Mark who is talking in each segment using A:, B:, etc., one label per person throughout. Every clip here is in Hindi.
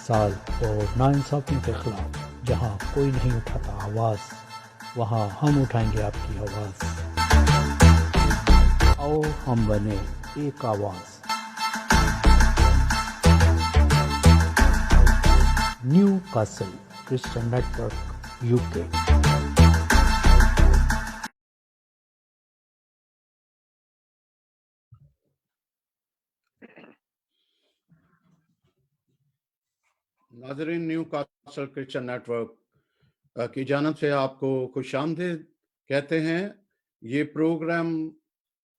A: साल और नाइंसाफियों के खिलाफ जहां कोई नहीं उठाता आवाज़, वहां हम उठाएंगे आपकी आवाज़। आओ हम बने एक आवाज़। New castle Christian network UK.
B: नाजरीन, न्यू कासल क्रिश्चियन नेटवर्क की जानब से आपको खुशामदीद कहते हैं। ये प्रोग्राम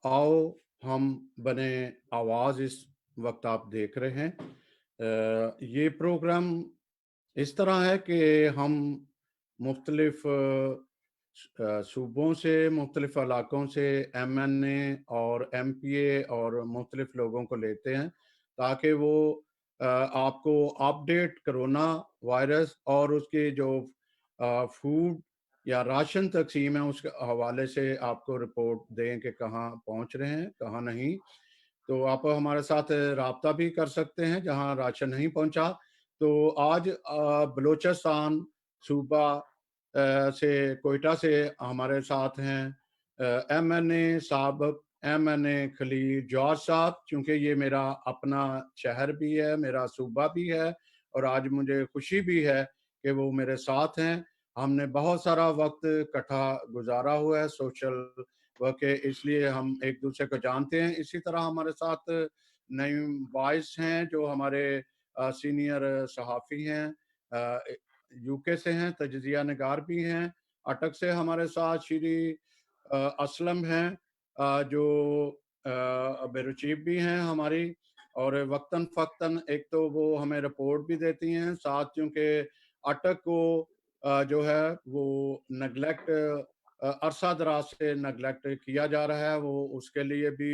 B: आओ हम बने आवाज़ इस वक्त आप देख रहे हैं। ये प्रोग्राम इस तरह है कि हम मुख्तलिफ सूबों से, मुख्तलिफ इलाकों से MNA और MPA और मुख्तलिफ लोगों को लेते हैं ताकि वो आपको अपडेट कोरोना वायरस और उसके जो फूड या राशन तकसीम है उसके हवाले से आपको रिपोर्ट दें कि कहाँ पहुँच रहे हैं, कहाँ नहीं। तो आप हमारे साथ राब्ता भी कर सकते हैं जहाँ राशन नहीं पहुँचा। तो आज बलूचिस्तान सूबा से कोयटा से हमारे साथ हैं MNA साबिक MNA खलील जॉर्ज साहब। चूँकि ये मेरा अपना शहर भी है, मेरा सूबा भी है और आज मुझे खुशी भी है कि वो मेरे साथ हैं। हमने बहुत सारा वक्त इकट्ठा गुजारा हुआ है सोशल वर्क के, इसलिए हम एक दूसरे को जानते हैं। इसी तरह हमारे साथ नईम वाइस हैं जो हमारे सीनियर सहाफ़ी हैं, यूके से हैं, तजज़िया निगार भी हैं। अटक से हमारे साथ श्री असलम हैं जो ब्यूरो चीफ भी हैं हमारी। और वक्तन फ़क्तन एक तो वो हमें रिपोर्ट भी देती हैं, साथ चूँकि अटक को जो है वो नेगलेक्ट अरसा दराज से नेगलेक्ट किया जा रहा है, वो उसके लिए भी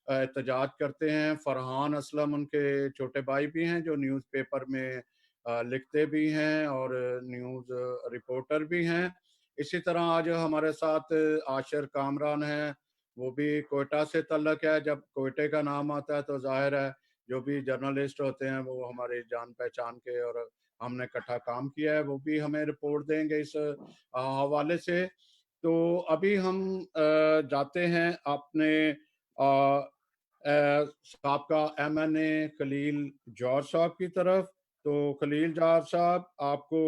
B: एहतजाज करते हैं। फरहान असलम उनके छोटे भाई भी हैं जो न्यूज़पेपर में लिखते भी हैं और न्यूज़ रिपोर्टर भी हैं। इसी तरह आज हमारे साथ आशिर कामरान हैं, वो भी कोयटा से तल्लक है। जब कोयटे का नाम आता है तो जाहिर है जो भी जर्नलिस्ट होते हैं वो हमारे जान पहचान के और हमने इकट्ठा काम किया है, वो भी हमें रिपोर्ट देंगे इस हवाले से। तो अभी हम जाते हैं अपने साबका MNA खलील जॉर्ज साहब की तरफ। तो खलील जॉर्ज साहब, आपको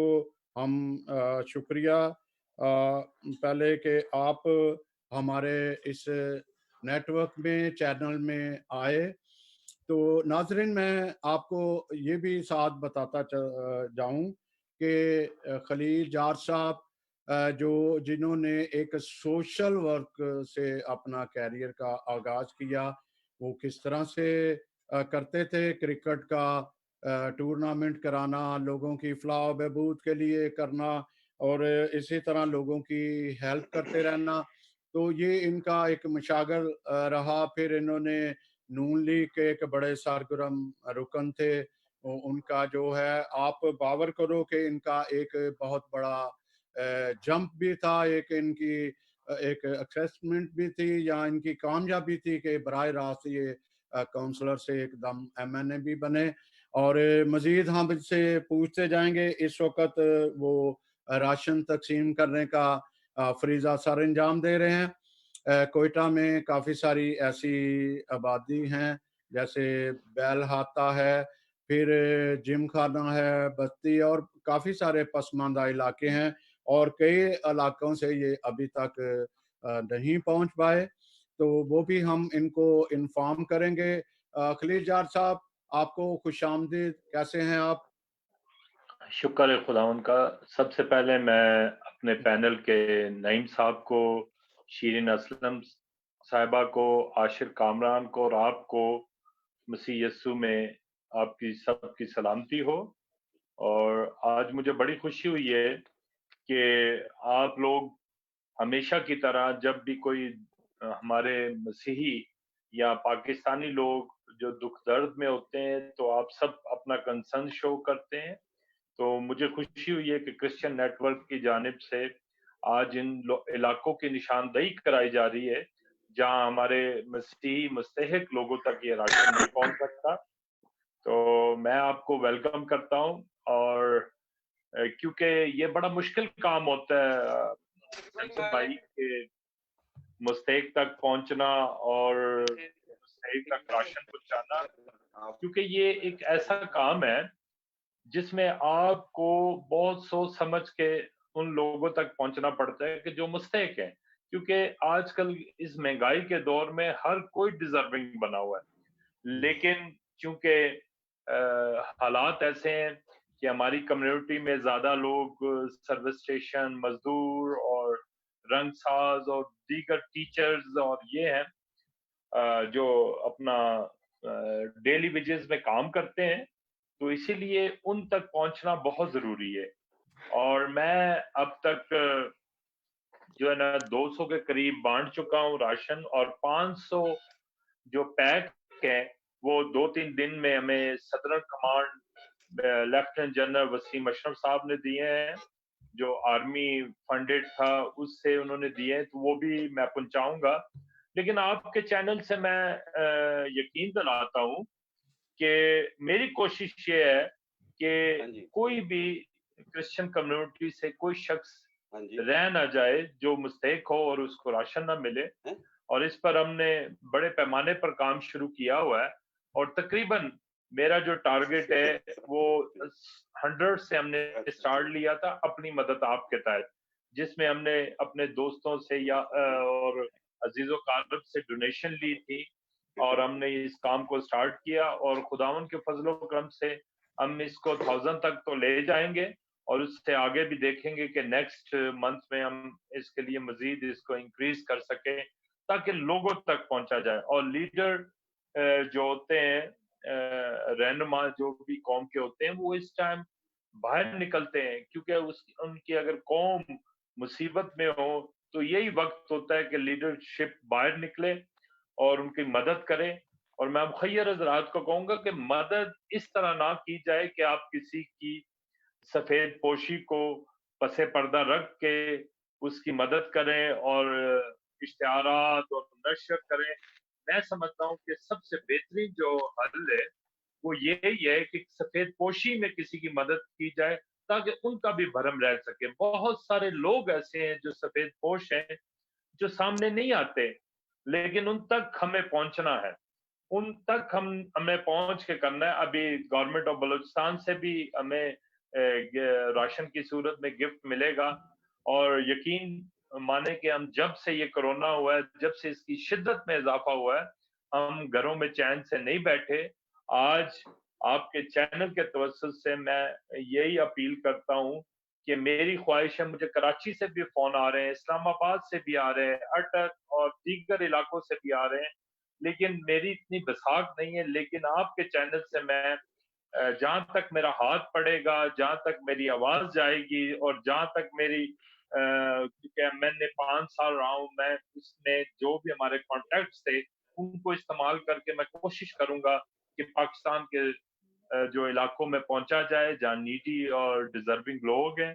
B: हम शुक्रिया पहले कि आप हमारे इस नेटवर्क में, चैनल में आए। तो नाजरीन, मैं आपको ये भी साथ बताता जाऊं कि खलील जॉर्ज साहब जो जिन्होंने एक सोशल वर्क से अपना कैरियर का आगाज किया, वो किस तरह से करते थे। क्रिकेट का टूर्नामेंट कराना, लोगों की फलाह बहबूद के लिए करना और इसी तरह लोगों की हेल्प करते रहना। तो ये इनका एक मशागल रहा। फिर इन्होंने नून लीग के एक बड़े सरगर्म रुकन थे। उनका जो है, आप बावर करो कि इनका एक बहुत बड़ा जंप भी था, एक इनकी एक असेसमेंट भी थी या इनकी कामयाबी थी कि बराह रास्त ये काउंसलर से एकदम MNA भी बने। और मजीद हम इससे पूछते जाएंगे। इस वक्त वो राशन तकसीम करने का फरीजा सर अंजाम दे रहे हैं। कोयटा में काफ़ी सारी ऐसी आबादी हैं जैसे बैलहाता है, फिर जिम खाना है, बस्ती और काफ़ी सारे पसमानदा इलाके हैं और कई इलाकों से ये अभी तक नहीं पहुंच पाए। तो वो भी हम इनको इन्फॉर्म करेंगे। खलील जार साहब, आपको खुशामदीद, कैसे हैं आप?
C: शुक्र है खुदावंद का। सबसे पहले मैं अपने पैनल के नईम साहब को, शीरिन असलम साहिबा को, आशिर कामरान को और आपको मसीह यस्सु में आपकी सबकी सलामती हो। और आज मुझे बड़ी खुशी हुई है कि आप लोग हमेशा की तरह जब भी कोई हमारे मसीही या पाकिस्तानी लोग जो दुख दर्द में होते हैं तो आप सब अपना कंसर्न शो करते हैं। तो मुझे खुशी हुई है कि क्रिश्चियन नेटवर्क की जानिब से आज इन इलाकों की निशानदेही कराई जा रही है जहां हमारे मसीही मुस्तहिक लोगों तक ये राशन नहीं पहुंच सकता। तो मैं आपको वेलकम करता हूँ और क्योंकि ये बड़ा मुश्किल काम होता है सैमसन भाई के मुस्तैक तक पहुंचना और मुस्तैक तक राशन पहुंचाना, क्योंकि ये एक ऐसा काम है जिसमें आपको बहुत सोच समझ के उन लोगों तक पहुंचना पड़ता है कि जो मुस्तैक हैं, क्योंकि आजकल इस महंगाई के दौर में हर कोई डिजर्विंग बना हुआ है। लेकिन चूंकि हालात ऐसे हैं कि हमारी कम्युनिटी में ज्यादा लोग सर्विस स्टेशन मजदूर और रंगसाज और दीगर टीचर्स और ये हैं जो अपना डेली वेजेस में काम करते हैं, तो इसीलिए उन तक पहुंचना बहुत जरूरी है। और मैं अब तक जो है ना 200 के करीब बांट चुका हूँ राशन, और 500 जो पैक है वो 2-3 दिन में हमें southern command lieutenant general Waseem Ashraf साहब ने दिए हैं, जो आर्मी फंडेड था उससे उन्होंने दिए हैं, तो वो भी मैं पहुंचाऊंगा। लेकिन आपके चैनल से मैं यकीन दिलाता हूँ कि मेरी कोशिश ये है कि कोई भी क्रिश्चियन कम्युनिटी से कोई शख्स रह ना जाए जो मुस्तैक हो और उसको राशन ना मिले। और इस पर हमने बड़े पैमाने पर काम शुरू किया हुआ है, और तकरीबन मेरा जो टारगेट है वो 100 से हमने स्टार्ट लिया था अपनी मदद आपके तहत, जिसमें हमने अपने दोस्तों से या और अजीजों कारब से डोनेशन ली थी, और हमने इस काम को स्टार्ट किया, और खुदावन के फजलो करम से हम इसको 1000 तक तो ले जाएंगे, और उससे आगे भी देखेंगे कि नेक्स्ट मंथ में हम इसके लिए मजीद इसको इंक्रीज कर सके ताकि लोगों तक पहुंचा जाए। और लीडर जो होते हैं रहनुमा जो भी कौम के होते हैं वो इस टाइम बाहर निकलते हैं, क्योंकि उस उनकी अगर कौम मुसीबत में हो तो यही वक्त होता है कि लीडरशिप बाहर निकले और उनकी मदद करें। और मैं मुखैर हजरात को कहूंगा कि मदद इस तरह ना की जाए कि आप किसी की सफेद पोशी को पसे पर्दा रख के उसकी मदद करें और इश्तिहारात और नशर करें। मैं समझता हूँ कि सबसे बेहतरीन जो हल है वो यही है कि सफेद पोशी में किसी की मदद की जाए ताकि उनका भी भरम रह सके। बहुत सारे लोग ऐसे हैं जो सफेद पोश हैं जो सामने नहीं आते, लेकिन उन तक हमें पहुंचना है, उन तक हमें पहुंच के करना है। अभी गवर्नमेंट ऑफ बलूचिस्तान से भी हमें राशन की सूरत में गिफ्ट मिलेगा, और यकीन माने कि हम जब से ये कोरोना हुआ है, जब से इसकी शिद्दत में इजाफा हुआ है, हम घरों में चैन से नहीं बैठे। आज आपके चैनल के तवज्जुह से मैं यही अपील करता हूँ कि मेरी ख्वाहिश है, मुझे कराची से भी फोन आ रहे हैं, इस्लामाबाद से भी आ रहे हैं, अटक और दीगर इलाकों से भी आ रहे हैं, लेकिन मेरी इतनी बसात नहीं है। लेकिन आपके चैनल से मैं जहां तक मेरा हाथ पड़ेगा, जहां तक मेरी आवाज जाएगी और जहां तक मेरी क्योंकि मैंने 5 साल रहा हूं, मैं उसमें जो भी हमारे कॉन्टेक्ट थे उनको इस्तेमाल करके मैं कोशिश करूंगा कि पाकिस्तान के जो इलाकों में पहुंचा जाए जहाँ नीडी और डिजर्विंग लोग हैं।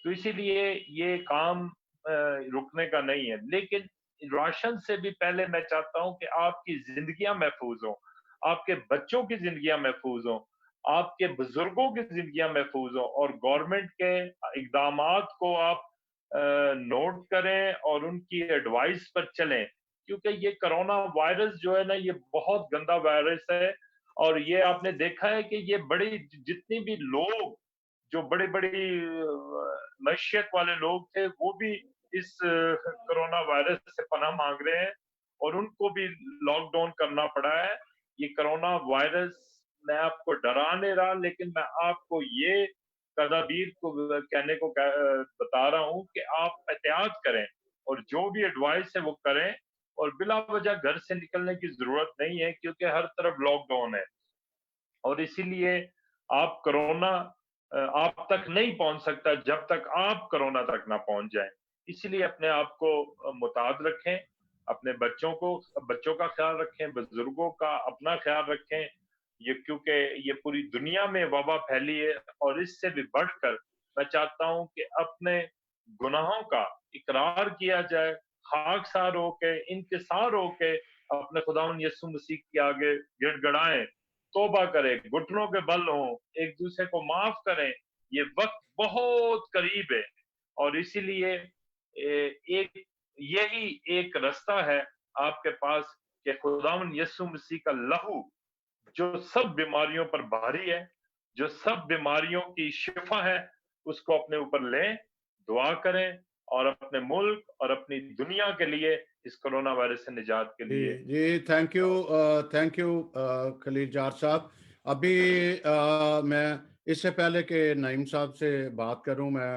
C: तो इसीलिए ये काम रुकने का नहीं है। लेकिन राशन से भी पहले मैं चाहता हूं कि आपकी जिंदगियां महफूज हों, आपके बच्चों की जिंदगियां महफूज हों, आपके बुजुर्गों की जिंदगियां महफूज हों, और गवर्नमेंट के इकदामात को आप नोट करें और उनकी एडवाइस पर चलें, क्योंकि ये कोरोना वायरस जो है ना ये बहुत गंदा वायरस है। और ये आपने देखा है कि ये बड़ी जितनी भी लोग जो बड़े बड़ी मैशियत वाले लोग थे वो भी इस कोरोना वायरस से पनाह मांग रहे हैं, और उनको भी लॉकडाउन करना पड़ा है। ये कोरोना वायरस मैं आपको डरा नहीं रहा, लेकिन मैं आपको ये तदाबीर को कहने को बता रहा हूँ कि आप एहतियात करें और जो भी एडवाइस है वो करें, और बिला वजह घर से निकलने की जरूरत नहीं है क्योंकि हर तरफ लॉकडाउन है। और इसीलिए आप कोरोना आप तक नहीं पहुंच सकता जब तक आप कोरोना तक ना पहुंच जाए। इसलिए अपने आप को मुताद रखें, अपने बच्चों का ख्याल रखें, बुजुर्गों का अपना ख्याल रखें। ये क्योंकि ये पूरी दुनिया में वबा फैली है, और इससे भी बढ़कर मैं चाहता हूं कि अपने गुनाहों का इकरार किया जाए, खाकसार होके, इंकिसार होके अपने खुदावन यीशु मसीह के आगे गिड़गिड़ाएं तौबा करें, घुटनों के बल हों, एक दूसरे को माफ करें। ये वक्त बहुत करीब है और इसीलिए एक यही एक रास्ता है आपके पास कि खुदावन यीशु मसीह का लहू जो सब बीमारियों पर भारी है, जो सब बीमारियों की शिफा है, उसको अपने ऊपर लें, दुआ करें और अपने मुल्क और अपनी दुनिया के लिए इस कोरोना वायरस से निजात के लिए
B: जी थैंक यू खलील जार साहब। अभी मैं इससे पहले कि नईम साहब से बात करूं, मैं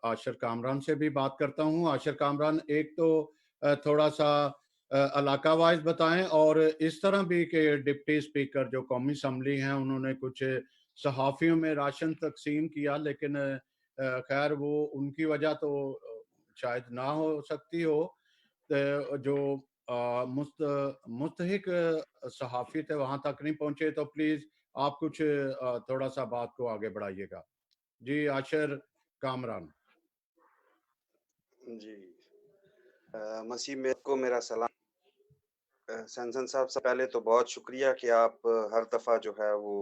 B: आशिर कामरान से भी बात करता हूं। आशिर कामरान, एक तो थोड़ा सा इलाका वाइज बताएं, और इस तरह भी कि डिप्टी स्पीकर जो कौमी असम्बली हैं उन्होंने कुछ सहाफ़ियों में राशन तकसीम किया, लेकिन खैर वो उनकी वजह तो शायद ना हो सकती हो। जो मुस्तहिक सहाफ़ी थे वहां तक नहीं पहुंचे, तो प्लीज आप कुछ थोड़ा सा बात को आगे बढ़ाइएगा। जी आशिर कामरान।
D: जी मसीह में को मेरा सलाम। सनसन साहब, से पहले तो बहुत शुक्रिया कि आप हर दफ़ा जो है वो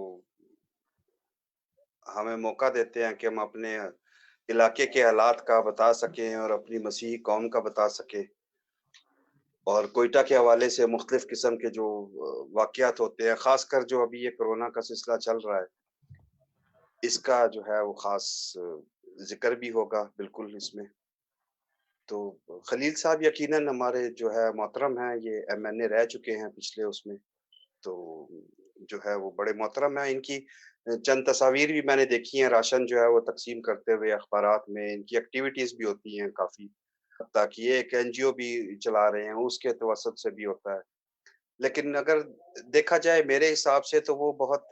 D: हमें मौका देते हैं कि हम अपने इलाके के हालात का बता सकें और अपनी मसीही कौम का बता सकें। और कोयटा के हवाले से मुख्तलिफ किस्म के जो वाक़यात होते हैं, ख़ासकर जो अभी ये कोरोना का सिलसिला चल रहा है, इसका जो है वो ख़ास ज़िक्र भी होगा बिल्कुल इसमें। तो खलील साहब यकीनन हमारे जो है मोहतरम हैं, ये एमएनए रह चुके हैं पिछले उसमें, तो जो है वो बड़े मोहतरम हैं। इनकी चंद तस्वीर भी मैंने देखी हैं, राशन जो है वो तक़सीम करते हुए अख़बारात में। इनकी एक्टिविटीज़ भी होती हैं काफ़ी, हत्ता कि ये एक एनजीओ भी चला रहे हैं, उसके तवस्सुत से भी होता है। लेकिन अगर देखा जाए मेरे हिसाब से तो वो बहुत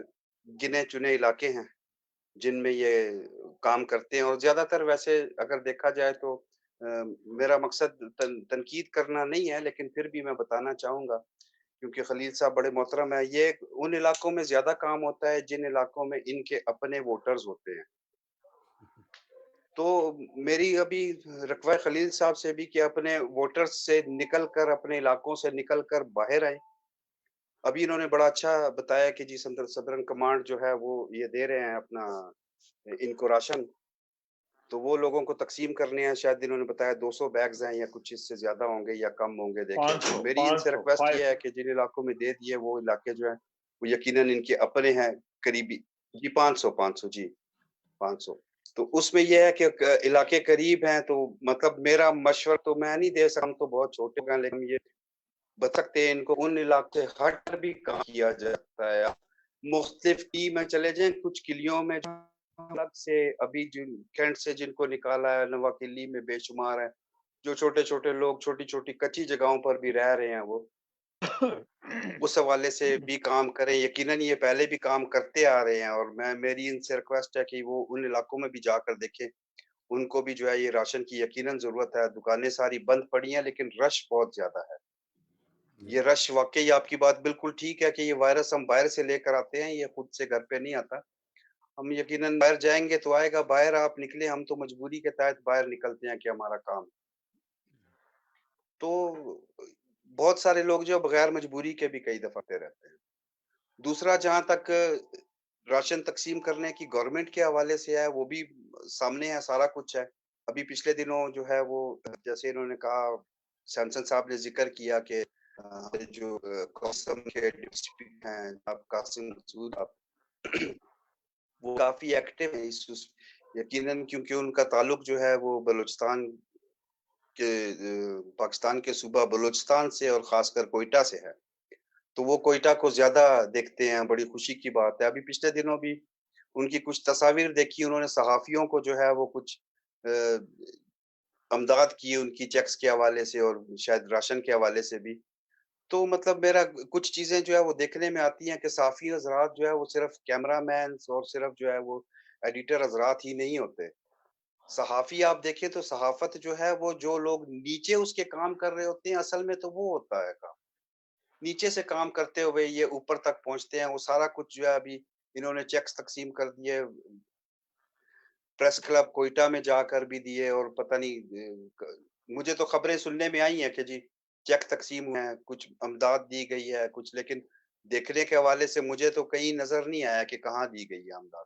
D: गिने-चुने इलाके हैं, जिनमें ये काम करते हैं। और ज़्यादातर वैसे अगर देखा जाए तो मेरा मकसद तनकीद करना नहीं है, लेकिन फिर भी मैं बताना चाहूँगा, क्योंकि खलील साहब बड़े मोहतरम हैं। ये उन इलाकों में ज़्यादा काम होता है जिन इलाकों में इनके अपने वोटर्स होते हैं। तो मेरी अभी रिक्वा खलील साहब से भी कि अपने वोटर्स से निकल कर, अपने इलाकों से निकल कर बाहर आएँ। अभी इन्होंने बड़ा अच्छा बताया कि जी सदरन कमांड जो है वो ये दे रहे हैं अपना इनको राशन, तो वो लोगों को तक़सीम करने हैं। शायद इन्होंने बताया 200 बैग्स हैं या कुछ इससे ज़्यादा होंगे या कम होंगे, देखें।
C: 500
D: तो मेरी इनसे
C: 500
D: रिक्वेस्ट ये है
C: 500
D: कि जिन इलाकों में दे दिए वो इलाके जो हैं वो यकीनन इनके अपने हैं, करीबी। जी 500 जी 500। तो उसमें ये है कि इलाके करीब हैं, तो मतलब मेरा मशवरा तो मैं नहीं दे सकता, हम तो बहुत छोटे हैं, लेकिन ये बता सकते हैं इनको उन इलाके से हट कर भी काम किया जाता है। मुख्तलिफ टी में चले जाएँ, कुछ किलियों में अलग से अभी जिन कैंट से जिनको निकाला है, नवाकिली में बेशुमार हैं, जो छोटे-छोटे लोग छोटी-छोटी कच्ची जगहों पर भी रह रहे हैं वो। उस हवाले से भी काम करें, यकीनन ये पहले भी काम करते आ रहे हैं, और मेरी इनसे रिक्वेस्ट है कि वो उन इलाकों में भी जाकर देखें। उनको भी जो है ये राशन की यकीनन ज़रूरत है। दुकानें सारी बंद पड़ी हैं, लेकिन रश बहुत ज़्यादा है। ये रश वाक़ई, आपकी बात बिल्कुल ठीक है कि ये वायरस हम बाहर से लेकर आते हैं, ये खुद से घर पे नहीं आता। हम यकीनन बाहर जाएँगे तो आएगा, बाहर आप निकले, हम तो मजबूरी के तहत बाहर निकलते हैं कि हमारा काम। तो बहुत सारे लोग जो बगैर मजबूरी के भी कई दफ़ा आते रहते हैं। दूसरा, जहाँ तक राशन तक़सीम करने की गवर्नमेंट के हवाले से है, वो भी सामने है, सारा कुछ है। अभी पिछले दिनों जो है वो, जैसे इन्होंने कहा, सैमसन साहब ने ज़िक्र किया कि जो कौसम के डिस्ट्रिक्ट हैं, आप कासिम मसूद आप वो काफ़ी एक्टिव हैं यकीनन, क्योंकि उनका ताल्लुक जो है वो बलूचिस्तान के पाकिस्तान के सूबा बलूचिस्तान से और ख़ासकर कोयटा से है। तो वो कोयटा को ज़्यादा देखते हैं, बड़ी खुशी की बात है। अभी पिछले दिनों भी उनकी कुछ तस्वीर देखी उन्होंने, सहाफ़ियों को जो है वो कुछ अ, अमदाद की उनकी चेक्स के हवाले से और शायद राशन के हवाले से भी। तो मतलब मेरा कुछ चीज़ें जो है वो देखने में आती हैं कि साफ़ी हज़रात जो है वो सिर्फ़ कैमरामैन्स और सिर्फ़ जो है वो एडिटर हज़रात ही नहीं होते। सहाफ़ी आप देखें तो सहाफ़त जो है वो जो लोग नीचे उसके काम कर रहे होते हैं, असल में तो वो होता है काम। नीचे से काम करते हुए ये ऊपर तक पहुँचते हैं, वो सारा कुछ जो है अभी इन्होंने चेक्स तक़सीम कर दिए। प्रेस क्लब कोयटा में जाकर भी दिए, और पता नहीं मुझे तो खबरें सुनने में आई हैं कि जी चेक तक़सीम हुए हैं, कुछ अमदाद दी गई है कुछ, लेकिन देखने के हवाले से मुझे तो कहीं नजर नहीं आया कि कहाँ दी गई है अमदाद।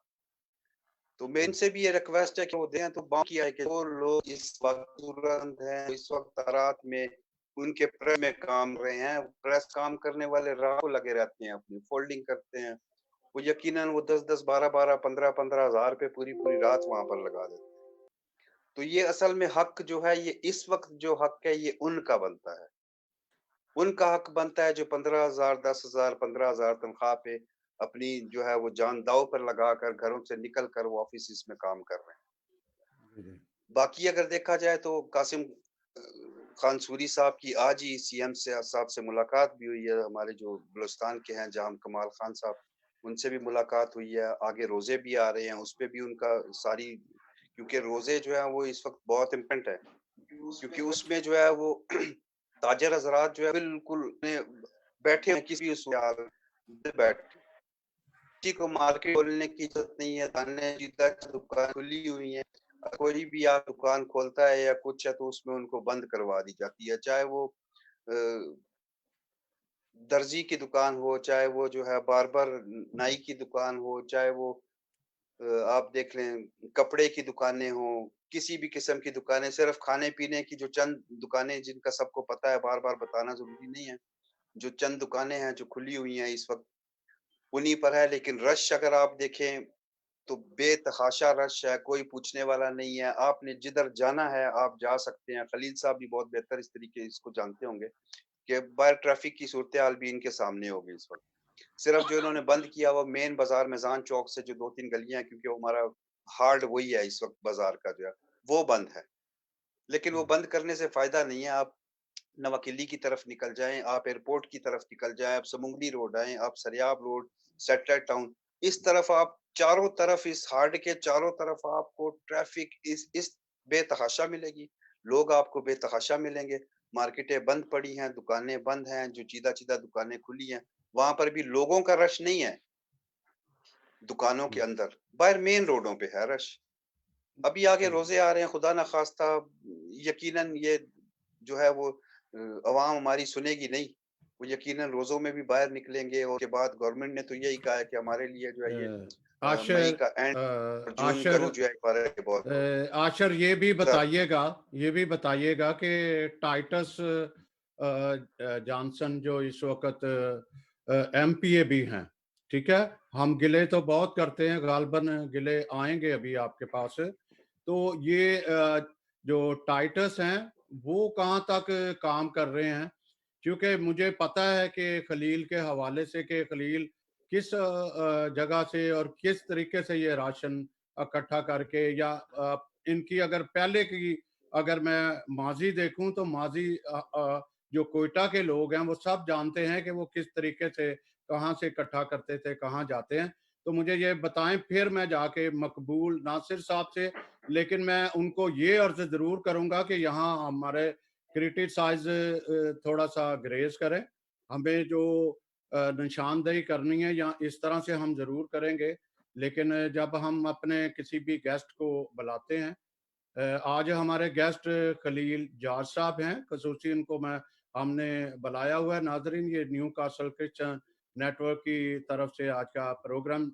D: तो मैं इनसे भी ये रिक्वेस्ट है कि वो दें, तो बाकी है कि जो लोग इस वक्त तुरंत हैं, इस वक्त रात में उनके प्रेस में काम रहे हैं, प्रेस काम करने वाले रात को लगे रहते हैं, अपनी फोल्डिंग करते हैं, वो यकीनन वो 10-10, 12-12, 15-15 हजार पे पूरी रात वहां पर लगा देते हैं। तो ये असल में हक जो है, ये इस वक्त जो हक है, ये उनका बनता है। उनका हक बनता है जो 15,000, 10,000, 15,000 तनख्वाह पे अपनी जो है वो जान दांव पर लगाकर घरों से निकल कर वो ऑफिस में काम कर रहे हैं।
B: जी।
D: बाकी अगर देखा जाए तो कासिम खान सूरी साहब की आज ही सीएम से साहब से मुलाकात भी हुई है। हमारे जो बलूचिस्तान के हैं जाम कमाल खान साहब, उनसे भी मुलाकात हुई है। आगे रोजे भी आ रहे हैं, उस पे भी उनका सारी, क्योंकि रोजे जो है वो इस वक्त बहुत इम्पोर्टेंट है, क्योंकि उसमें जो है वो ताजर हजरात जो है बिल्कुल बैठे हैं, किसी उस हाल में बैठे, किसी को मार्केट खोलने की जरूरत नहीं है, दुकान खुली हुई है, कोई भी आप दुकान खोलता है या कुछ है तो उसमें उनको बंद करवा दी जाती है, चाहे वो दर्जी की दुकान हो, चाहे वो जो है बार्बर नाई की दुकान हो, चाहे वो आप देख लें कपड़े की दुकानें हों, किसी भी किस्म की दुकानें, सिर्फ खाने पीने की जो चंद दुकानें जिनका सबको पता है, बार बार बताना जरूरी नहीं है, जो चंद दुकानें हैं जो खुली हुई हैं इस वक्त उन्हीं पर है। लेकिन रश अगर आप देखें तो बेतहाशा रश है, कोई पूछने वाला नहीं है, आपने जिधर जाना है आप जा सकते हैं। खलील साहब भी बहुत बेहतर इस तरीके इसको जानते होंगे कि बाहर ट्रैफिक की सूरत हाल भी इनके सामने होगी इस वक्त। सिर्फ जो इन्होंने बंद किया वो मेन बाजार मैजान चौक से जो 2-3 गलियां हैं, क्योंकि वो हमारा हार्ड वही है इस वक्त बाजार का जो है वो बंद है। लेकिन वो बंद करने से फायदा नहीं है। आप नवाकिली की तरफ निकल जाएं, आप एयरपोर्ट की तरफ निकल जाएं, आप समुंगली रोड आए, आप सरियाब रोड, सेटेलाइट टाउन, इस तरफ आप चारों तरफ, इस हार्ड के चारों तरफ आपको ट्रैफिक इस बेतहाशा मिलेगी, लोग आपको बेतहाशा मिलेंगे। मार्केटें बंद पड़ी हैं, दुकानें बंद हैं, जो चीदा दुकानें खुली हैं, वहां पर भी लोगों का रश नहीं है। दुकानों के अंदर, बाहर मेन रोडों पे है रश। अभी आगे रोजे आ रहे हैं, खुदा ना खास्ता यकीनन ये जो है वो अवाम हमारी सुनेगी नहीं, वो यकीनन रोजों में भी बाहर निकलेंगे। और के बाद गवर्नमेंट ने तो यही कहा है कि हमारे लिए जो है ये मई
B: आशर
D: का एंड और जून
B: आशर
D: का जो है बहुत
B: आशर ये भी
D: सर।
B: बताइएगा कि टाइटस जॉनसन जो इस वक्त एमपीए भी हैं, ठीक है, हम गिले तो बहुत करते हैं, गालबन गिले आएंगे अभी आपके पास। तो ये जो टाइटस हैं वो कहाँ तक काम कर रहे हैं, क्योंकि मुझे पता है कि खलील के हवाले से कि खलील किस जगह से और किस तरीके से ये राशन इकट्ठा करके, या इनकी अगर पहले की अगर मैं माजी देखूं तो माजी जो कोयटा के लोग हैं वो सब जानते हैं कि वो किस तरीके से कहाँ से इकट्ठा करते थे, कहाँ जाते हैं। तो मुझे ये बताएं, फिर मैं जाके मकबूल नासिर साहब से, लेकिन मैं उनको ये अर्ज जरूर करूंगा कि यहाँ हमारे क्रिटिसाइज थोड़ा सा ग्रेस करें, हमें जो निशानदेही करनी है या इस तरह से हम जरूर करेंगे। लेकिन जब हम अपने किसी भी गेस्ट को बुलाते हैं, आज हमारे गेस्ट खलील जाज साहब हैं, खसूसी इनको हमने बुलाया हुआ है। नाजरीन, ये न्यू कासल क्रिश्चियन नेटवर्क की तरफ से आज का प्रोग्राम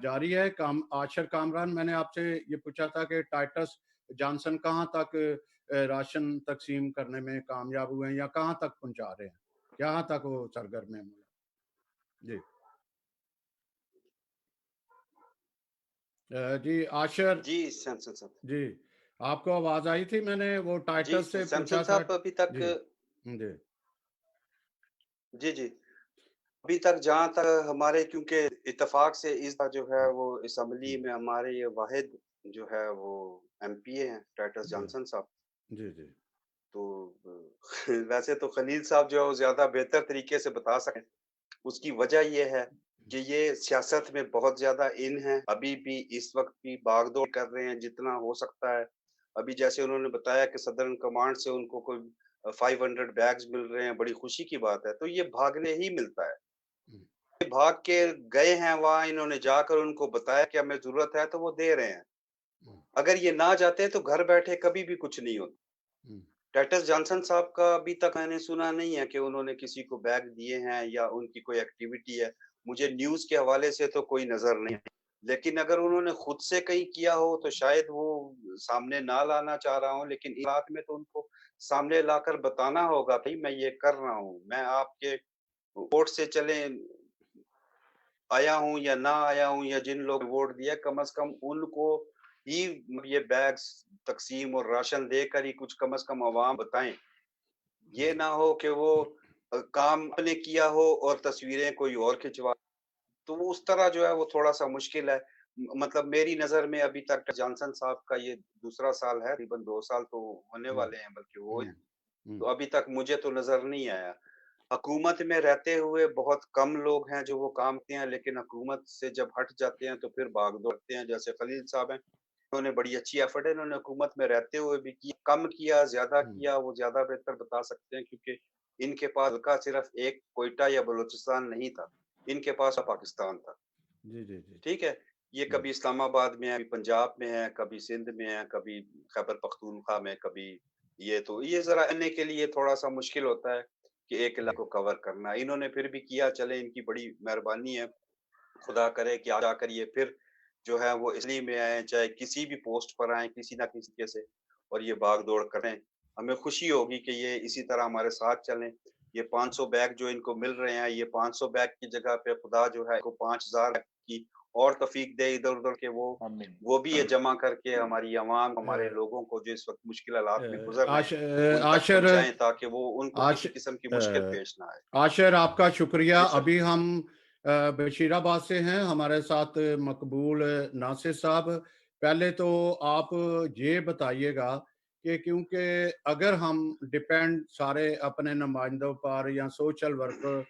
B: जारी है। आशर कामरान, मैंने आपसे ये पूछा था कि टाइटस जॉनसन कहाँ तक राशन तकसीम करने में कामयाब हुए हैं या कहाँ तक पहुंचा रहे हैं, कहाँ तक वो सरगर्म है? जी जी आशर
D: जी सैमसन साहब,
B: जी, आपको आवाज आई थी? मैंने वो
D: जी
B: टाइटस से
D: सैमसन
B: पूछा था।
D: साहब, अभी तक
B: जी जी
D: जी अभी तक जहाँ तक हमारे, क्योंकि इत्तेफाक से इस बार जो है वो असम्बली में हमारे ये वाहिद जो है वो एमपीए हैं टाइटस
B: जी
D: जॉनसन साहब।
B: जी जी
D: तो वैसे तो खलील साहब जो है वो ज्यादा बेहतर तरीके से बता सकें। उसकी वजह ये है कि ये सियासत में बहुत ज्यादा इन है, अभी भी इस वक्त भी भागदौड़ कर रहे हैं जितना हो सकता है। अभी जैसे उन्होंने बताया कि सदर्न कमांड से उनको कोई 500 बैग्स मिल रहे हैं, बड़ी खुशी की बात है। तो ये भागने ही मिलता है, ये भाग के गए हैं वहां, इन्होंने जाकर उनको बताया कि हमें जरूरत है तो वो दे रहे हैं। अगर ये ना जाते तो घर बैठे कभी भी कुछ नहीं होता। टाइटस जॉनसन साहब का अभी तक मैंने सुना नहीं है कि उन्होंने किसी को बैग दिए हैं या उनकी कोई एक्टिविटी है। मुझे न्यूज़ के हवाले से तो कोई नज़र नहीं है। लेकिन अगर उन्होंने खुद से कहीं किया हो तो शायद वो सामने ना लाना चाह रहा हूँ, लेकिन इस बात में तो उनको सामने लाकर बताना होगा, भई मैं ये कर रहा हूँ। मैं आपके वोट से चलें आया हूँ या ना आया हूँ, या जिन लोग वोट दिया कम से कम उनको ही ये बैग्स तक़सीम और राशन देकर ही कुछ कम से कम अवाम बताएँ। ये ना हो कि वो काम आपने किया हो और तस्वीरें कोई और खिंचवा, तो वो उस तरह जो है वो थोड़ा-सा मुश्किल है। मतलब मेरी नज़र में अभी तक जॉनसन साहब का ये दूसरा साल है, तकरीबन 2 साल तो होने
B: हुँ,
D: वाले हैं, बल्कि वो
B: हुँ,
D: हैं। तो
B: हुँ,
D: अभी तक मुझे तो नज़र नहीं आया। हुकूमत में रहते हुए बहुत कम लोग हैं जो वो काम करते हैं, लेकिन हुकूमत से जब हट जाते हैं तो फिर भाग-दौड़ करते हैं। जैसे खलील साहब हैं, उन्होंने बड़ी अच्छी एफर्ट है, इन्होंने हुकूमत में रहते हुए भी की, कम किया, ज़्यादा
B: हुँ।
D: किया, वो ज़्यादा बेहतर बता सकते हैं, क्योंकि इनके पास हल्का सिर्फ़ एक कोयटा या बलूचिस्तान नहीं था, इनके पास पाकिस्तान था।
B: जी, जी, जी।
D: ठीक है? ये
B: हुँ,
D: कभी इस्लामाबाद में है, कभी पंजाब में है, कभी सिंध में है, कभी खैबर पख्तूनख्वा में, कभी ये ज़रा रहने के लिए थोड़ा-सा मुश्किल होता है कि एक
B: जी।
D: इलाके को कवर करना। इन्होंने फिर भी किया, चलें इनकी बड़ी मेहरबानी है। खुदा करे कि आगे जाकर ये फिर जो है वो इसलिए में आएँ, चाहे किसी भी पोस्ट पर आएँ, किसी न किसी तरीके से, और ये भाग-दौड़ करें। हमें खुशी होगी कि ये इसी तरह हमारे साथ चलें। ये 500 बैग जो इनको मिल रहे हैं, ये 500 बैग की जगह पे खुदा जो है इनको 5000 बैग की और तौफ़ीक दे इधर-उधर के,
C: आमीन।
D: वो भी ये जमा करके हमारी अवाम, हमारे
B: अ
D: लोगों को जो इस वक़्त मुश्किल हालात में
B: अ,
D: गुज़र रहे हैं, उन तक
B: आशिर
D: पहुँचाएँ, ताकि वो उनको
B: आश
D: किसी किस्म की मुश्किल
B: अ,
D: पेश ना आए।
B: आशिर आपका शुक्रिया।
D: जी सर।
B: अभी हम बशीराबाद से हैं, हमारे साथ मकबूल नासिर साहब। पहले तो आप ये बताइएगा कि क्योंकि अगर हम डिपेंड सारे अपने नुमाइंदों पर या सोशल वर्कर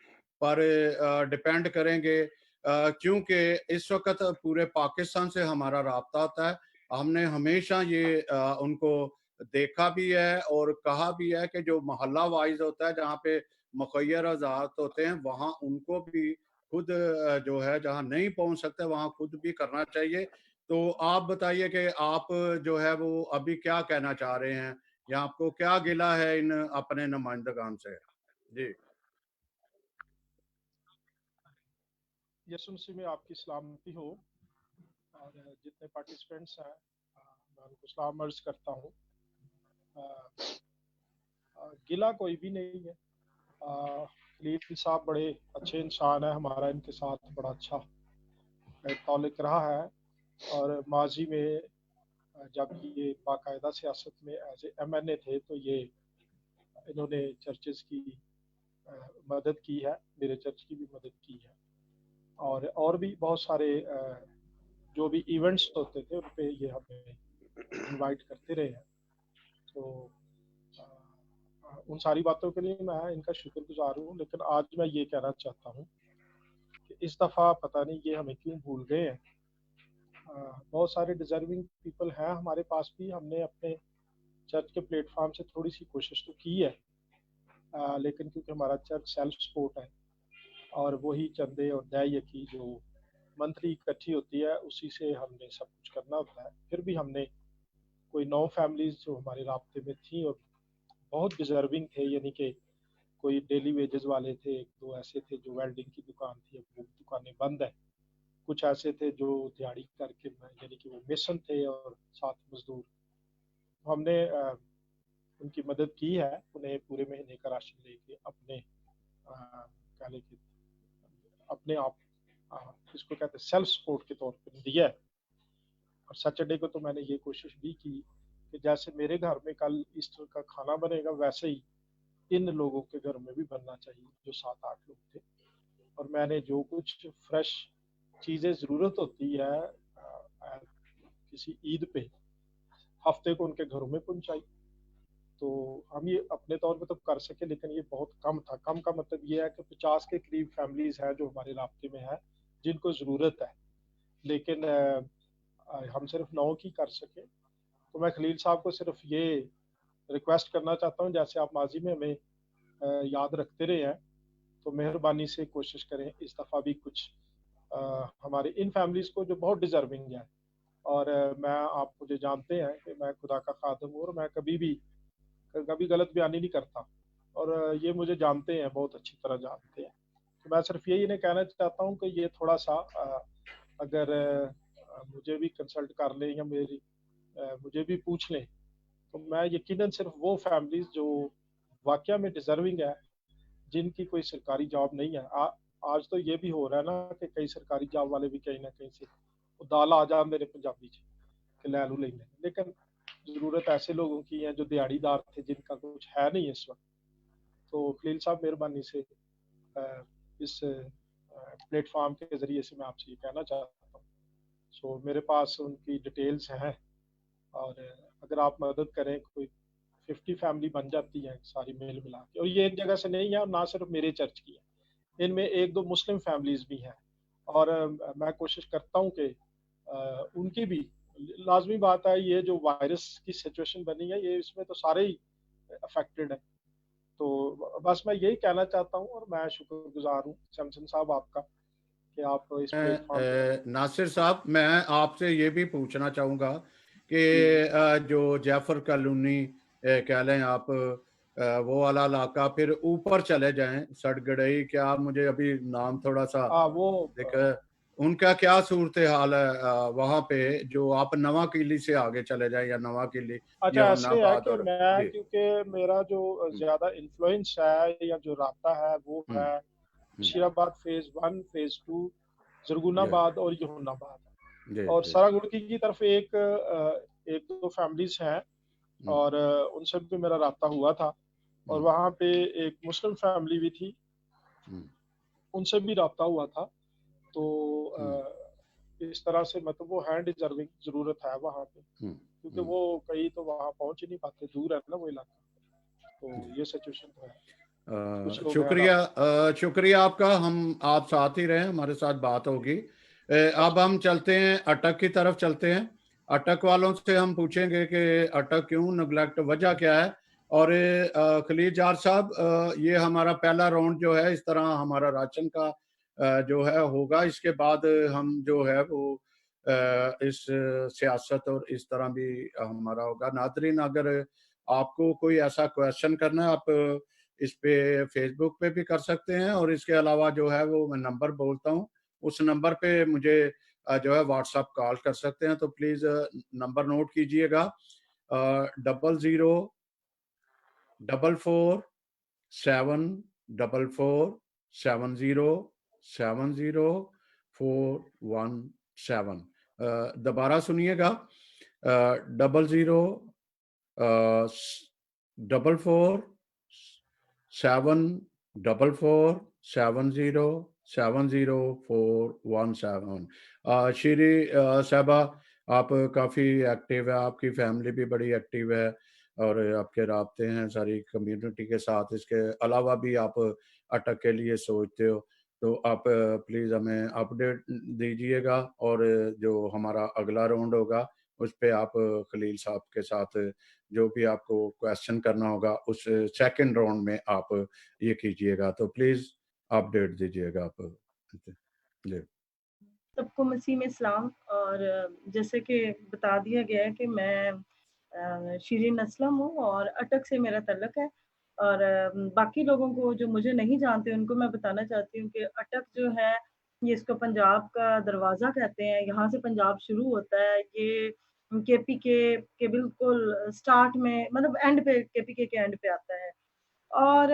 B: पर डिपेंड करेंगे, क्योंकि इस वक़्त पूरे पाकिस्तान से हमारा राब्ता होता है। हमने हमेशा ये उनको देखा भी है और कहा भी है कि जो मोहल्ला वाइज़ होता है, जहाँ पे मुख़य्यर वज़ाहत होते हैं, वहाँ उनको भी खुद जो है जहाँ नहीं पहुँच सकते, वहाँ खुद भी करना चाहिए। तो आप बताइए कि आप जो है वो अभी क्या कहना चाह रहे हैं? या आपको क्या गिला है इन अपने नुमाइंदगान से? जी।
E: यसु मसीह में आपकी सलामती हो, और जितने पार्टिसिपेंट्स हैं मैं उनको सलाम अर्ज करता हूँ। गिला कोई भी नहीं है। खलील साहब बड़े अच्छे इंसान है, हमारा इनके साथ बड़ा अच्छा ताल्लुक रहा है, और माजी में जब ये बाकायदा सियासत में एज ए MNA थे तो ये इन्होंने चर्चेस की मदद की है, मेरे चर्च की भी मदद की है, और भी बहुत सारे जो भी इवेंट्स होते थे उन पे ये हमें इनवाइट करते रहे हैं। तो उन सारी बातों के लिए मैं इनका शुक्रगुजार हूँ। लेकिन आज मैं ये कहना चाहता हूँ कि इस दफ़ा पता नहीं ये हमें क्यों भूल गए हैं। बहुत सारे डिज़र्विंग पीपल हैं हमारे पास भी, हमने अपने चर्च के प्लेटफॉर्म से थोड़ी सी कोशिश तो की है, लेकिन क्योंकि हमारा चर्च सेल्फ सपोर्ट है और वही चंदे और दायिये की जो मंथली इकट्ठी होती है उसी से हमने सब कुछ करना होता है। फिर भी हमने कोई 9 फैमिलीज़ जो हमारे राब्ते में थी और बहुत डिज़र्विंग थे, यानी कि कोई डेली वेजेस वाले थे, 1-2 ऐसे थे जो वेल्डिंग की दुकान थी, अब वो दुकानें बंद है। कुछ ऐसे थे जो दिहाड़ी करके यानी कि वो मेसन थे और साथ मजदूर। हमने उनकी मदद की है, उन्हें पूरे महीने का राशन लेके अपने कह लें कि अपने आप इसको कहते हैं सेल्फ सपोर्ट के तौर पर दिया है। और सैटरडे को तो मैंने ये कोशिश भी की कि जैसे मेरे घर में कल ईस्टर का खाना बनेगा वैसे ही इन लोगों के घर में भी बनना चाहिए जो 7-8 लोग थे। और मैंने जो कुछ फ्रेश चीज़ें ज़रूरत होती है किसी ईद पे हफ्ते को उनके घरों में पहुंचाई। तो हम ये अपने तौर पे तो कर सके, लेकिन ये बहुत कम था। कम का मतलब ये है कि 50 के करीब फैमिलीज हैं जो हमारे राब्ते में है जिनको ज़रूरत है, लेकिन हम सिर्फ 9 की कर सके। तो मैं खलील साहब को सिर्फ ये रिक्वेस्ट करना चाहता हूँ, जैसे आप माजी में हमें याद रखते रहे हैं, तो मेहरबानी से कोशिश करें इस दफ़ा भी कुछ हमारे इन फैमिलीज़ को जो बहुत डिज़र्विंग है। और मैं आप मुझे जानते हैं कि मैं खुदा का खादम हूँ और मैं कभी भी कभी गलत बयानी नहीं करता, और ये मुझे जानते हैं, बहुत अच्छी तरह जानते हैं। तो मैं सिर्फ यही इन्हें कहना चाहता हूँ कि ये थोड़ा सा अगर मुझे भी कंसल्ट कर लें या मुझे भी पूछ लें, तो मैं यकीनन सिर्फ वो फैमिलीज जो वाकया में डिजर्विंग है, जिनकी कोई सरकारी जॉब नहीं है, आज तो ये भी हो रहा है ना कि कई सरकारी जॉब वाले भी कहीं ना कहीं से दाल आ जा मेरे पंजाबी च कि लै लू लेंगे, लेकिन जरूरत ऐसे लोगों की है जो दिहाड़ीदार थे, जिनका कुछ है नहीं इस वक्त। तो खलील साहब, मेहरबानी से इस प्लेटफॉर्म के जरिए से मैं आपसे ये कहना चाहता हूँ। सो मेरे पास उनकी डिटेल्स हैं, और अगर आप मदद करें, कोई 50 फैमिली बन जाती है सारी मेल मिला के, और ये एक जगह से नहीं है, और ना सिर्फ मेरे चर्च की है, इनमें एक दो मुस्लिम फैमिलीज भी हैं, और मैं कोशिश करता हूँ कि उनकी भी, लाजमी बात है, ये जो वायरस की सिचुएशन बनी है, ये इसमें तो सारे ही अफेक्टेड है। तो बस मैं यही कहना चाहता हूँ, और मैं शुक्रगुजार हूँ सैमसन साहब आपका कि आप इस प्लेटफॉर्म पे।
B: नासिर साहब, मैं आपसे ये भी पूछना चाहूँगा कि जो जैफर कॉलोनी कह लें आप, वो वाला इलाका, फिर ऊपर चले जाएं सड़गड़ई, क्या मुझे अभी नाम थोड़ा सा
E: वो
B: देख, उनका क्या सूरत हाल है वहाँ पे, जो आप नवा किली से आगे चले जाएं, या नवा किली,
E: अच्छा, ऐसे है
B: जहानाबाद
E: कि
B: और
E: मैं,
B: जी।
E: क्योंकि मेरा जो ज्यादा इन्फ्लुएंस है या जो रास्ता है वो
B: हम्म,
E: है
B: हम्म,
E: बशीराबाद फेज 1, फेज 2,
B: जी
E: जरगुनाबाद और यमुनाबाद।
B: जी
E: और
B: जी।
E: सरागुड़की की तरफ एक दो फैमिलीज हैं,
B: हम्म,
E: और उनसे भी मेरा रास्ता हुआ था, और
B: हम्म,
E: वहाँ पे एक मुस्लिम फैमिली भी थी,
B: हम्म,
E: उनसे भी रास्ता हुआ था। तो
B: हम्म,
E: इस तरह से मतलब वो है डिजर्विंग, जरूरत है वहाँ पे,
B: हम्म,
E: क्योंकि वो कई तो वहाँ पहुँच ही नहीं पाते, दूर है ना वो इलाका। तो
B: जी।
E: ये सिचुएशन तो है, कुछ लोग हैं
B: शुक्रिया,
E: रास्ते।
B: शुक्रिया आपका। हम आप साथ ही रहे, हमारे साथ बात होगी। अब हम चलते हैं अटक की तरफ चलते हैं। अटक वालों से हम पूछेंगे कि अटक क्यों नेग्लेक्ट, वजह क्या है। और खलील जार साहब, ये हमारा पहला राउंड जो है, इस तरह हमारा राशन का जो है होगा। इसके बाद हम जो है वो इस सियासत और इस तरह भी हमारा होगा। नादरीन, अगर आपको कोई ऐसा क्वेश्चन करना है, आप इस पे फेसबुक पे भी कर सकते हैं, और इसके अलावा जो है वो मैं नंबर बोलता हूँ, उस नंबर पे मुझे जो है व्हाट्सएप कॉल कर सकते हैं। तो प्लीज नंबर नोट कीजिएगा, 004447470417। दोबारा सुनिएगा, 004447470417। श्री साहबा, आप काफ़ी एक्टिव है, आपकी फैमिली भी बड़ी एक्टिव है, और आपके राब्ते हैं सारी कम्युनिटी के साथ। इसके अलावा भी आप अटक के लिए सोचते हो, तो आप प्लीज़ हमें अपडेट दीजिएगा, और जो हमारा अगला राउंड होगा उस पे आप खलील साहब के साथ जो भी आपको क्वेश्चन करना होगा, उस सेकंड राउंड में आप ये कीजिएगा। तो प्लीज अपडेट दीजिएगा आप जी।
F: सबको मसीह में सलाम। और जैसे कि बता दिया गया है कि मैं शीरीन असलम हूँ और अटक से मेरा तल्लक है। और बाकी लोगों को जो मुझे नहीं जानते उनको मैं बताना चाहती हूँ कि अटक जो है ये इसको पंजाब का दरवाज़ा कहते हैं। यहाँ से पंजाब शुरू होता है। ये केपीके के बिल्कुल स्टार्ट में, मतलब एंड पे, केपीके के एंड पे आता है। और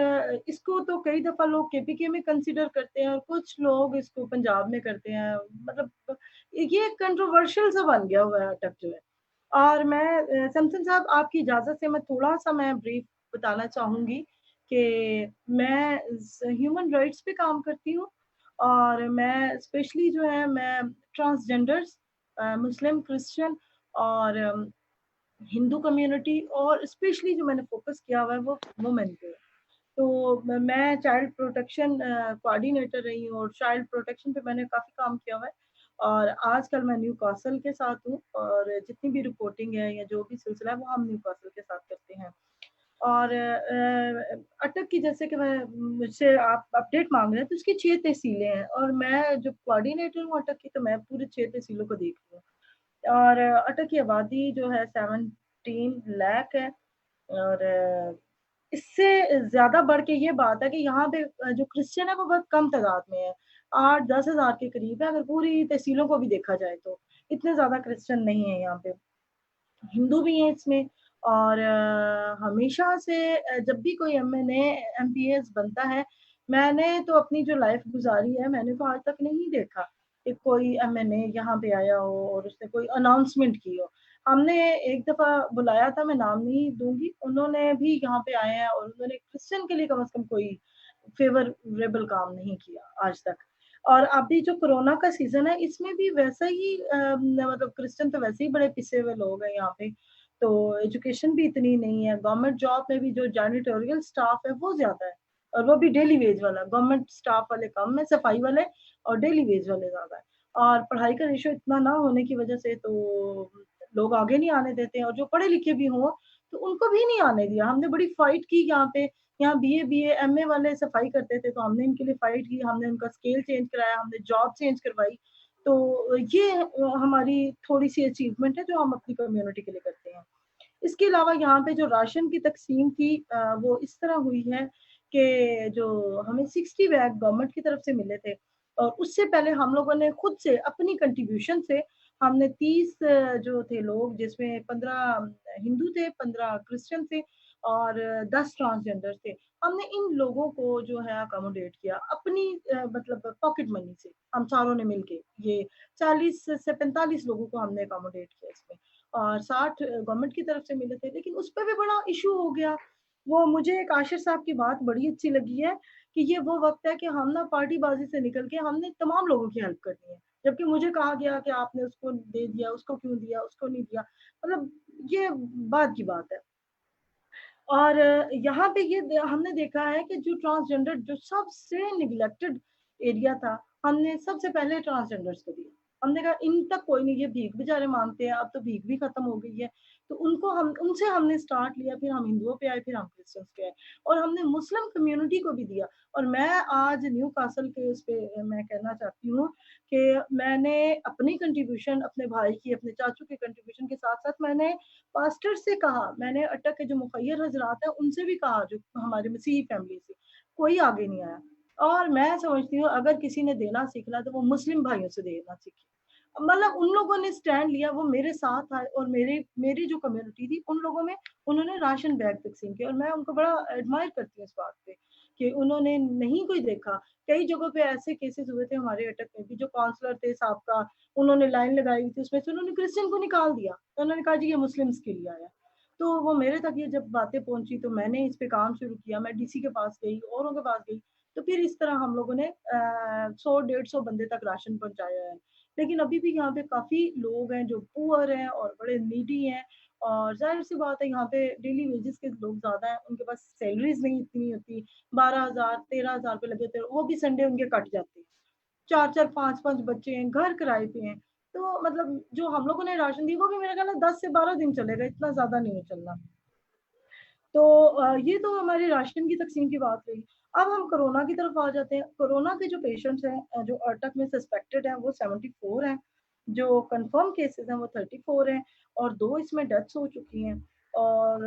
F: इसको तो कई दफ़ा लोग केपीके में कंसीडर करते हैं और कुछ लोग इसको पंजाब में करते हैं। मतलब ये कंट्रोवर्शियल सा बन गया हुआ है अटक जो है। और मैं सैमसन साहब, आपकी इजाज़त से मैं थोड़ा-सा मैं ब्रीफ बताना चाहूँगी कि मैं ह्यूमन राइट्स पे काम करती हूँ। और मैं स्पेशली जो है मैं ट्रांसजेंडर्स, मुस्लिम, क्रिश्चियन और हिंदू कम्युनिटी, और स्पेशली जो मैंने फ़ोकस किया हुआ है वो वुमेन पे है। तो मैं चाइल्ड प्रोटेक्शन कोऑर्डिनेटर रही हूँ और चाइल्ड प्रोटेक्शन पे मैंने काफ़ी काम किया हुआ है। और आजकल मैं न्यू कासल के साथ हूँ, और जितनी भी रिपोर्टिंग है या जो भी सिलसिला है वो हम न्यू कासल के साथ करते हैं। और अटक की, जैसे कि मैं मुझसे आप अपडेट मांग रहे हैं, तो उसकी 6 तहसीलें हैं और मैं जो कोऑर्डिनेटर हूँ अटक की, तो मैं पूरे 6 तहसीलों को देख रही हूँ। और अटक की आबादी जो है 17 लाख है। और इससे ज़्यादा बढ़ के ये बात है कि यहाँ पे जो क्रिश्चियन है वो बहुत कम तादाद में है। 8-10 हज़ार के करीब है अगर पूरी तहसीलों को भी देखा जाए तो। इतने ज़्यादा क्रिश्चियन नहीं है यहाँ पे। हिंदू भी हैं इसमें और हमेशा से जब भी कोई एमएनए, एमपीएस बनता है, मैंने तो अपनी जो लाइफ़ गुज़ारी है, मैंने तो आज तक नहीं देखा कि कोई एमएनए यहाँ पे आया हो और उसने कोई अनाउंसमेंट की हो। हमने एक दफ़ा बुलाया था, मैं नाम नहीं दूँगी, उन्होंने भी यहाँ पे आए हैं और उन्होंने क्रिश्चियन के लिए कम से कम कोई फ़ेवरेबल काम नहीं किया आज तक। और अभी जो कोरोना का सीज़न है, इसमें भी वैसा ही मतलब क्रिश्चियन तो वैसे ही बड़े पिसे हुए लोग हैं यहाँ पे, तो एजुकेशन भी इतनी नहीं है। गवर्नमेंट जॉब में भी जो जैनिटोरियल स्टाफ है, वो ज़्यादा है और वो भी डेली वेज वाला। गवर्नमेंट स्टाफ वाले कम है, सफाई वाले और डेली वेज वाले ज़्यादा है। और पढ़ाई का रेशियो इतना ना होने की वजह से तो लोग आगे नहीं आने देते हैं और जो पढ़े लिखे भी हों, तो उनको भी नहीं आने दिया। हमने बड़ी फाइट की यहाँ पे, यहाँ बीए, एमए वाले सफाई करते थे, तो हमने इनके लिए फाइट की, हमने उनका स्केल चेंज कराया, हमने जॉब चेंज करवाई। तो ये हमारी थोड़ी-सी अचीवमेंट है जो हम अपनी कम्युनिटी के लिए करते हैं। इसके अलावा यहाँ पे जो राशन की तक़सीम थी वो इस तरह हुई है कि जो हमें 60 बैग गवर्नमेंट की तरफ से मिले थे और उससे पहले हम लोगों ने खुद से अपनी कंट्रीब्यूशन से हमने 30 जो थे लोग जिसमें 15 हिंदू थे, 15 क्रिश्चियन थे और 10 ट्रांसजेंडर थे। हमने इन लोगों को जो है अकोमोडेट किया अपनी मतलब पॉकेट मनी से, हम चारों ने मिलके ये 40 से 45 लोगों को हमने अकोमोडेट किया इसमें। और 60 गवर्नमेंट की तरफ से मिले थे, लेकिन उस पे भी बड़ा इश्यू हो गया। वो मुझे एक आशिर साहब की बात बड़ी अच्छी लगी है कि ये वो वक़्त है कि हम ना पार्टीबाज़ी से निकल के हमने तमाम लोगों की हेल्प करनी है। जबकि मुझे कहा गया कि आपने उसको दे दिया, उसको क्यों दिया, उसको नहीं दिया। मतलब ये बाद की बात है। और यहाँ पे ये हमने देखा है कि जो ट्रांसजेंडर जो सबसे निग्लेक्टेड एरिया था, हमने सबसे पहले ट्रांसजेंडर्स को दिया। हमने कहा इन तक कोई नहीं, ये भीख बेचारे माँगते हैं, अब तो भीख भी खत्म हो गई है। तो उनको हम उनसे हमने स्टार्ट लिया, फिर हम हिंदुओं पे आए, फिर हम क्रिश्चियंस पे आए और हमने मुस्लिम कम्युनिटी को भी दिया। और मैं आज न्यू कासल के उस पे मैं कहना चाहती हूँ कि मैंने अपनी कंट्रीब्यूशन अपने भाई की, अपने चाचू की कंट्रीब्यूशन के साथ-साथ मैंने पास्टर से कहा, मैंने अटक के जो मुखय्यर हज़रात हैं, उनसे भी कहा जो हमारे मसीही फैमिली से, कोई आगे नहीं आया। और मैं समझती हूँ अगर किसी ने देना सीखना है तो वो मुस्लिम भाइयों से देना सीखे। मतलब उन लोगों ने स्टैंड लिया, वो मेरे साथ आए और मेरी जो कम्युनिटी थी, उन लोगों में उन्होंने राशन बैग तक़सीम किए और मैं उनको बड़ा एडमायर करती हूँ इस बात पे कि उन्होंने नहीं कोई देखा। कई जगहों पे ऐसे केसेस हुए थे हमारे अटक में भी, जो काउंसलर थे साबका, उन्होंने लाइन लगाई हुई थी, उसमें से उन्होंने क्रिश्चियन को निकाल दिया। तो उन्होंने कहा जी ये मुस्लिम्स के लिए आया है। तो वो मेरे तक ये जब बातें पहुँची तो मैंने इस पे काम शुरू किया। मैं डीसी के पास गई, औरों के पास गई, तो फिर इस तरह हम लोगों ने 100 150 बंदे तक राशन पहुँचाया है। लेकिन अभी भी यहाँ पे काफ़ी लोग हैं जो पुअर हैं और बड़े नीडी हैं और ज़ाहिर-सी बात है यहाँ पे डेली वेजेस के लोग ज़्यादा हैं, उनके पास सैलरीज़ नहीं इतनी होती। 12,000 13,000 रुपए लगे थे, वो भी संडे उनके कट जाते हैं। 4-4 5-5 बच्चे हैं, घर किराए पे हैं। तो मतलब जो हम लोगों ने राशन दी वो भी मेरा ख़्याल है 10 से 12 दिन चलेगा, इतना ज़्यादा नहीं है चलना। तो ये तो हमारी राशन की तक़सीम की बात रही। अब हम कोरोना की तरफ आ जाते हैं। कोरोना के जो पेशेंट्स हैं जो अटक में सस्पेक्टेड हैं वो 74 हैं, जो कन्फर्म केसेज़ हैं वो 34 हैं और 2 इसमें डेथ्स हो चुकी हैं। और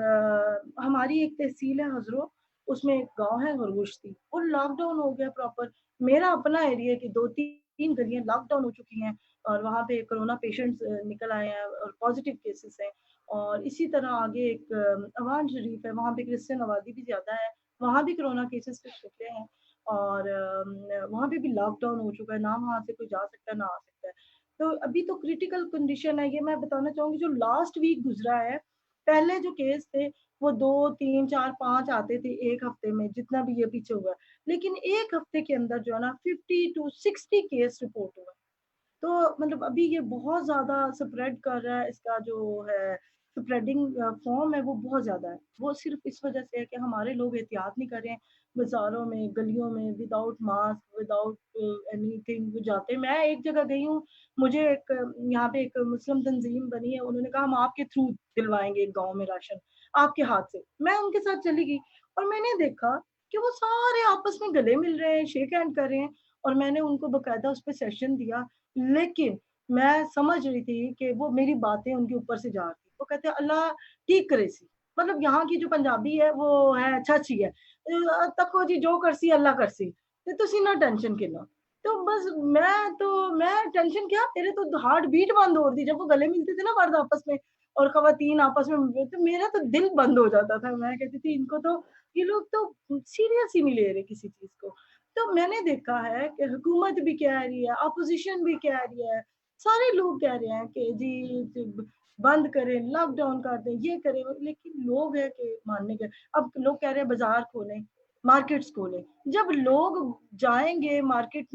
F: हमारी एक तहसील है हज़रो, उसमें एक गाँव है खरगोश्ती, वो लॉकडाउन हो गया प्रॉपर। मेरा अपना एरिया की 2-3 गलियाँ लॉकडाउन हो चुकी हैं और वहाँ पे कोरोना पेशेंट्स निकल आए हैं और पॉज़िटिव केसेज़ हैं। और इसी तरह आगे एक अवान शरीफ है, वहाँ पे क्रिश्चियन आबादी भी ज़्यादा है, वहाँ भी कोरोना केसेस कुछ निकले हैं और वहाँ पे भी लॉकडाउन हो चुका है, ना वहाँ से कोई जा सकता है, ना आ सकता है। तो अभी तो क्रिटिकल कंडीशन है, ये मैं बताना चाहूँगी जो लास्ट वीक गुज़रा है, पहले जो केस थे वो 2, 3, 4, 5 आते थे 1 हफ्ते में, जितना भी ये पीछे हुआ है। लेकिन 1 हफ्ते के अंदर जो है ना 50 टू 60 केस रिपोर्ट हुए। तो मतलब अभी ये बहुत ज़्यादा स्प्रेड कर रहा है, इसका जो है स्प्रेडिंग फॉर्म है वो बहुत ज़्यादा है। वो सिर्फ़ इस वज़ह से है कि हमारे लोग एहतियात नहीं कर रहे हैं, बाज़ारों में, गलियों में विदाउट मास्क, विदाउट एनीथिंग वो जाते हैं। मैं एक जगह गई हूँ, मुझे एक यहाँ पे एक मुस्लिम तंज़ीम बनी है, उन्होंने कहा हम आपके थ्रू दिलवाएँगे एक गाँव में राशन, आपके हाथ से। मैं उनके साथ चली गई और मैंने देखा कि वो सारे आपस में गले मिल रहे हैं, शेक हैंड कर रहे हैं और मैंने उनको बाकायदा उस पे सेशन दिया। लेकिन मैं समझ रही थी कि वो मेरी बातें उनके ऊपर से जा रही थी। वो कहते हैं अल्लाह ठीक करे सी। मतलब यहाँ की जो पंजाबी है वो है छाछी है, तको जी जो करसी अल्लाह करसी, ते तुसी ना टेंशन किलो। तो बस मैं टेंशन क्या, मेरे तो हार्ट बीट बंद हो रही थी जब वो गले मिलते थे ना मर्द आपस में और खवातीन आपस में, तो मेरा तो दिल बंद हो जाता था। मैं कहती थी इनको तो, ये लोग तो सीरियस ही नहीं ले रहे किसी चीज को। तो मैंने देखा है कि हुकूमत भी कह रही है, अपोजिशन भी कह रही है, सारे लोग कह रहे हैं कि जी बंद करें, लॉकडाउन कर दें, ये करें, लेकिन लोग है कि मानने के। अब लोग कह रहे हैं बाजार खोलें, मार्केट्स खोलें। जब लोग जाएंगे मार्केट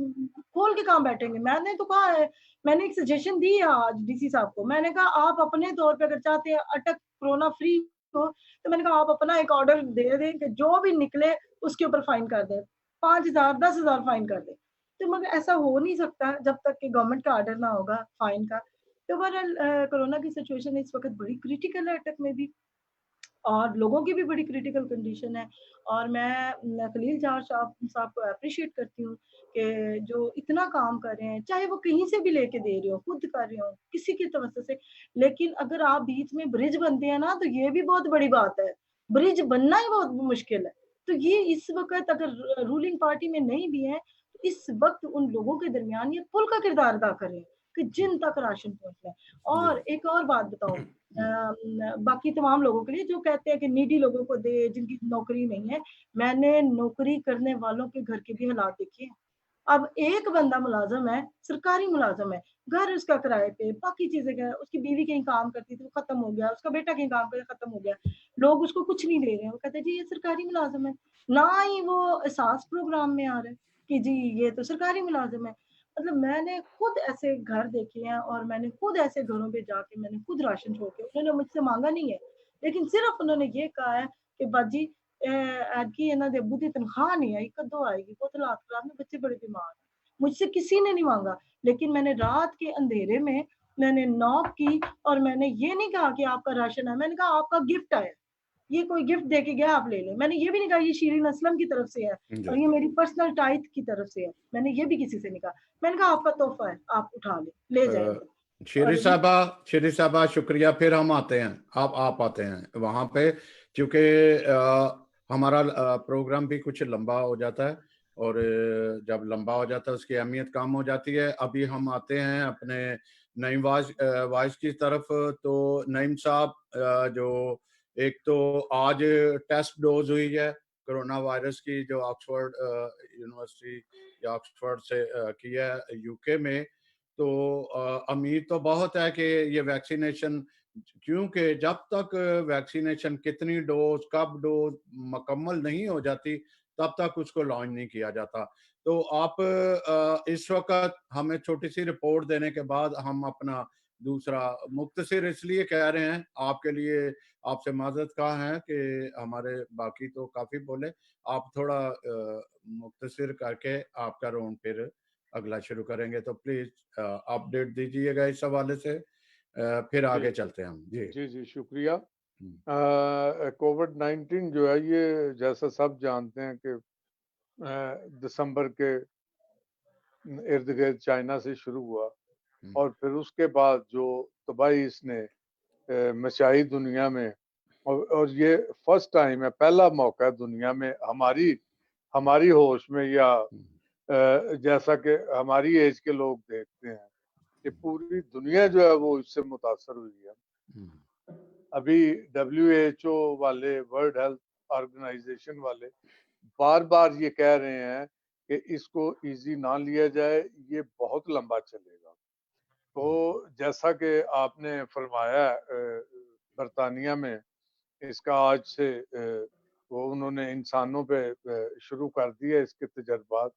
F: खोल के कहाँ बैठेंगे? मैंने तो कहा है, मैंने एक सजेशन दी है आज डीसी साहब को। मैंने कहा आप अपने तौर पे अगर चाहते हैं अटक कोरोना फ्री हो, तो मैंने कहा आप अपना एक ऑर्डर दे दें कि जो भी निकले उसके ऊपर फाइन कर दें, 5,000 10,000 फाइन कर दें। तो मगर ऐसा हो नहीं सकता जब तक कि गवर्नमेंट का ऑर्डर ना होगा फाइन का। तो बहरहाल कोरोना की सिचुएशन इस वक्त बड़ी क्रिटिकल है अटक में भी, और लोगों की भी बड़ी क्रिटिकल कंडीशन है। और मैं खलील जहार साहब साहब को अप्रिशिएट करती हूँ कि जो इतना काम कर रहे हैं, चाहे वो कहीं से भी लेके दे रहे हो, खुद कर रहे हो, किसी की तवज्जो से। लेकिन अगर आप बीच में ब्रिज बनते हैं ना, तो ये भी बहुत बड़ी बात है। ब्रिज बनना ही बहुत मुश्किल है। तो ये इस वक़्त अगर रूलिंग पार्टी में नहीं भी है, तो इस वक़्त उन लोगों के दरमियान ये पुल का किरदार अदा कर रहे हैं कि जिन तक राशन पहुँचना है।
B: जी
F: और एक और बात बताऊँ, बाकी तमाम लोगों के लिए जो कहते हैं कि नीडी लोगों को दे, जिनकी नौकरी नहीं है। मैंने नौकरी करने वालों के घर के भी हालात देखे हैं। अब एक बंदा मुलाज़िम है, सरकारी मुलाज़िम है, घर उसका किराए पे, बाकी चीज़ें क्या है, उसकी बीवी कहीं काम करती थी, वो खत्म हो गया, उसका बेटा कहीं काम करके खत्म हो गया। लोग उसको कुछ नहीं दे रहे हैं, वो कहते हैं जी ये सरकारी मुलाज़िम है। ना ही वो एहसास प्रोग्राम में आ रहा है कि जी ये तो सरकारी मुलाज़िम है। मतलब मैंने खुद ऐसे घर देखे हैं और मैंने खुद ऐसे घरों पे जाके मैंने खुद राशन छोड़ के, उन्होंने मुझसे माँगा नहीं है, लेकिन सिर्फ़ उन्होंने ये कहा है कि बाजी ऐतकी इन्हां दे अब्बू दी तनख़्वाह नहीं आई, कद्दों आएगी, पुत्त हालात में बच्चे बड़े बीमार हैं। मुझसे किसी ने नहीं माँगा, लेकिन मैंने रात के अंधेरे में मैंने नॉक की और मैंने ये नहीं कहा कि आपका राशन है, मैंने कहा आपका गिफ्ट आया। ये कोई गिफ्ट दे के गया, आप ले लें। मैंने ये भी नहीं कहा ये शीरीन असलम की तरफ से है
B: जी
F: और ये मेरी पर्सनल टाइथ की तरफ से है। मैंने ये भी किसी से नहीं कहा। मैंने कहा आपका तोहफ़ा है, आप उठा लें, ले जाएँ
B: अ,
F: अंदर। और
B: शेरी साहबा शुक्रिया। फिर हम आते हैं, आप आते हैं वहाँ पे, क्योंकि हमारा प्रोग्राम भी कुछ लंबा हो जाता है, और जब लंबा हो जाता है उसकी अहमियत कम हो जाती है। अभी हम आते हैं अपने नईम वाइस की तरफ। तो नईम साहब, जो एक तो आज टेस्ट डोज हुई है कोरोना वायरस की, जो ऑक्सफोर्ड यूनिवर्सिटी या ऑक्सफोर्ड से की है यूके में। तो उम्मीद तो बहुत है कि ये वैक्सीनेशन, क्योंकि जब तक वैक्सीनेशन कितनी डोज कब डोज मुकम्मल नहीं हो जाती, तब तक उसको लॉन्च नहीं किया जाता। तो आप इस वक्त हमें छोटी सी रिपोर्ट देने के बाद हम अपना दूसरा, मुख्तसर इसलिए कह रहे हैं आपके लिए, आपसे माजरत कहा है कि हमारे बाकी तो काफ़ी बोले, आप थोड़ा मुख्तसर करके आपका राउंड फिर अगला शुरू करेंगे। तो प्लीज अपडेट दीजिएगा इस हवाले से, फिर
G: जी
B: आगे चलते हैं हम। जी
G: जी जी शुक्रिया।
B: हम्म,
G: कोविड-19 जो है ये जैसा सब जानते हैं कि दिसंबर के इर्द गिर्द चाइना से शुरू हुआ
B: हम्म,
G: और फिर उसके बाद जो तबाही इसने मचाई दुनिया में, और ये फर्स्ट टाइम है, पहला मौका है दुनिया में हमारी हमारी होश में, या
B: हम्म,
G: जैसा कि हमारी एज के लोग देखते हैं कि पूरी दुनिया जो है वो इससे मुतासर हुई है।
B: हम्म,
G: अभी WHO वाले, वर्ल्ड हेल्थ ऑर्गेनाइजेशन वाले बार बार ये कह रहे हैं कि इसको इजी ना लिया जाए, ये बहुत लंबा चलेगा। तो जैसा कि आपने फरमाया, बरतानिया में इसका आज से वो उन्होंने इंसानों पे शुरू कर दिया इसके तजर्बात।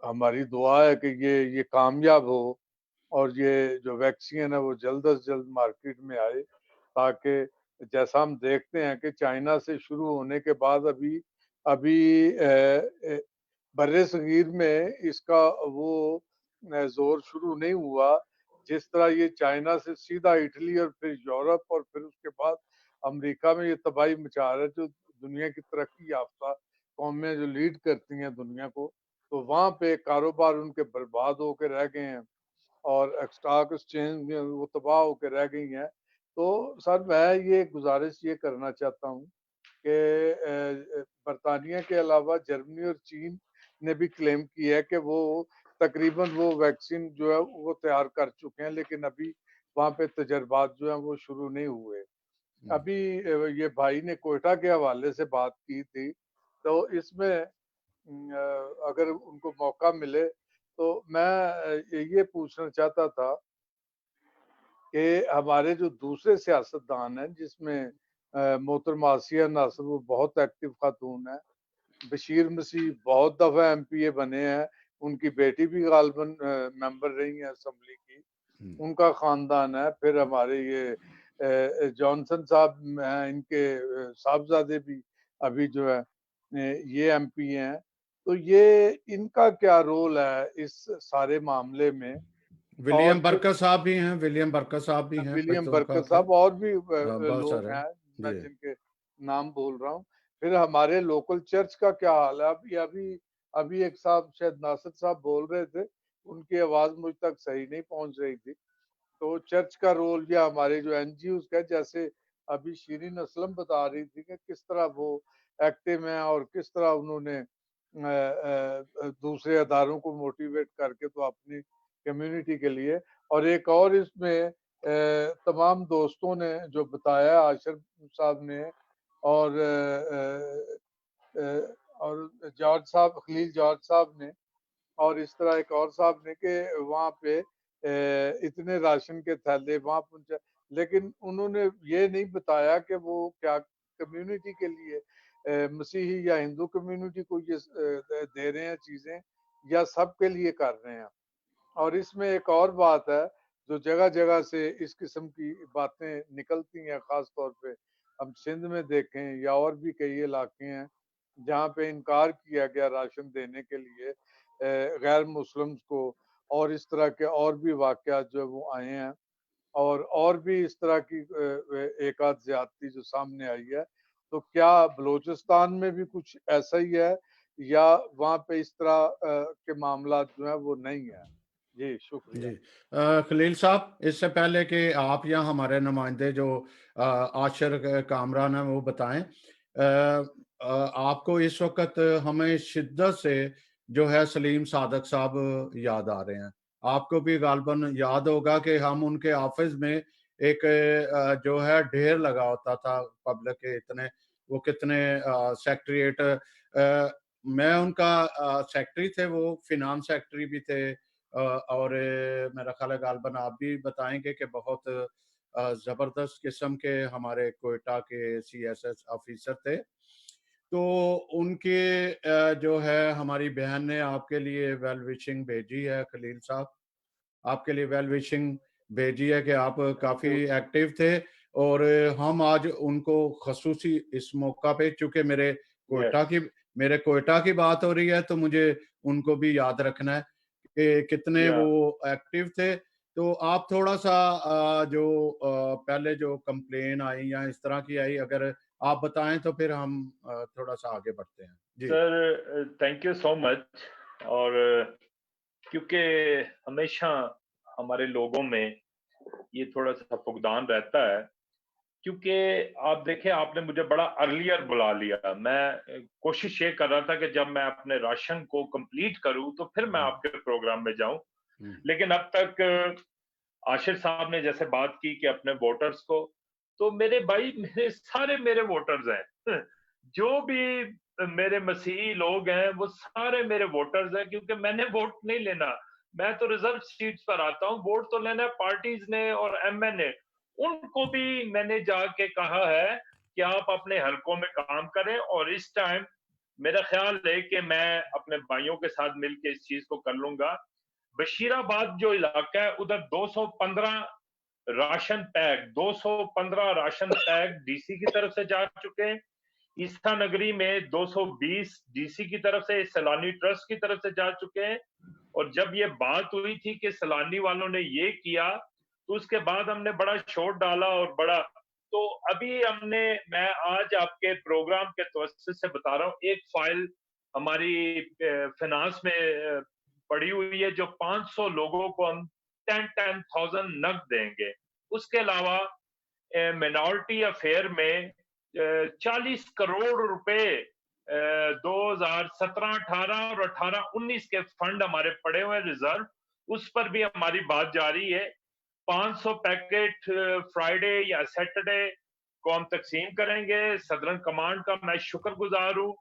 G: हमारी दुआ है कि ये कामयाब हो और ये जो वैक्सीन है वो जल्द अज जल्द मार्केट में आए, ताकि जैसा हम देखते हैं कि चाइना से शुरू होने के बाद अभी अभी बर्रे सगीर में इसका वो जोर शुरू नहीं हुआ, जिस तरह ये चाइना से सीधा इटली और फिर यूरोप और फिर उसके बाद अमेरिका में ये तबाही मचा रहा है। जो दुनिया की तरक्की याफ्ता कौमें जो लीड करती हैं दुनिया को, तो वहाँ पे कारोबार उनके बर्बाद होकर रह गए हैं और स्टॉक एक्सचेंज में वो तबाह होकर रह गई हैं। तो सर मैं ये गुजारिश ये करना चाहता हूँ कि बरतानिया के अलावा जर्मनी और चीन ने भी क्लेम किया है कि वो तकरीबन वो वैक्सीन जो है वो तैयार कर चुके हैं, लेकिन अभी वहाँ पे तजर्बात जो हैं वो शुरू नहीं हुए। अभी ये भाई ने कोयटा के हवाले से बात की थी, तो इसमें अगर उनको मौका मिले तो मैं ये पूछना चाहता था कि हमारे जो दूसरे सियासतदान हैं जिसमें मोहतरमा आसिया नासर वो बहुत एक्टिव खातून है, बशीर मसीह बहुत दफ़ा एमपीए बने हैं, उनकी बेटी भी गालिबन मेंबर रही है असेंबली की, उनका ख़ानदान है। फिर हमारे ये जॉनसन साहब हैं, इनके साहबज़ादे भी अभी जो है ये एमपी हैं। तो ये इनका क्या रोल है इस सारे मामले में? और
B: विलियम
G: फिर
B: बरकर साहब भी हैं, विलियम बरकर साहब भी हैं
G: विलियम
B: पख्तूनख्वा
G: बरकर
B: के।
G: साहब और भी
B: बहुत
G: लोग
B: सारे हैं।
G: हैं, मैं
B: जी।
G: जिनके नाम बोल रहा हूँ। फिर हमारे लोकल चर्च का क्या हाल है? अभी अभी अभी एक साहब शायद नासिर साहब बोल रहे थे, उनकी आवाज़ मुझ तक सही नहीं पहुँच रही थी। तो चर्च का रोल या हमारे जो एनजीओज़ का, जैसे अभी शिरीन असलम बता रही थी कि किस तरह वो एक्टिव हैं और किस तरह उन्होंने दूसरे अदारों को मोटिवेट करके तो अपनी कम्युनिटी के लिए। और एक और इसमें तमाम दोस्तों ने जो बताया, आशिर साहब ने और और जॉर्ज साहब, खलील जॉर्ज साहब ने, और इस तरह एक और साहब ने, कि वहाँ पे इतने राशन के थैले वहाँ पहुँचा, लेकिन उन्होंने ये नहीं बताया कि वो क्या कम्युनिटी के लिए मसीही या हिंदू कम्युनिटी को ये दे रहे हैं चीज़ें, या सबके लिए कर रहे हैं। और इसमें एक और बात है, जो जगह-जगह से इस किस्म की बातें निकलती हैं, ख़ास तौर पे हम सिंध में देखें या और भी कई इलाके हैं, जहाँ पे इनकार किया गया राशन देने के लिए गैर मुस्लिम्स को, और इस तरह के और भी वाक़यात जो है वो आए हैं, और भी इस तरह की एक आध ज़्यादती जो सामने आई है। तो क्या बलूचिस्तान में भी कुछ ऐसा ही है, या वहाँ पे इस तरह के मामलात जो हैं वो नहीं हैं? जी, शुक्रिया।
B: जी। खलील साहब, इससे पहले कि आप या हमारे नुमाइंदे जो आशिर कामरान हैं वो बताएं, आपको इस वक्त हमें शिद्दत से जो है सलीम सादक साहब याद आ रहे हैं। आपको भी गालबन याद होगा कि हम उनके ऑफिस में एक जो है ढेर लगा होता था पब्लिक के, इतने वो कितने सेक्रेटरीट, मैं उनका सेक्रेटरी थे, वो फिनांस सेक्रेटरी भी थे, और मेरा ख्याल है गालबन आप भी बताएंगे कि बहुत ज़बरदस्त किस्म के हमारे कोयटा के सीएसएस ऑफिसर थे। तो उनके जो है हमारी बहन ने आपके लिए वेल विशिंग भेजी है, खलील साहब, आपके लिए वेल विशिंग भेजी है कि आप काफ़ी एक्टिव थे, और हम आज उनको खसूसी इस मौका पे, चूँकि
C: यस।
B: मेरे कोयटा की बात हो रही है, तो मुझे उनको भी याद रखना है कि कितने
C: या
B: वो एक्टिव थे। तो आप थोड़ा-सा जो पहले जो कंप्लेन आई या इस तरह की आई, अगर आप बताएँ तो फिर हम थोड़ा-सा आगे बढ़ते हैं। जी।
C: Sir, thank you so much. और क्योंकि हमेशा हमारे लोगों में ये थोड़ा-सा फुकदान रहता है, क्योंकि आप देखें, आपने मुझे बड़ा अर्लियर बुला लिया। मैं कोशिश ये कर रहा था कि जब मैं अपने राशन को कंप्लीट करूँ, तो फिर मैं
B: हुँ,
C: आपके प्रोग्राम में जाऊँ।
B: हुँ,
C: लेकिन अब तक आशिर साहब ने जैसे बात की कि अपने वोटर्स को, तो मेरे भाई, मेरे वोटर्स हैं। जो भी मेरे मसीही लोग हैं, वो सारे मेरे वोटर्स हैं, क्योंकि मैंने वोट नहीं लेना। मैं तो रिजर्व सीट्स पर आता हूँ, वोट तो लेना है पार्टीज ने और एमएनए। उनको भी मैंने जाके कहा है कि आप अपने हलकों में काम करें, और इस टाइम मेरा ख्याल है कि मैं अपने भाइयों के साथ मिलकर इस चीज को कर लूंगा। बशीराबाद जो इलाका है, उधर 215 ration pack 215 ration pack DC की तरफ से जा चुके हैं। ईसा नगरी में 220 डीसी की तरफ से, सैलानी ट्रस्ट की तरफ से जा चुके हैं। और जब ये बात हुई थी कि सैलानी वालों ने ये किया, तो उसके बाद हमने बड़ा शोर डाला और बड़ा, तो अभी हमने, मैं आज आपके प्रोग्राम के तवज्जुह से बता रहा हूँ, एक फाइल हमारी फाइनेंस में पड़ी हुई है, जो 500 लोगों को हम 10,000 नग देंगे। उसके अलावा मिनॉरिटी अफेयर में 40 करोड़ रुपए 2017, 18 और 18, 19 के फंड हमारे पड़े हुए रिजर्व, उस पर भी हमारी बात जारी है। 500 पैकेट फ्राइडे या सैटरडे को हम तकसीम करेंगे। सदरन कमांड का मैं शुक्रगुजार हूँ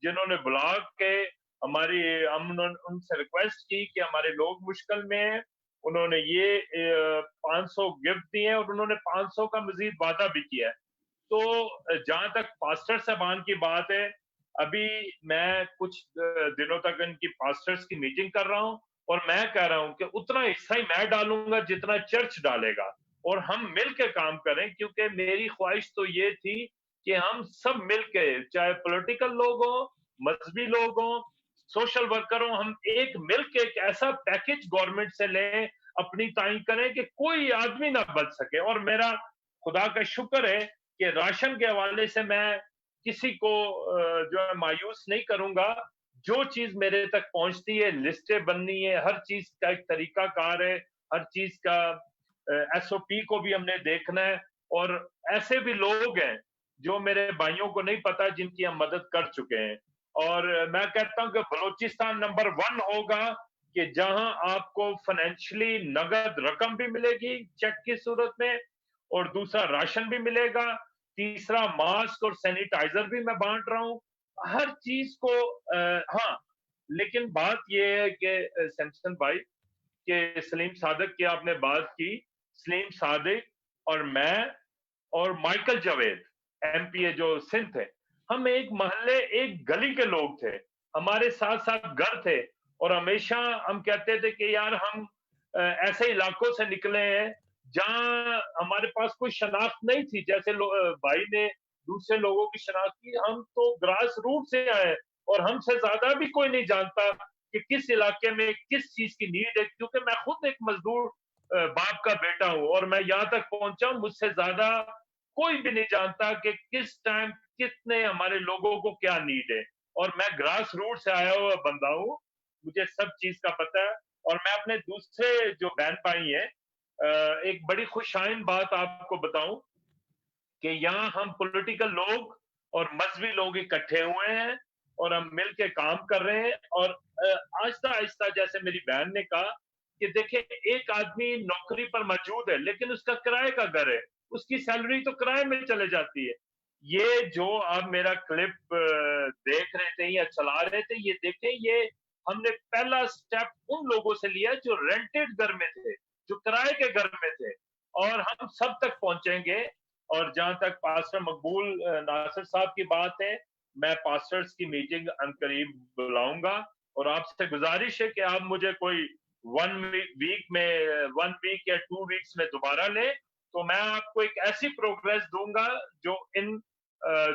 C: जिन्होंने बुला के उनसे रिक्वेस्ट की कि हमारे लोग मुश्किल में हैं। उन्होंने ये 500 गिफ्ट दिए हैं और उन्होंने 500 का मजीद वादा भी किया है। तो जहां तक पास्टर साहबान की बात है, अभी मैं कुछ दिनों तक इनकी पास्टर्स की मीटिंग कर रहा हूं और मैं कह रहा हूं कि उतना हिस्सा ही मैं डालूंगा जितना चर्च डालेगा, और हम मिलकर काम करें, क्योंकि मेरी ख्वाहिश तो ये थी कि हम सब मिलकर, चाहे पॉलिटिकल लोग हो, मजहबी लोग हो, सोशल वर्कर हो, हम एक मिलकर एक ऐसा पैकेज गवर्नमेंट से लें, अपनी ताई करें कि कोई आदमी ना बच सके। और मेरा खुदा का शुक्र है कि राशन के हवाले से मैं किसी को जो है मायूस नहीं करूंगा। जो चीज मेरे तक पहुंचती है, लिस्टें बननी है, हर चीज का एक तरीका कार है, हर चीज का एसओपी को भी हमने देखना है। और ऐसे भी लोग हैं जो मेरे भाइयों को नहीं पता जिनकी हम मदद कर चुके हैं। और मैं कहता हूं कि बलूचिस्तान नंबर 1 होगा कि जहां आपको फाइनेंशियली नगद रकम भी मिलेगी चेक की सूरत में, और दूसरा राशन भी मिलेगा, तीसरा मास्क और सैनिटाइजर भी मैं बांट रहा हूं, हर चीज को। हाँ, लेकिन बात यह है कि सैमसन भाई के सलीम सादिक की आपने बात की। सलीम सादिक और मैं और माइकल जावेद एमपीए जो सिंध थे, हम एक मोहल्ले, एक गली के लोग थे, हमारे साथ साथ घर थे, और हमेशा हम कहते थे कि यार हम ऐसे इलाकों से निकले हैं जहां हमारे पास कोई शनाख्त नहीं थी। जैसे भाई ने दूसरे लोगों की शनाख्त की, हम तो ग्रास रूट से आए और हमसे ज्यादा भी कोई नहीं जानता कि किस इलाके में किस चीज की नीड है, क्योंकि मैं खुद एक मजदूर बाप का बेटा हूं और मैं यहां तक पहुंचा हूं, मुझसे ज्यादा कोई भी नहीं जानता कि किस टाइम कितने हमारे लोगों को क्या नीड है। और मैं ग्रास रूट से आया हुआ बंदा हूं, मुझे सब चीज का पता है। और मैं अपने दूसरे जो बहन भाई हैं, एक बड़ी खुशाइन बात आपको बताऊं कि यहाँ हम पॉलिटिकल लोग और मजहबी लोग इकट्ठे हुए हैं और हम मिलके काम कर रहे हैं। और आहिस्ता आहिस्ता, जैसे मेरी बहन ने कहा कि देखिए एक आदमी नौकरी पर मौजूद है लेकिन उसका किराए का घर है, उसकी सैलरी तो किराए में चले जाती है। ये जो आप मेरा क्लिप देख रहे थे या चला रहे थे, ये देखें, ये हमने पहला स्टेप उन लोगों से लिया जो रेंटेड घर में थे, जो किराए के घर में थे, और हम सब तक पहुंचेंगे। और जहां तक पास्टर मकबूल नासिर साहब की बात है, मैं पास्टर्स की मीटिंग अनकरीब बुलाऊंगा, और आपसे गुजारिश है कि आप मुझे कोई 1 वीक या 2 वीक्स में दोबारा ले, तो मैं आपको एक ऐसी प्रोग्रेस दूंगा जो इन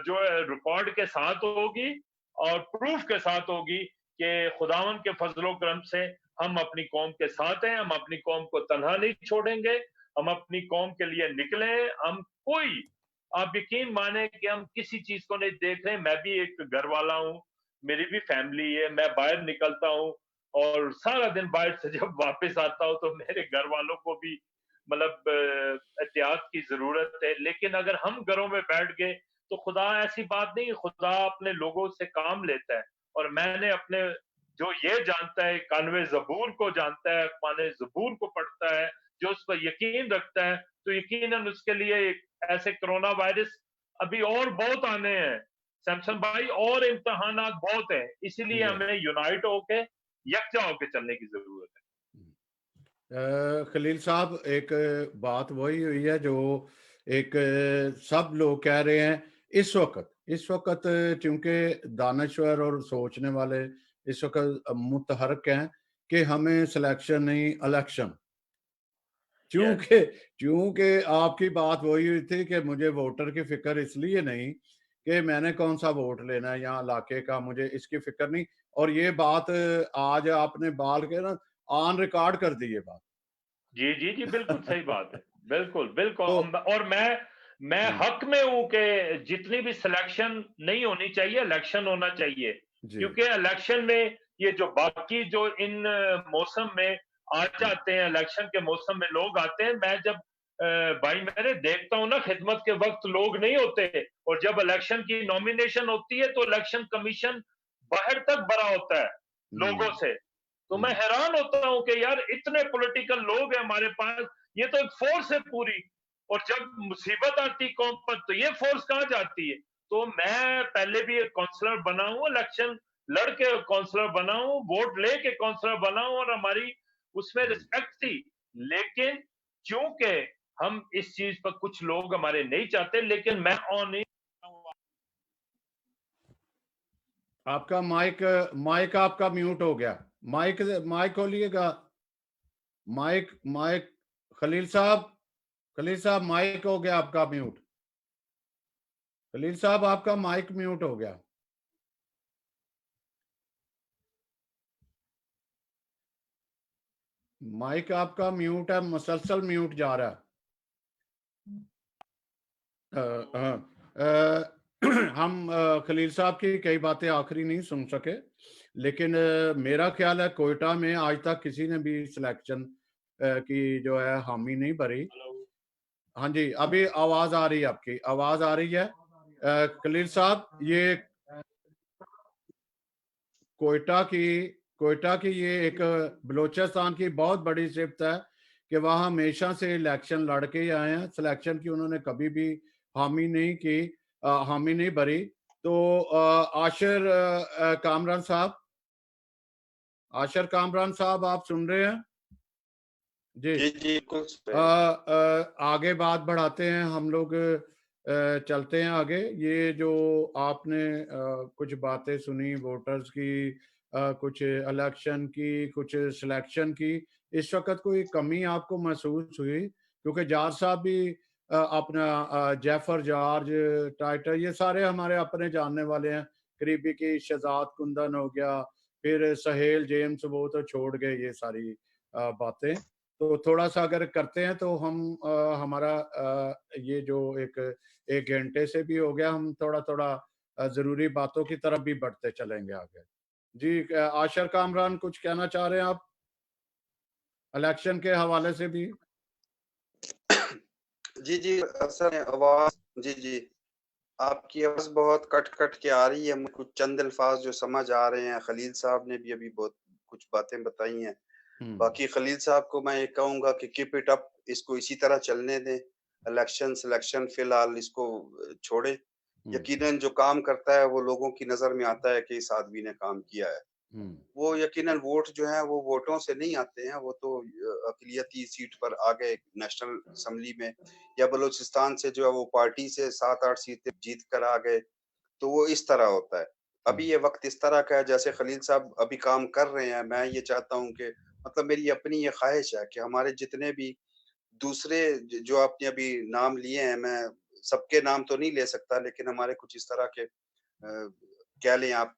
C: जो रिकॉर्ड के साथ होगी और प्रूफ के साथ होगी कि खुदावन के फजलो करम से हम अपनी कौम के साथ हैं, हम अपनी कौम को तन्हा नहीं छोड़ेंगे, हम अपनी कौम के लिए निकले। हम कोई, आप यकीन माने कि हम किसी चीज को नहीं देख रहे। मैं भी एक घर वाला हूँ, मेरी भी फैमिली है, मैं बाहर निकलता हूँ और सारा दिन बाहर से जब वापस आता हूँ तो मेरे घर वालों को भी मतलब एहतियात की जरूरत है। लेकिन अगर हम घरों में बैठ गए तो खुदा ऐसी बात नहीं, खुदा अपने लोगों से काम लेता है। और मैंने अपने, जो ये जानता है, कानवे जबूर को जानता है, कानवे जबूर को पढ़ता है, जो उस पर यकीन रखता है, तो यकीनन उसके लिए एक ऐसे कोरोना वायरस अभी और बहुत आने हैं सैमसन भाई, और इम्तहानात बहुत हैं, इसीलिए हमें यूनाइट होके यकजा होके चलने की जरूरत है।
B: खलील साहब, एक बात वही हुई है जो एक सब लोग कह रहे हैं इस वक्त क्योंकि दानश्वर और सोचने वाले इस वक्त मुतहरक हैं कि हमें सिलेक्शन नहीं इलेक्शन। क्योंकि आपकी बात वही हुई थी कि मुझे वोटर की फिक्र इसलिए नहीं कि मैंने कौन सा वोट लेना है यहाँ इलाके का, मुझे इसकी फिक्र नहीं। और ये बात आज आपने बाल के ना ऑन रिकॉर्ड कर दी ये बात।
C: जी जी जी, बिल्कुल सही बात है, बिल्कुल बिल्कुल।
B: तो,
C: और मैं हक में हूं कि जितनी भी सिलेक्शन नहीं होनी चाहिए, इलेक्शन होना चाहिए, क्योंकि इलेक्शन में ये जो बाकी जो इन मौसम में आ जाते हैं, इलेक्शन के मौसम में लोग आते हैं। मैं जब भाई मैंने देखता हूँ ना, खिदमत के वक्त लोग नहीं होते, और जब इलेक्शन की नॉमिनेशन होती है तो इलेक्शन कमीशन बाहर तक भरा होता है लोगों से। तो मैं हैरान होता हूँ कि यार इतने पॉलिटिकल लोग हैं हमारे पास, ये तो एक फोर्स है पूरी, और जब मुसीबत आती कौम पर तो ये फोर्स कहाँ जाती है। तो मैं पहले भी एक काउंसलर बना हूँ, इलेक्शन लड़के काउंसलर बना हूँ, वोट लेके काउंसलर बना हूँ, और हमारी उसमें रिस्पेक्ट थी। लेकिन चूंकि हम इस चीज पर कुछ लोग हमारे नहीं चाहते, लेकिन मैं ऑन
B: आपका माइक माइक आपका म्यूट हो गया। माइक माइक खोलिएगा। माइक माइक खलील साहब माइक हो गया आपका म्यूट। खलील साहब आपका माइक म्यूट हो गया। माइक आपका म्यूट है, मुसलसल म्यूट जा रहा है। हम खलील साहब की कई बातें आखिरी नहीं सुन सके, लेकिन मेरा ख्याल है कोयटा में आज तक किसी ने भी सिलेक्शन की जो है हामी नहीं भरी। हाँ जी, अभी आवाज आ रही है, आपकी आवाज आ रही है। खलील साहब, ये कोयटा की ये एक बलोचिस्तान की बहुत बड़ी सिफ्त है कि वह हमेशा से इलेक्शन लड़ के ही आए हैं। सिलेक्शन की उन्होंने कभी भी हामी नहीं की, हामी नहीं भरी। तो आशिर कामरान साहब आप सुन रहे हैं जी?
D: जी जी बिल्कुल
B: आगे बात बढ़ाते हैं हम लोग, चलते हैं आगे। ये जो आपने कुछ बातें सुनी वोटर्स की, कुछ इलेक्शन की, कुछ सिलेक्शन की, इस वक्त कोई कमी आपको महसूस हुई? क्योंकि जार साहब भी अपना जैफर जार्ज टाइटर, ये सारे हमारे अपने जानने वाले हैं। करीबी की शहजाद कुंदन हो गया, फिर सहेल जेम्स, वो तो छोड़ गए ये सारी बातें। तो थोड़ा सा अगर करते हैं तो हम हमारा ये जो एक घंटे से भी हो गया, हम थोड़ा थोड़ा जरूरी बातों की तरफ भी बढ़ते चलेंगे आगे। जी आशर कामरान, कुछ कहना चाह रहे हैं आप इलेक्शन के हवाले से भी?
D: जी जी असल में आवाज जी जी आपकी आवाज बहुत कट कट के आ रही है। मुझे कुछ चंद अल्फाज जो समझ आ रहे हैं, खलील साहब ने भी अभी बहुत कुछ बातें बताई हैं। बाकी खलील साहब को मैं ये कहूंगा कि कीप इट अप, इसको इसी तरह चलने दें। इलेक्शन सिलेक्शन फिलहाल इसको छोड़े। यकीनन जो काम करता है वो लोगों की नजर में आता है कि इस आदमी ने काम किया है। वो यकीनन वोट जो है वो वोटों से नहीं आते हैं, वो तो अकलियती सीट पर आ गए नेशनल असम्बली में, या बलूचिस्तान से जो है वो पार्टी से 7-8 सीटें जीत कर आ गए। तो वो इस तरह होता है। अभी ये वक्त इस तरह का है जैसे खलील साहब अभी काम कर रहे हैं। मैं ये चाहता हूँ कि मतलब मेरी अपनी ये ख्वाहिश है कि हमारे जितने भी दूसरे जो आपने अभी नाम लिए हैं, मैं सबके नाम तो नहीं ले सकता, लेकिन हमारे कुछ इस तरह के कह लें आप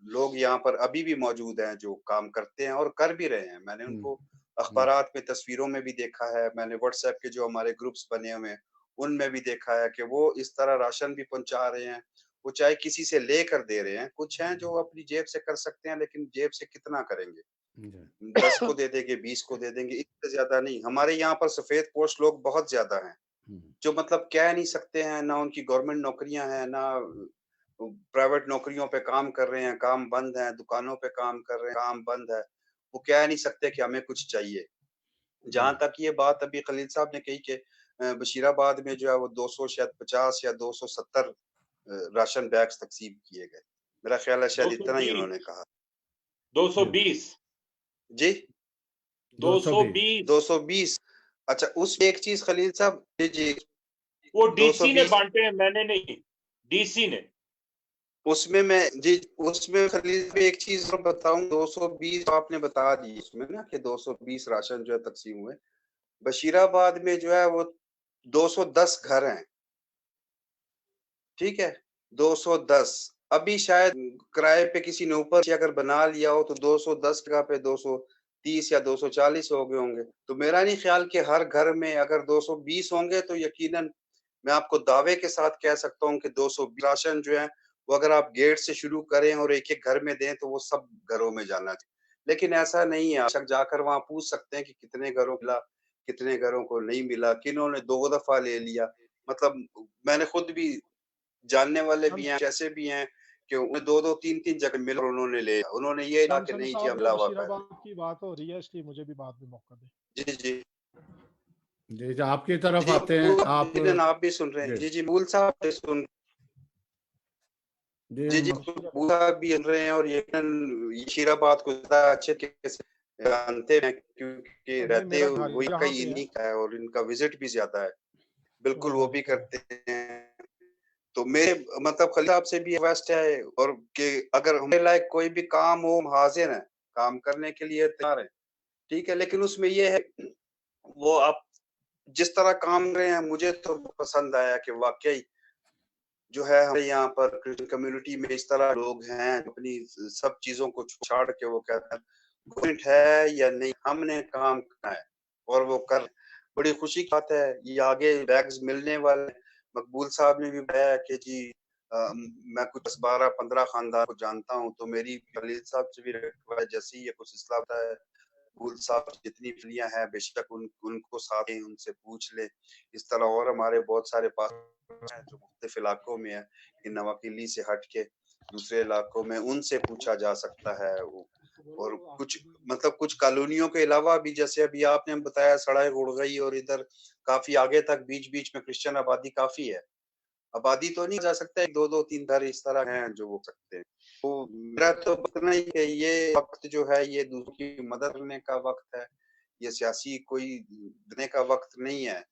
D: लोग यहाँ पर अभी भी मौजूद हैं जो काम करते हैं और कर भी रहे हैं। मैंने उनको अखबारात में, तस्वीरों में भी देखा है। मैंने व्हाट्सएप के जो हमारे ग्रुप्स बने हुए हैं उनमें भी देखा है कि वो इस तरह राशन भी पहुंचा रहे हैं। वो चाहे किसी से लेकर दे रहे हैं। कुछ हैं जो अपनी जेब से कर सकते हैं, लेकिन जेब से कितना करेंगे? 10 को दे देंगे, 20 को दे देंगे, इससे ज्यादा नहीं। हमारे यहाँ पर सफेद पोस्ट लोग बहुत ज्यादा हैं जो मतलब कह नहीं सकते हैं, ना उनकी गवर्नमेंट नौकरियां हैं, ना प्राइवेट नौकरियों पे काम कर रहे हैं, काम बंद है, दुकानों पे काम कर रहे हैं, काम बंद है। वो कह नहीं सकते कि हमें कुछ चाहिए। जहाँ तक ये बात अभी खलील साहब ने कही कि बशीराबाद में जो है वो 200 शायद 50 या 270 राशन बैग्स तकसीम किए गए। मेरा ख्याल है शायद इतना ही उन्होंने कहा।
C: 220
D: जी
C: 220
D: 220। अच्छा, उस एक चीज खलील साहब जी जी
C: वो डीसी ने
D: 220
C: बांटे हैं, मैंने नहीं, डीसी ने।
D: उसमें खलील में एक चीज मैं बताऊं, 220 आपने बता दी उसमें ना कि 220 राशन जो है तकसीम हुए। बशीराबाद में जो है वो 210 घर हैं, ठीक है, 210। अभी शायद किराए पे किसी ने ऊपर से अगर बना लिया हो तो 210 जगह पे 230 या 240 हो गए होंगे। तो मेरा नहीं ख्याल कि हर घर में अगर 220 होंगे तो यकीनन मैं आपको दावे के साथ कह सकता हूँ कि 220 राशन जो है वो अगर आप गेट से शुरू करें और एक एक घर में दें तो वो सब घरों में जाना चाहिए। लेकिन ऐसा नहीं है। बेशक जाकर वहां पूछ सकते हैं कि कितने घरों मिला, कितने घरों को नहीं मिला, किन्होंने 2 दफ़ा ले लिया। मतलब मैंने खुद भी जानने वाले भी हैं, ऐसे भी हैं कि उन्हें 2-2 3-3 जगह मिला और उन्होंने ले लिया। उन्होंने ये कहा कि
E: सैमसन
D: नहीं जी
E: साहब,
D: हम मिला हुआ पहले।
E: बशीराबाद की बात हो रही है, इसलिए मुझे भी बाद में मौका दें।
D: जी, जी।
B: जी, आपकी तरफ
D: जी,
B: आते हैं आप।
D: आप भी सुन रहे हैं।
B: जी,
D: जी, जी, मकबूल साहब भी सुन
B: जी,
D: जी, जी, मकबूल साहब भी सुन रहे हैं और ये बशीराबाद को ज़्यादा अच्छे तरीके से जानते हैं क्योंकि
E: नहीं,
D: रहते
E: मेरा घर
D: वही का
E: यहाँ पे है।
D: इन्हीं का है और इनका विज़िट भी ज़्यादा है। बिल्कुल
E: मेरा
D: वो
E: घर
D: भी
E: पे है।
D: करते हैं। तो मेरे मतलब खलील साहब से भी रिक्वेस्ट है और कि अगर हमारे लायक कोई भी काम हो हम हाज़िर हैं, काम करने के लिए तैयार हैं, ठीक है? लेकिन उसमें ये है वो आप जिस तरह काम कर रहे हैं मुझे तो पसंद आया कि वाक़ई जो है हमारे यहाँ पर क्रिश्चियन कम्युनिटी में इस तरह लोग हैं अपनी सब चीज़ों को छाड़ के वो कहते हैं गवर्नमेंट है या नहीं हमने काम करना है और वो कर बड़ी खुशी की बात है ये आगे बैग्स मिलने वाले हैं। मकबूल साहब ने भी बताया कि जी मैं कुछ 10-12-15 खानदान को जानता हूँ तो मेरी खलील साहब से भी रिक्वेस्ट जैसे ही ये कुछ सिलसिला होता है मकबूल साहब जितनी फिलियां हैं बेशक उनको साथ ही उनसे पूछ ले इस तरह और हमारे बहुत सारे पास हैं जो मुख्तलिफ इलाकों में है इन नवाकिली से हट के दूसरे इलाकों में उनसे पूछा जा सकता है और कुछ मतलब कुछ कॉलोनियों के अलावा भी जैसे अभी आपने बताया सड़क उड़ गई और इधर काफी आगे तक बीच-बीच में क्रिश्चियन आबादी काफी है। आबादी तो नहीं जा सकता है 2-2 3 घर इस तरह हैं जो हो सकते हैं। तो मेरा तो मानना ही है ये वक़्त जो है ये दूसरों की मदद करने का वक़्त है। ये सियासी कोई देने का वक़्त नहीं है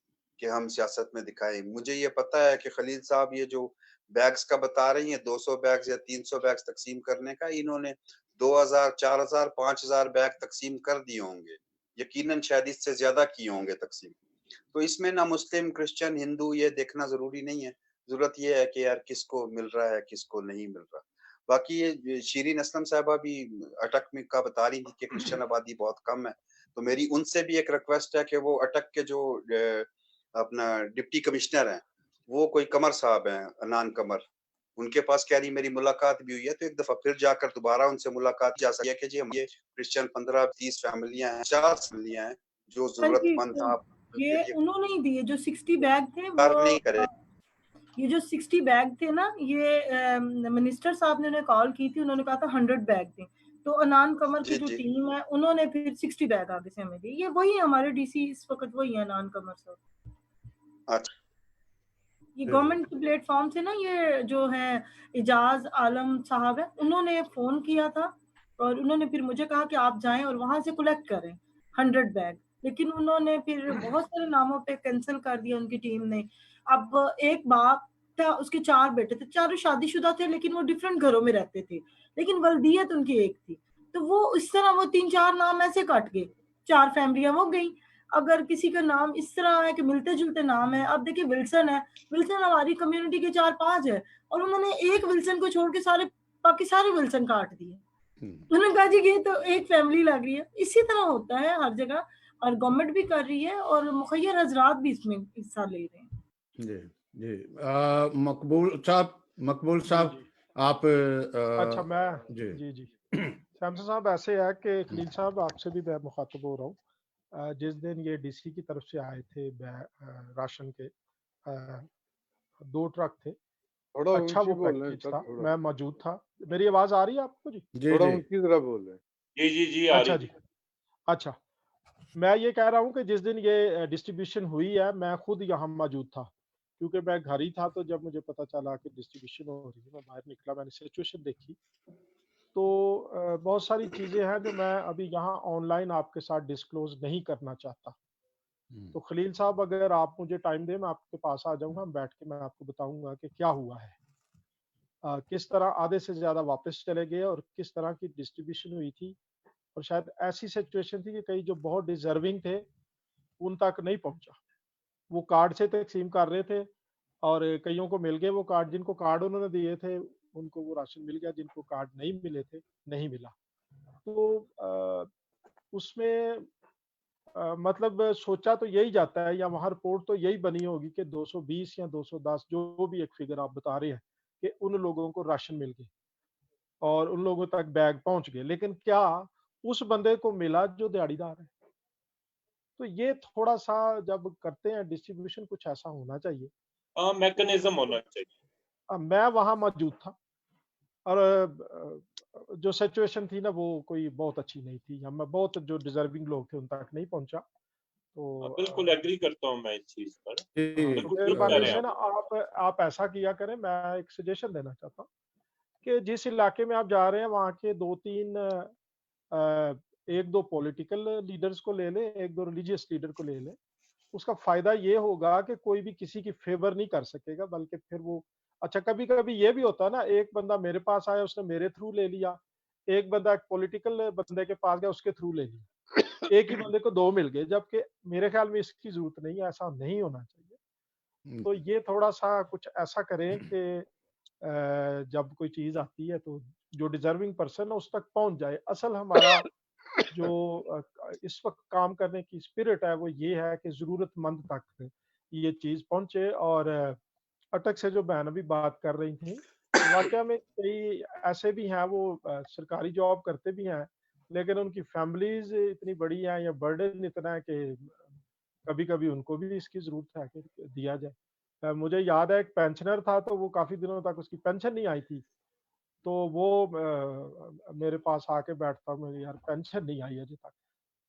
D: कि हम सियासत में दिखाएँ। मुझे ये पता है कि खलील साहब ये जो बैग्स का बता रही हैं 200 बैग्स या 300 बैग्स तक़सीम करने का इन्होंने 2000, 4000, 5000 बैग तक़सीम कर दिए होंगे। यकीनन शायद इससे ज़्यादा किए होंगे तक़सीम। तो इसमें ना मुस्लिम, क्रिश्चियन, हिंदू ये देखना ज़रूरी नहीं है। ज़रूरत ये है कि यार किसको मिल रहा है, किसको नहीं मिल रहा। बाकी ये शिरीन असलम साहिबा भी अटक में का बता रही थी कि क्रिश्चियन आबादी बहुत कम है। तो मेरी उनसे भी एक रिक्वेस्ट है कि वो अटक के जो अपना डिप्टी कमिश्नर हैं, वो कोई कमर साहब हैं, अनान कमर। उनके पास कह रही मेरी मुलाकात भी हुई है, तो एक दफ़ा फिर जाकर दोबारा उनसे मुलाकात जा सकती है कि जी हम ये क्रिश्चियन 15-30 फैमिलियाँ हैं, 50 फैमिलियाँ हैं, जो
F: हाँ जी,
D: ज़रूरतमंद
F: तो
D: हैं आप उनके
F: ये
D: लिए
F: उन्होंने ही दिए जो 60 बैग थे वो
D: नहीं करे।
F: ये जो 60 बैग थे ना ये मिनिस्टर साहब ने उन्हें कॉल की थी उन्होंने कहा था 100 बैग थे तो अनान कमर की
D: जी,
F: जो
D: जी।
F: टीम है उन्होंने फिर 60 बैग आगे से हमें दिए ये वही हमारे डीसी इस वक्त वही है अनान कमर साहब
D: अच्छा।
F: ये
B: जी,
F: गवर्नमेंट के प्लेटफॉर्म से ना ये जो है इजाज आलम साहब है उन्होंने फोन किया था और उन्होंने फिर मुझे कहा कि आप जाएं और वहां से कलेक्ट करें 100 बैग लेकिन उन्होंने फिर बहुत सारे नामों पे कैंसिल कर दिया उनकी टीम ने अब एक बाप था उसके 4 बेटे थे चारों शादीशुदा थे लेकिन वो डिफरेंट घरों में रहते थे लेकिन वल्दियत उनकी एक थी तो वो इस तरह वो 3-4 नाम ऐसे कट गए 4 फैमिलियां वो गई अगर किसी का नाम इस तरह है कि मिलते जुलते नाम है अब देखिए विल्सन है विल्सन हमारी कम्युनिटी के 4-5 है और उन्होंने एक विल्सन को छोड़ के सारे बाकी सारे विल्सन काट दिए उन्होंने कहा जी ये तो एक फैमिली लग रही है इसी तरह होता है हर जगह और गवर्नमेंट भी कर रही है और मुखैर हजरात भी इसमें हिस्सा ले रहे हैं
B: जी, जी। मकबूल
E: जी
B: साहब
E: जी
B: आप
E: अच्छा मैं
B: जी।
E: जी जी सैमसन साहब ऐसे है कि खलील साहब आपसे भी मैं मुखातब हो रहा हूँ जिस दिन ये डीसी की तरफ से आए थे राशन के 2 ट्रक थे
G: थोड़ा
E: अच्छा
G: ऊंची
E: वो
G: बोल रहे हैं
E: पैकेज
G: सर,
E: था
G: थोड़ा
E: मैं मौजूद था मेरी आवाज आ रही है आपको जी
B: जी,
G: थोड़ा
B: जी।
G: ऊंची तरह बोल रहे हैं।
C: जी जी जी आ
E: अच्छा
C: रही
E: जी अच्छा मैं ये कह रहा हूँ कि जिस दिन ये डिस्ट्रीब्यूशन हुई है मैं खुद यहाँ मौजूद था क्योंकि मैं घर ही था तो जब मुझे पता चला कि डिस्ट्रीब्यूशन हो रही है मैं बाहर निकला मैंने सिचुएशन देखी तो बहुत सारी चीज़ें हैं जो मैं अभी यहाँ ऑनलाइन आपके साथ डिस्क्लोज नहीं करना चाहता तो खलील साहब अगर आप मुझे टाइम दें मैं आपके पास आ जाऊंगा हम बैठ के मैं आपको बताऊंगा कि क्या हुआ है किस तरह आधे से ज़्यादा वापस चले गए और किस तरह की डिस्ट्रीब्यूशन हुई थी और शायद ऐसी सिचुएशन थी कि कई जो बहुत डिजर्विंग थे उन तक नहीं पहुंचा वो कार्ड से तकसीम कर रहे थे और कईयों को मिल गए वो कार्ड जिनको कार्ड उन्होंने दिए थे उनको वो राशन मिल गया जिनको कार्ड नहीं मिले थे नहीं मिला तो उसमें मतलब सोचा तो यही जाता है या वहाँ रिपोर्ट तो यही बनी होगी कि 220 या 210 जो भी एक फिगर आप बता रहे हैं कि उन लोगों को राशन मिल गए और उन लोगों तक बैग पहुंच गए लेकिन क्या उस बंदे को मिला जो दिहाड़ीदार है तो ये थोड़ा सा जब करते हैं डिस्ट्रीब्यूशन, कुछ ऐसा होना चाहिए।
H: मैकेनिज्म होना चाहिए।
E: मैं वहां मौजूद था और जो सिचुएशन थी ना वो कोई बहुत अच्छी नहीं थी, हम बहुत जो डिजर्विंग लोग थे उन तक नहीं पहुंचा। तो
H: बिल्कुल एग्री करता हूँ मैं इस चीज पर।
E: तो
H: बिल्कुल ठीक कह
E: मेहरबानी
H: रहे हैं
E: से ना आप ऐसा किया करें, मैं एक सजेशन देना चाहता हूँ कि जिस इलाके में आप जा रहे हैं वहाँ के 2-3 1-2 पॉलिटिकल लीडर्स को ले लें, 1-2 रिलीजियस लीडर को ले लें। उसका फायदा ये होगा कि कोई भी किसी की फेवर नहीं कर सकेगा, बल्कि फिर वो अच्छा, कभी-कभी ये भी होता है ना, एक बंदा मेरे पास आया उसने मेरे थ्रू ले लिया, एक बंदा एक पॉलिटिकल बंदे के पास गया उसके थ्रू ले लिया। एक ही बंदे को 2 मिल गए, जबकि मेरे ख्याल में इसकी ज़रूरत नहीं है, ऐसा नहीं होना चाहिए। तो ये थोड़ा-सा कुछ ऐसा करें कि जब कोई चीज़ आती है तो जो डिज़र्विंग पर्सन है उस तक पहुँच जाए। असल हमारा जो इस वक़्त काम करने की स्पिरिट है वो ये है कि ज़रूरतमंद तक ये चीज़ पहुँचे। और अटक से जो बहन अभी बात कर रही थी, वाक़या में कई ऐसे भी हैं वो सरकारी जॉब करते भी हैं, लेकिन उनकी फैमिलीज़ इतनी बड़ी हैं या बर्डन इतना है कि कभी-कभी उनको भी इसकी ज़रूरत है कि दिया जाए। मुझे याद है एक पेंशनर था तो वो काफ़ी दिनों तक उसकी पेंशन नहीं आई थी। तो वो मेरे पास आके बैठता, मेरी यार पेंशन नहीं आई अभी तक।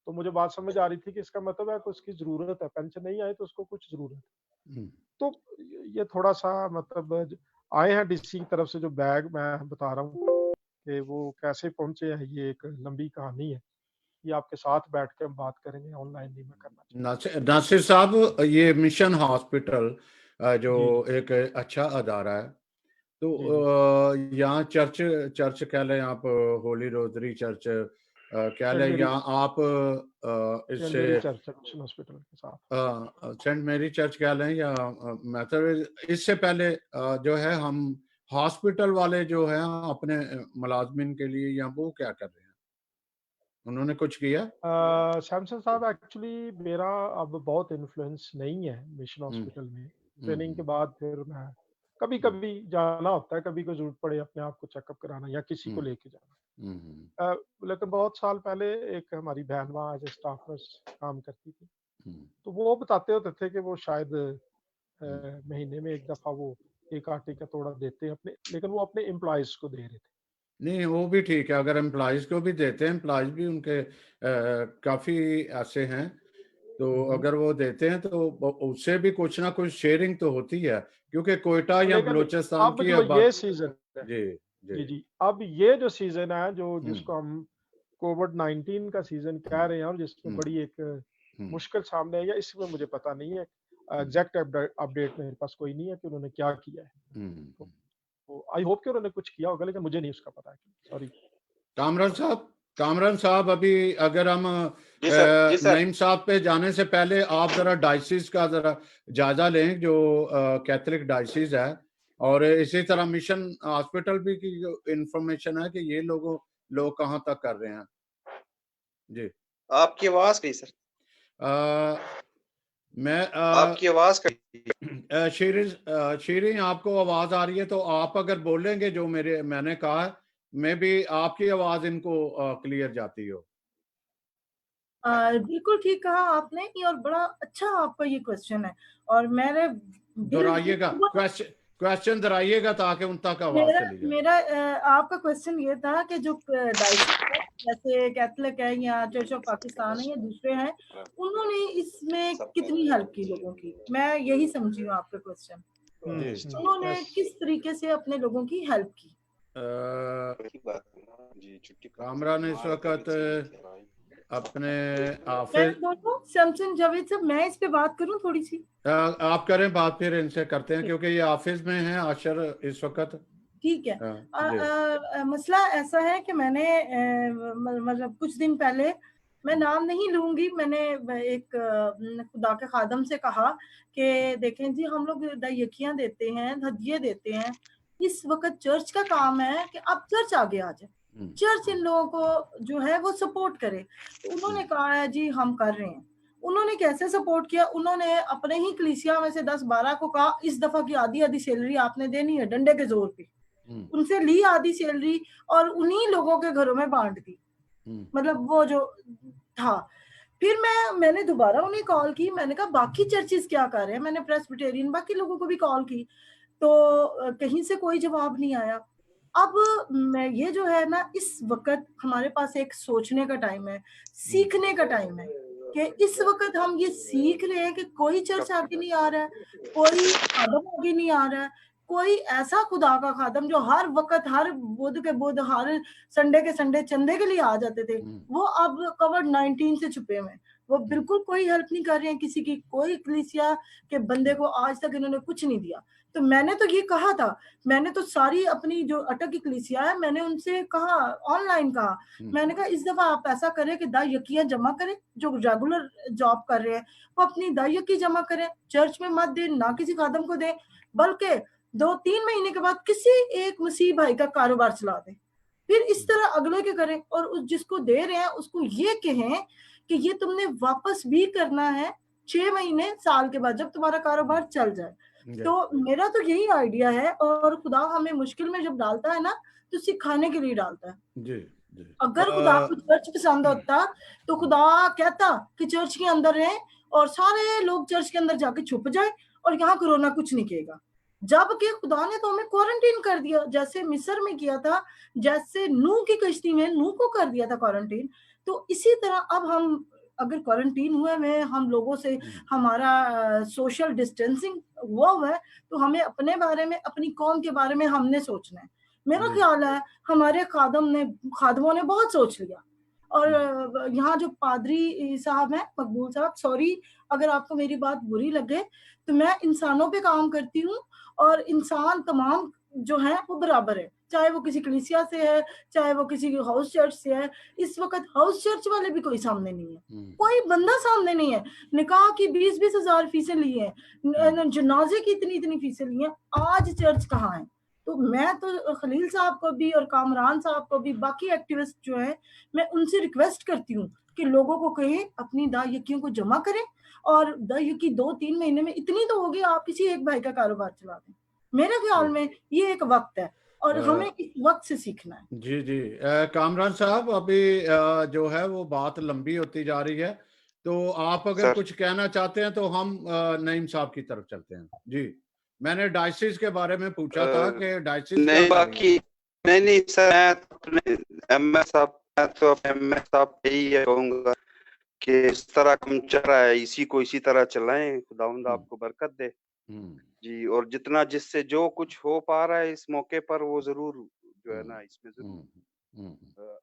E: तो मुझे बात समझ आ रही थी कि इसका मतलब है कि उसकी ज़रूरत है, पेंशन नहीं आई तो उसको कुछ ज़रूरत है। तो ये थोड़ा-सा मतलब आए हैं डीसी की तरफ से जो बैग मैं बता रहा हूँ कि वो कैसे पहुँचे हैं, ये एक लंबी कहानी है। ये आपके साथ बैठ के हम बात करेंगे, ऑनलाइन नहीं मैं करना चाहता।
B: नासिर साहब, ये मिशन हॉस्पिटल जो
E: जी,
B: एक अच्छा अदारा है, तो
E: जी।
B: यहाँ चर्च चर्च कह लें आप, होली रोजरी चर्च कह
E: सेंट
B: लें,
E: मेरी
B: या आप
E: सेंट
B: इससे
E: मेरी चर्च है मिशन हॉस्पिटल के साथ।
B: सेंट मेरी चर्च कह लें या मेथोडिस्ट, इससे पहले जो है हम हॉस्पिटल वाले जो है अपने मुलाजमिन के लिए, या वो क्या कर रहे हैं, उन्होंने कुछ किया?
E: सैमसन साहब, एक्चुअली मेरा अब बहुत इन्फ्लुएंस नहीं है मिशन हॉस्पिटल में। ट्रेनिंग के बाद फिर मैं कभी-कभी जाना होता है, कभी कोई ज़रूरत पड़े अपने आप को चेकअप कराना या किसी को लेके जाना। लेकिन बहुत साल पहले एक हमारी बहन वहाँ एज़ ए स्टाफ नर्स काम करती थी। तो वो बताते होते थे कि वो शायद महीने में 1 दफ़ा वो 1 आटे का तोड़ा देते हैं अपने, लेकिन वो अपने एम्प्लॉइज़ को दे रहे थे।
B: नहीं, वो भी ठीक है, अगर एम्प्लॉइज को भी देते हैं, एम्प्लॉइज भी उनके काफी ऐसे हैं, तो अगर वो देते हैं तो उससे भी कुछ ना कुछ शेयरिंग तो होती है, क्योंकि कोयटा या
E: लेकिन
B: बलूचिस्तान
E: अब
B: की
E: जो
B: अब
E: ये
B: बात।
E: सीज़न है,
B: जी
E: जी,
B: जी।
E: जी। अब ये जो सीज़न है जो
B: हम्म
E: जिसको हम कोविड-19 का सीज़न कह रहे हैं और जिसमें बड़ी एक मुश्किल सामने आई है, इसमें मुझे पता नहीं है। एग्ज़ैक्ट अपडेट मेरे पास कोई नहीं है कि उन्होंने क्या किया है। तो आई होप कि उन्होंने कुछ किया होगा, लेकिन मुझे नहीं उसका पता। सॉरी।
B: कामरान साहब, अभी अगर हम
D: जी सर।
B: नईम साहब पे जाने से पहले आप जरा डायसिस का जरा जायजा लें, जो कैथोलिक डायसिस है, और इसी तरह मिशन हॉस्पिटल भी की जो इंफॉर्मेशन है कि ये लोग कहाँ तक कर रहे हैं। जी।
D: आपकी आवाज कही सर।
B: मैं
D: आपकी आवाज कही।
B: शीरीन आपको आवाज आ रही है, तो आप अगर बोलेंगे जो मैंने कहा, मे भी आपकी आवाज इनको क्लियर जाती हो।
F: बिल्कुल ठीक कहा आपने ये, और बड़ा अच्छा आपका ये क्वेश्चन है, और मेरे दिल
B: दोहराइएगा, क्वेश्चन दोहराइएगा ताकि उन तक आवाज
F: मेरा
B: चली जाए।
F: मेरा आपका क्वेश्चन ये था कि जो डाइसिस है, जैसे कैथलिक है या चर्च ऑफ पाकिस्तान है या दूसरे हैं, उन्होंने इसमें कितनी हेल्प की लोगों की, मैं यही समझी हूँ आपका क्वेश्चन। उन्होंने किस तरीके से अपने लोगों की हेल्प की?
B: कामरान इस वक्त अपने
F: मैं
B: ऑफिस,
F: बोलूं सैमसन जावेद साहब, मैं इस पे बात करूं थोड़ी सी?
B: आप करें बात, फिर इनसे करते हैं, क्योंकि ये ऑफिस में है आशर इस वक्त।
F: ठीक है।
B: जी।
F: मसला ऐसा है कि मैंने मतलब कुछ दिन पहले, मैं नाम नहीं लूंगी, मैंने एक खुदा के खादम से कहा कि देखें जी, हम लोग दयकियां देते हैं, हदिये देते हैं, इस वक्त चर्च का काम है कि अब चर्च आगे आ जाए, चर्च इन लोगों को जो है वो सपोर्ट करे। तो उन्होंने कहा है जी हम कर रहे हैं। उन्होंने कैसे सपोर्ट किया? उन्होंने अपने ही कलीसिया में से 10-12 को कहा, इस दफा की आधी आधी सैलरी आपने देनी है, डंडे के जोर पे। उनसे ली आधी सैलरी और उन्हीं लोगों के घरों में बांट दी। मतलब वो जो था, फिर मैंने दोबारा उन्हें कॉल की, मैंने कहा बाकी चर्चेस क्या कर रहे हैं, मैंने प्रेस्बिटेरियन बाकी लोगों को भी कॉल की, तो कहीं से कोई जवाब नहीं आया। अब मैं ये जो है ना, इस वक्त हमारे पास एक सोचने का टाइम है, सीखने का टाइम है, कि इस वक्त हम ये सीख रहे हैं कि कोई चर्च आगे नहीं आ रहा है, कोई खादम आगे नहीं आ रहा है, कोई ऐसा खुदा का खादम जो हर वक्त, हर बुध के बुध, हर संडे के संडे चंदे के लिए आ जाते थे, वो अब कोविड-19 से छुपे हुए हैं। वो बिल्कुल कोई हेल्प नहीं कर रहे हैं किसी की, कोई कलीसिया के बंदे को आज तक इन्होंने कुछ नहीं दिया। तो मैंने तो ये कहा था, मैंने तो सारी अपनी जो अटक की कलीसिया है, मैंने उनसे कहा, ऑनलाइन कहा, मैंने कहा इस दफा आप ऐसा करें कि दायकियां जमा करें, जो रेगुलर जॉब कर रहे हैं वो अपनी दायकी जमा करें, चर्च में मत दें, ना किसी खादम को दें, बल्कि 2-3 महीने के बाद किसी एक मसीह भाई का कारोबार चला दें, फिर इस तरह अगले के करें, और उस जिसको दे रहे हैं उसको ये कहें कि ये तुमने वापस भी करना है 6 महीने, साल के बाद, जब तुम्हारा कारोबार चल जाए। तो मेरा तो यही आइडिया है, और खुदा हमें मुश्किल में जब डालता है ना, तो सिखाने के लिए डालता है।
B: जी जी।
F: अगर खुदा को चर्च पसंद होता तो खुदा कहता कि चर्च के अंदर रहें और सारे लोग चर्च के अंदर जाके छुप जाए और यहाँ कोरोना कुछ नहीं कहेगा। जबकि खुदा ने तो हमें क्वारंटीन कर दिया, जैसे मिस्र में किया था, जैसे नूह की कश्ती में नूह को कर दिया था क्वारंटीन। तो इसी तरह अब हम अगर क्वारंटीन हुए में हम लोगों से हमारा सोशल डिस्टेंसिंग हुआ है, तो हमें अपने बारे में, अपनी कौम के बारे में हमने सोचना है। मेरा ख्याल है हमारे खादमों ने बहुत सोच लिया। और यहाँ जो पादरी साहब हैं, मकबूल साहब, सॉरी अगर आपको मेरी बात बुरी लगे, तो मैं इंसानों पे काम करती हूँ, और इंसान तमाम जो है वो बराबर है, चाहे वो किसी कलीसिया से है, चाहे वो किसी हाउस चर्च से है। इस वक्त हाउस चर्च वाले भी कोई सामने नहीं है, कोई बंदा सामने नहीं है। निकाह की 20-20 हजार फीसें ली हैं, जनाजे की इतनी फीसें ली हैं, आज चर्च कहाँ है? तो मैं तो खलील साहब को भी और कामरान साहब को भी, बाकी एक्टिविस्ट जो है, मैं उनसे रिक्वेस्ट करती हूँ कि लोगों को कहें अपनी दायकियों को जमा करें, और दायकी 2-3 महीने में इतनी तो होगी, आप किसी एक भाई का कारोबार चला दें। मेरे ख्याल में ये एक वक्त है और हमें इस वक्त से सीखना है।
B: जी जी। कामरान साहब, अभी जो है वो बात लंबी होती जा रही है, तो आप अगर कुछ कहना चाहते हैं तो हम नईम साहब की तरफ चलते हैं। जी, मैंने डायसिस के बारे में पूछा था कि डायसिस
D: नहीं, बाकी नहीं सर, मैं अपने एमएस साहब यही कहूंगा कि इस तरह कम चल रहा है, इसी को इसी तरह चलाएं, खुदावंद आपको बरकत दे जी। और जितना जिससे जो कुछ हो पा रहा है इस मौके पर, वो जरूर जो है ना, इसमें जरूर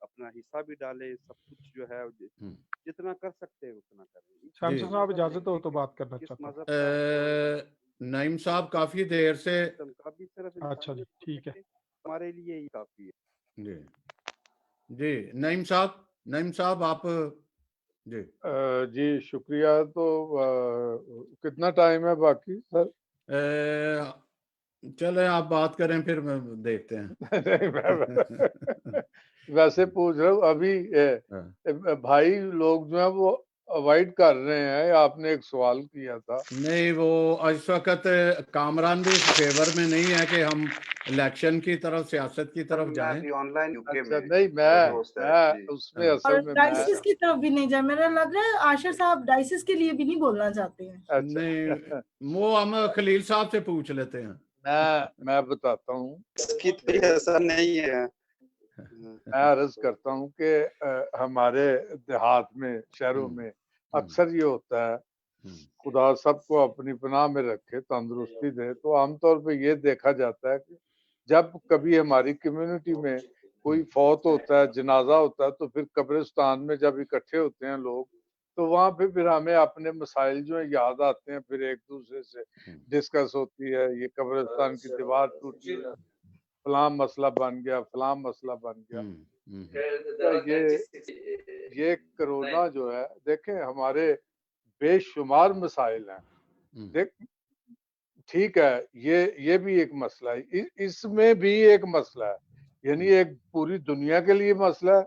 D: अपना हिस्सा भी डाले, सब कुछ जो है जितना कर सकते हैं उतना करें।
E: शमशा साहब इजाजत हो तो बात करना चाहता हूं।
B: नईम साहब काफी देर से,
E: अच्छा जी, ठीक है,
D: हमारे लिए ही काफी है।
B: जी जी। नईम साहब आप जी।
G: जी शुक्रिया। तो कितना टाइम है बाकी सर?
B: चले आप बात करें, फिर देखते हैं।
G: वैसे पूछ रहा हूँ, अभी भाई लोग जो है वो अवॉइड कर रहे हैं, आपने एक सवाल किया था।
B: नहीं, वो इस वक्त कामरान भी इस फेवर में नहीं है कि हम इलेक्शन की तरफ, सियासत की तरफ जाएं।
D: ऑनलाइन यूके
G: अच्छा,
D: में
G: नहीं मैं उसमें असल में
F: डाइसिस की तरफ भी नहीं जाए, मेरा लग रहा है आशिर साहब डाइसिस के लिए भी नहीं बोलना चाहते हैं।
B: नहीं, वो हम खलील साहब से पूछ लेते हैं।
G: मैं बताता हूँ,
D: इसकी तो ऐसा नहीं है।
G: मैं अर्ज करता हूँ कि हमारे देहात में, शहरों में अक्सर ये होता है, खुदा सबको अपनी पनाह में रखे, तंदुरुस्ती दे, तो आमतौर पे ये देखा जाता है कि जब कभी हमारी कम्युनिटी में कोई फौत होता है, जनाजा होता है, तो फिर कब्रिस्तान में जब इकट्ठे होते हैं लोग, तो वहां पे फिर हमें अपने मसाइल जो है याद आते हैं, फिर एक दूसरे से डिस्कस होती है, ये कब्रिस्तान की दीवार टूटी, फलां मसला बन गया, फलां मसला बन गया। ये कोरोना जो है, देखें हमारे बेशुमार मसाइल हैं, देख ठीक है, ये भी एक मसला है, इसमें भी एक मसला है, यानी एक पूरी दुनिया के लिए मसला है,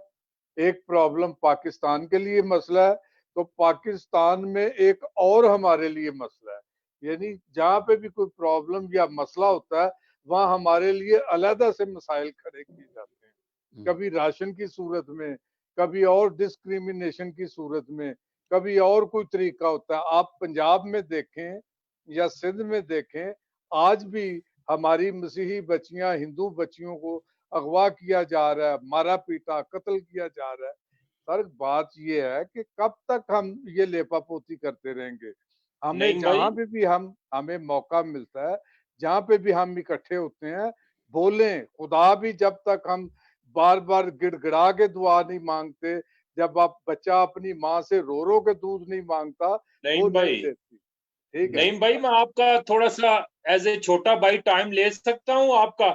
G: एक प्रॉब्लम पाकिस्तान के लिए मसला है, तो पाकिस्तान में एक और हमारे लिए मसला है, यानी जहाँ पे भी कोई प्रॉब्लम या मसला होता है वहाँ हमारे लिए अलहदा से मसाइल खड़े किए जाते हैं, कभी राशन की सूरत में, कभी और डिस्क्रिमिनेशन की सूरत में, कभी और कोई तरीका होता है। आप पंजाब में देखें या सिंध में देखें, आज भी हमारी मसीही बच्चियां, हिंदू बच्चियों को अगवा किया जा रहा है, मारा पीटा, कत्ल किया जा रहा है। सर बात ये है कि कब तक हम ये लेपापोती करते रहेंगे? हमें
H: नहीं
G: जहां
H: भाई,
G: पे भी हमें मौका मिलता है, जहां पे भी हम इकट्ठे होते हैं, बोलें। खुदा भी जब तक हम बार बार गिड़गिड़ा के दुआ नहीं मांगते, जब आप बच्चा अपनी माँ से रो रो के दूध नहीं मांगता, वो
H: नहीं
G: नहीं
H: भाई,
G: देती। ठीक है,
H: नहीं भाई, मैं आपका थोड़ा सा एज ए छोटा भाई टाइम ले सकता हूँ आपका?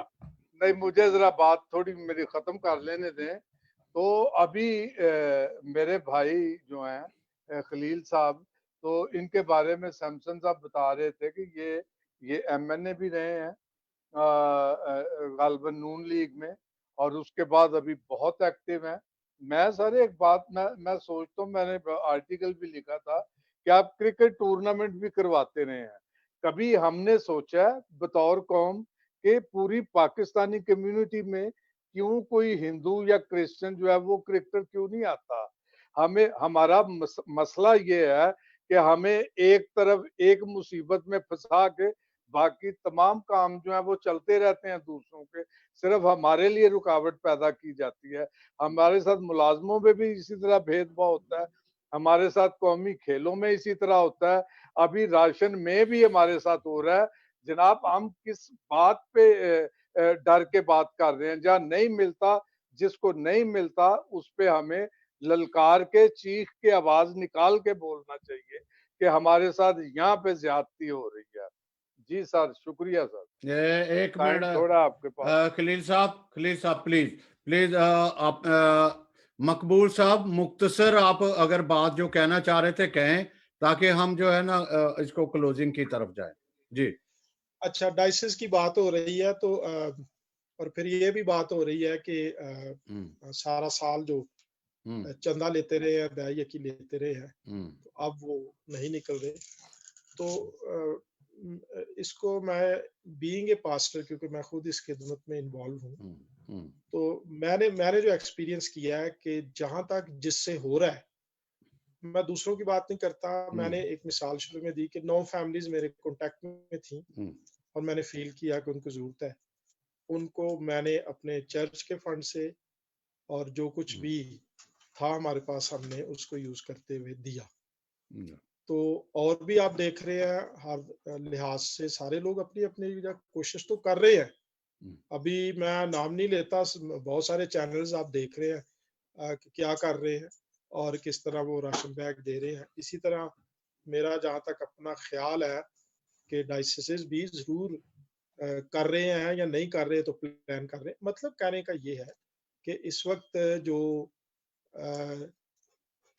G: नहीं मुझे जरा बात थोड़ी मेरी खत्म कर लेने दें। तो अभी मेरे भाई जो हैं खलील साहब, तो इनके बारे में सैमसन साहब बता रहे थे कि ये एमएनए भी रहे हैं गालिबन नून लीग में, और उसके बाद अभी बहुत एक्टिव हैं। मैं सर एक बात मैं सोचता हूँ, मैंने आर्टिकल भी लिखा था कि आप क्रिकेट टूर्नामेंट भी करवाते रहे हैं। कभी हमने सोचा है बतौर कौम कि पूरी पाकिस्तानी कम्युनिटी में क्यों कोई हिंदू या क्रिश्चियन जो है वो क्रिकेटर क्यों नहीं आता? हमें हमारा मसला ये है कि हमें एक तरफ एक मुसीबत में फंसा के बाकी तमाम काम जो है वो चलते रहते हैं दूसरों के, सिर्फ हमारे लिए रुकावट पैदा की जाती है। हमारे साथ मुलाजमों में भी इसी तरह भेदभाव होता है, हमारे साथ कौमी खेलों में इसी तरह होता है, अभी राशन में भी हमारे साथ हो रहा है। जनाब हम किस बात पे डर के बात कर रहे हैं? जहाँ नहीं मिलता, जिसको नहीं मिलता उस पे हमें ललकार के, चीख के, आवाज निकाल के बोलना चाहिए कि हमारे साथ यहाँ पे ज्यादती हो रही है। जी सर, शुक्रिया सर।
B: ये एक
G: टाइम
B: मिनट
G: थोड़ा आपके पास।
B: खलील साहब प्लीज प्लीज आप मकबूल साहब मुख्तसर आप अगर बात जो कहना चाह रहे थे कहें, ताकि हम जो है ना इसको क्लोजिंग की तरफ जाए। जी
E: अच्छा, डाइसिस की बात हो रही है तो और फिर ये भी बात हो रही है कि सारा साल जो चंदा लेते रहे हैं, अदायगी की लेते रहे हैं, तो अब वो नहीं निकल रहे। तो इसको मैं बीइंग ए पास्टर, क्योंकि मैं खुद इस खिदमत में इन्वॉल्व हूँ, तो मैंने जो एक्सपीरियंस किया है कि जहां तक जिससे हो रहा है, मैं दूसरों की बात नहीं करता। मैंने एक मिसाल शुरू में दी कि 9 फैमिलीज मेरे कांटेक्ट में थी और मैंने फील किया कि उनको जरूरत है। उनको मैंने अपने चर्च के फंड से और जो कुछ भी था हमारे पास, हमने उसको यूज करते हुए दिया। तो और भी आप देख रहे हैं, हर लिहाज से सारे लोग अपनी अपनी कोशिश तो कर रहे हैं। अभी मैं नाम नहीं लेता, बहुत सारे चैनल्स आप देख रहे हैं कि क्या कर रहे हैं और किस तरह वो राशन बैग दे रहे हैं। इसी तरह मेरा जहाँ तक अपना ख्याल है कि डायसिस भी जरूर कर रहे हैं या नहीं कर रहे तो प्लान कर रहे हैं। मतलब कहने का ये है कि इस वक्त जो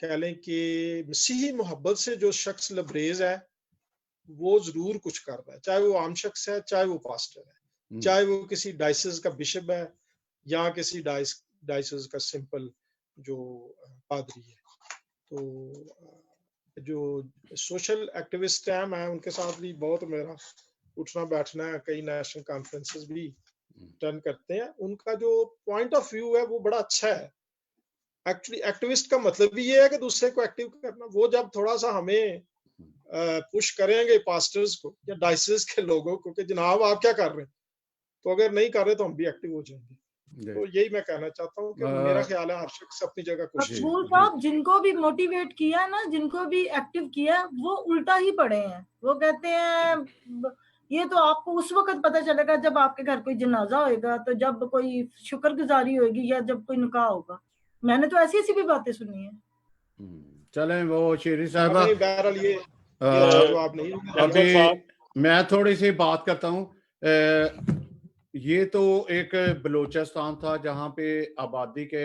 E: कह लें कि मसीही मोहब्बत से जो शख्स लबरेज है वो जरूर कुछ कर रहा है, चाहे वो आम शख्स है, चाहे वो पास्टर है, चाहे वो किसी डायसिस का बिशप है या किसी डायसिस का सिंपल जो पादरी है। तो जो सोशल एक्टिविस्ट हैं, मैं उनके साथ भी बहुत मेरा उठना बैठना है, कई नेशनल कॉन्फ्रेंसेस भी अटेंड करते हैं। उनका जो पॉइंट ऑफ व्यू है वो बड़ा अच्छा है। एक्चुअली एक्टिविस्ट का मतलब भी ये है कि दूसरे को एक्टिव करना। वो जब थोड़ा सा हमें पुश करेंगे पास्टर्स को या डायसिस के लोगों को कि जनाब आप क्या कर रहे हैं, तो अगर नहीं कर रहे तो हम भी एक्टिव हो जाएंगे। तो यही मैं कहना चाहता हूँ कि मेरा ख्याल है हर शख्स अपनी जगह कोशिश।
F: मकबूल साहब, जिनको भी मोटिवेट किया ना, जिनको भी एक्टिव किया, वो उल्टा ही पड़े हैं। वो कहते हैं ये तो आपको उस वक्त पता चलेगा जब आपके घर कोई जनाजा होएगा, तो जब कोई शुक्रगुजारी होगी या जब कोई निकाह होगा। मैंने तो ऐसी ऐसी भी बातें सुनी है।
B: चलें, वो शीरी साहबा
E: बहरहाल ये जवाब नहीं।
B: अभी मैं थोड़ी सी बात करता हूँ। ये तो एक बलूचिस्तान था जहाँ पे आबादी के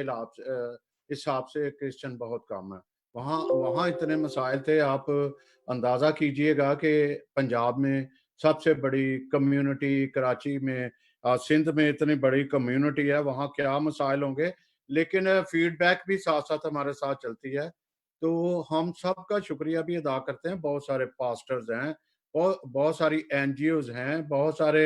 B: हिसाब से क्रिश्चियन बहुत कम है। वहाँ इतने मसाइल थे। आप अंदाज़ा कीजिएगा कि पंजाब में सबसे बड़ी कम्युनिटी, कराची में, सिंध में इतनी बड़ी कम्युनिटी है, वहाँ क्या मसाइल होंगे। लेकिन फीडबैक भी साथ साथ हमारे साथ चलती है, तो हम सब का शुक्रिया भी अदा करते हैं। बहुत सारे पास्टर्स हैं, बहुत सारी एनजीओज हैं, बहुत सारे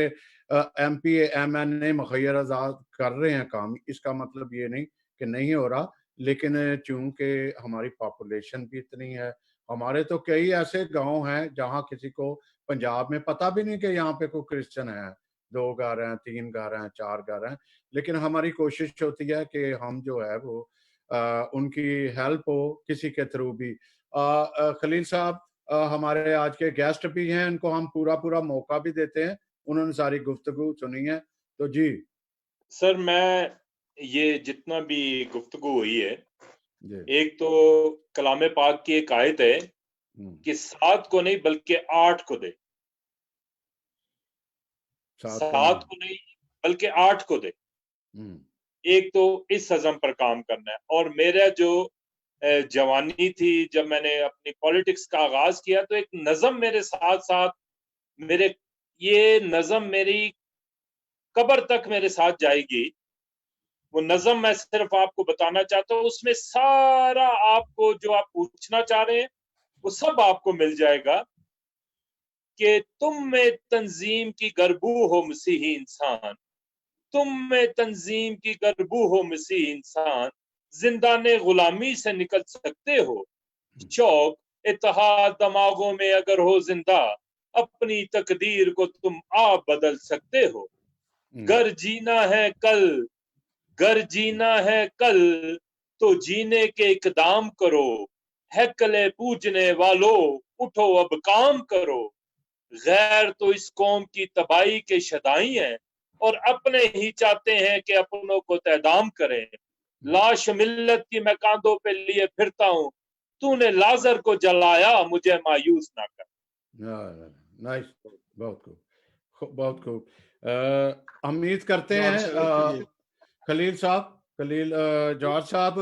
B: एमपीए एमएनए मुखैर आजाद कर रहे हैं काम। इसका मतलब ये नहीं कि नहीं हो रहा, लेकिन चूंकि हमारी पॉपुलेशन भी इतनी है, हमारे तो कई ऐसे गांव हैं जहां किसी को पंजाब में पता भी नहीं कि यहाँ पे कोई क्रिश्चियन है, 2 घर हैं, 3 घर हैं, 4 घर हैं, लेकिन हमारी कोशिश होती है कि हम जो है वो उनकी हेल्प हो किसी के थ्रू भी। खलील साहब हमारे आज के गेस्ट भी हैं, इनको हम पूरा मौका भी देते हैं, उन्होंने सारी गुफ्तगू सुनी है, तो जी।
H: सर मैं ये जितना भी गुफ्तगू हुई है,
B: जी।
H: एक तो कलाम पाक की एक आयत है कि 7 को नहीं बल्कि 8 को दे, 7 को नहीं बल्कि 8 को दे। एक तो इस हज़म पर काम करना है। और मेरा जो जवानी थी, जब मैंने अपनी पॉलिटिक्स का आगाज किया, तो एक नज़म मेरे साथ साथ, मेरे ये नज़म मेरी कब्र तक मेरे साथ जाएगी। वो नज़म मैं सिर्फ आपको बताना चाहता हूँ, उसमें सारा आपको जो आप पूछना चाह रहे हैं वो सब आपको मिल जाएगा कि तुम में तंजीम की गरबू हो मसीही इंसान, तुम में तंजीम की गरबू हो मसीही इंसान, जिंदाने गुलामी से निकल सकते हो, शौक इत्तेहाद दिमागों में अगर हो जिंदा, अपनी तकदीर को तुम आप बदल सकते हो। गर जीना है कल, गर जीना है कल, तो जीने के इकदाम करो, हैकले पूजने वालों उठो अब काम करो। गैर तो इस कौम की तबाही के शदाई हैं और अपने ही चाहते हैं कि अपनों को तैदाम करें। लाश मिल्लत की मैं कांधों पे लिए फिरता हूँ, तूने लाजर को जलाया मुझे मायूस ना कर।
B: नाइस, बहुत खूब, बहुत खूब। उम्मीद करते हैं खलील साहब, खलील जॉर्ज साहब,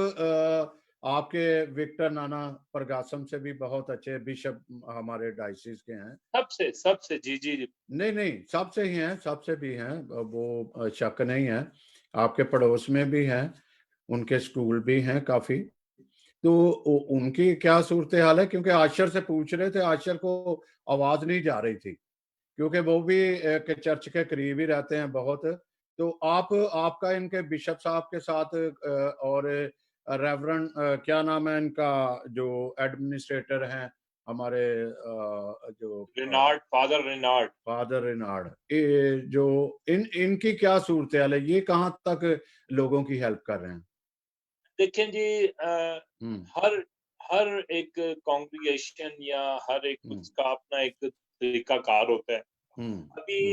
B: आपके विक्टर नाना परगासम से भी बहुत अच्छे बिशप हमारे डायसिस के हैं।
H: सबसे जी
B: नहीं सबसे ही हैं, सबसे भी हैं, वो शक नहीं है। आपके पड़ोस में भी हैं, उनके स्कूल भी हैं काफी। तो उनकी क्या सूरत हाल है? क्योंकि आशर से पूछ रहे थे, आशर को आवाज नहीं जा रही थी, क्योंकि वो भी चर्च के करीब ही रहते हैं बहुत। तो आपका इनके बिशप साहब के साथ और रेवरेंड क्या नाम है इनका, जो एडमिनिस्ट्रेटर हैं हमारे, जो
H: फादर
B: रिनार्ड, जो इनकी क्या सूरत हाल है? ये कहाँ तक लोगों की हेल्प कर रहे हैं?
H: देखें जी, हर एक कांग्रीगेशन या हर एक उसका अपना एक तरीकाकार होता है। अभी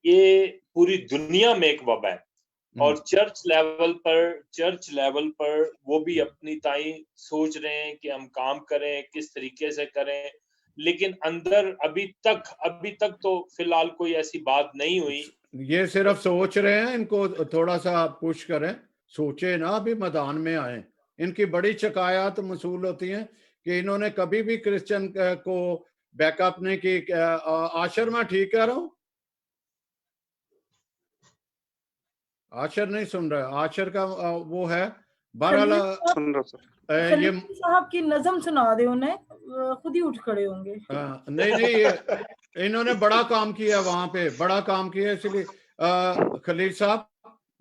H: ये पूरी दुनिया में एक वबा है और चर्च लेवल पर वो भी अपनी ताई सोच रहे हैं कि हम काम करें, किस तरीके से करें, लेकिन अंदर अभी तक तो फिलहाल कोई ऐसी बात नहीं हुई।
B: ये सिर्फ सोच रहे हैं, इनको थोड़ा सा पुश करें, सोचे ना, अभी मैदान में आए। इनकी बड़ी शिकायत मसूल होती हैं कि इन्होंने कभी भी क्रिश्चियन को बैकअप नहीं की। आशर मैं ठीक कह रहा हूँ? आशर नहीं सुन रहा, आशर का वो है। बहरहाल
F: ये साहब की नज़म सुना दे, उन्हें खुद ही उठ खड़े होंगे।
B: नहीं इन्होंने बड़ा काम किया वहां पे, बड़ा काम किया, इसलिए खलील साहब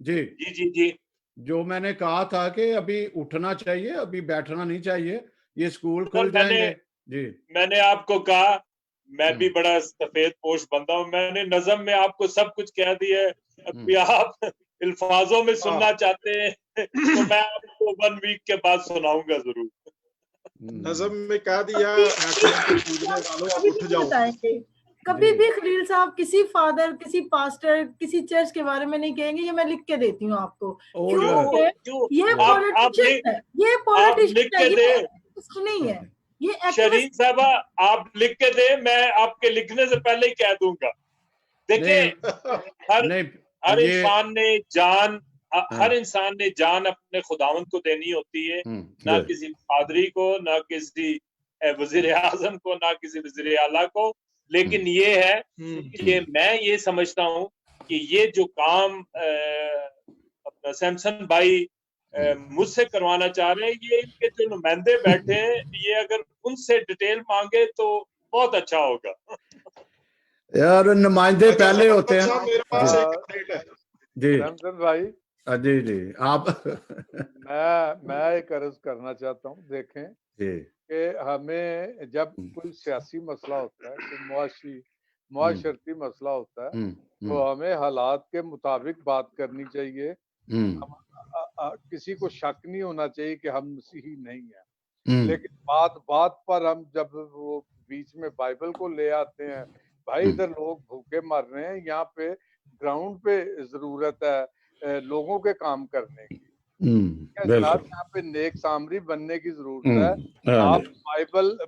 B: जी, जो मैंने कहा था कि अभी उठना चाहिए, अभी बैठना नहीं चाहिए, ये स्कूल खुल जाएंगे। जी
H: मैंने आपको कहा, मैं भी बड़ा सफेद पोश बंदा हूँ, मैंने नज़म में आपको सब कुछ कह दिया है। अभी आप अल्फाजों में सुनना चाहते हैं तो मैं आपको 1 वीक के बाद सुनाऊंगा जरूर।
E: नज़म में कह दिया उठ जाओ।
F: कभी भी खलील साहब किसी फादर, किसी पास्टर, किसी चर्च के बारे में नहीं कहेंगे, ये मैं लिख के देती हूँ आपको। क्यों? ये पॉलिटिशियन है, ये पॉलिटिशियन है, इसकी नहीं है। ये
H: शरीन साहबा आप लिख के दे, मैं आपके लिखने से पहले ही कह दूंगा। देखिए हर इंसान ने जान अपने खुदावंद को देनी होती है, ना किसी पादरी को, ना किसी वजीर आजम को, ना किसी वजीर आला को। लेकिन ये है कि मैं ये समझता हूँ कि ये जो काम अपना सैमसन भाई मुझसे करवाना चाह रहे हैं, ये इनके जो नुमाइंदे बैठे हैं, ये अगर उनसे डिटेल मांगे तो बहुत अच्छा होगा।
B: यार नुमाइंदे पहले होते हैं
G: जी। सैमसन भाई
B: जी जी आप
G: मैं एक अर्ज करना चाहता हूँ, देखें
B: जी
G: कि हमें जब कोई सियासी मसला होता है, कोई मुआशरती मसला होता है, तो हमें हालात के मुताबिक बात करनी चाहिए। किसी को शक नहीं होना चाहिए कि हम मसीही नहीं हैं, लेकिन बात बात पर हम जब वो बीच में बाइबल को ले आते हैं, भाई इधर लोग भूखे मर रहे हैं, यहाँ पे ग्राउंड पे जरूरत है लोगों के काम करने की। जनाब यहाँ पे नेक सामरी बनने की जरूरत है। आप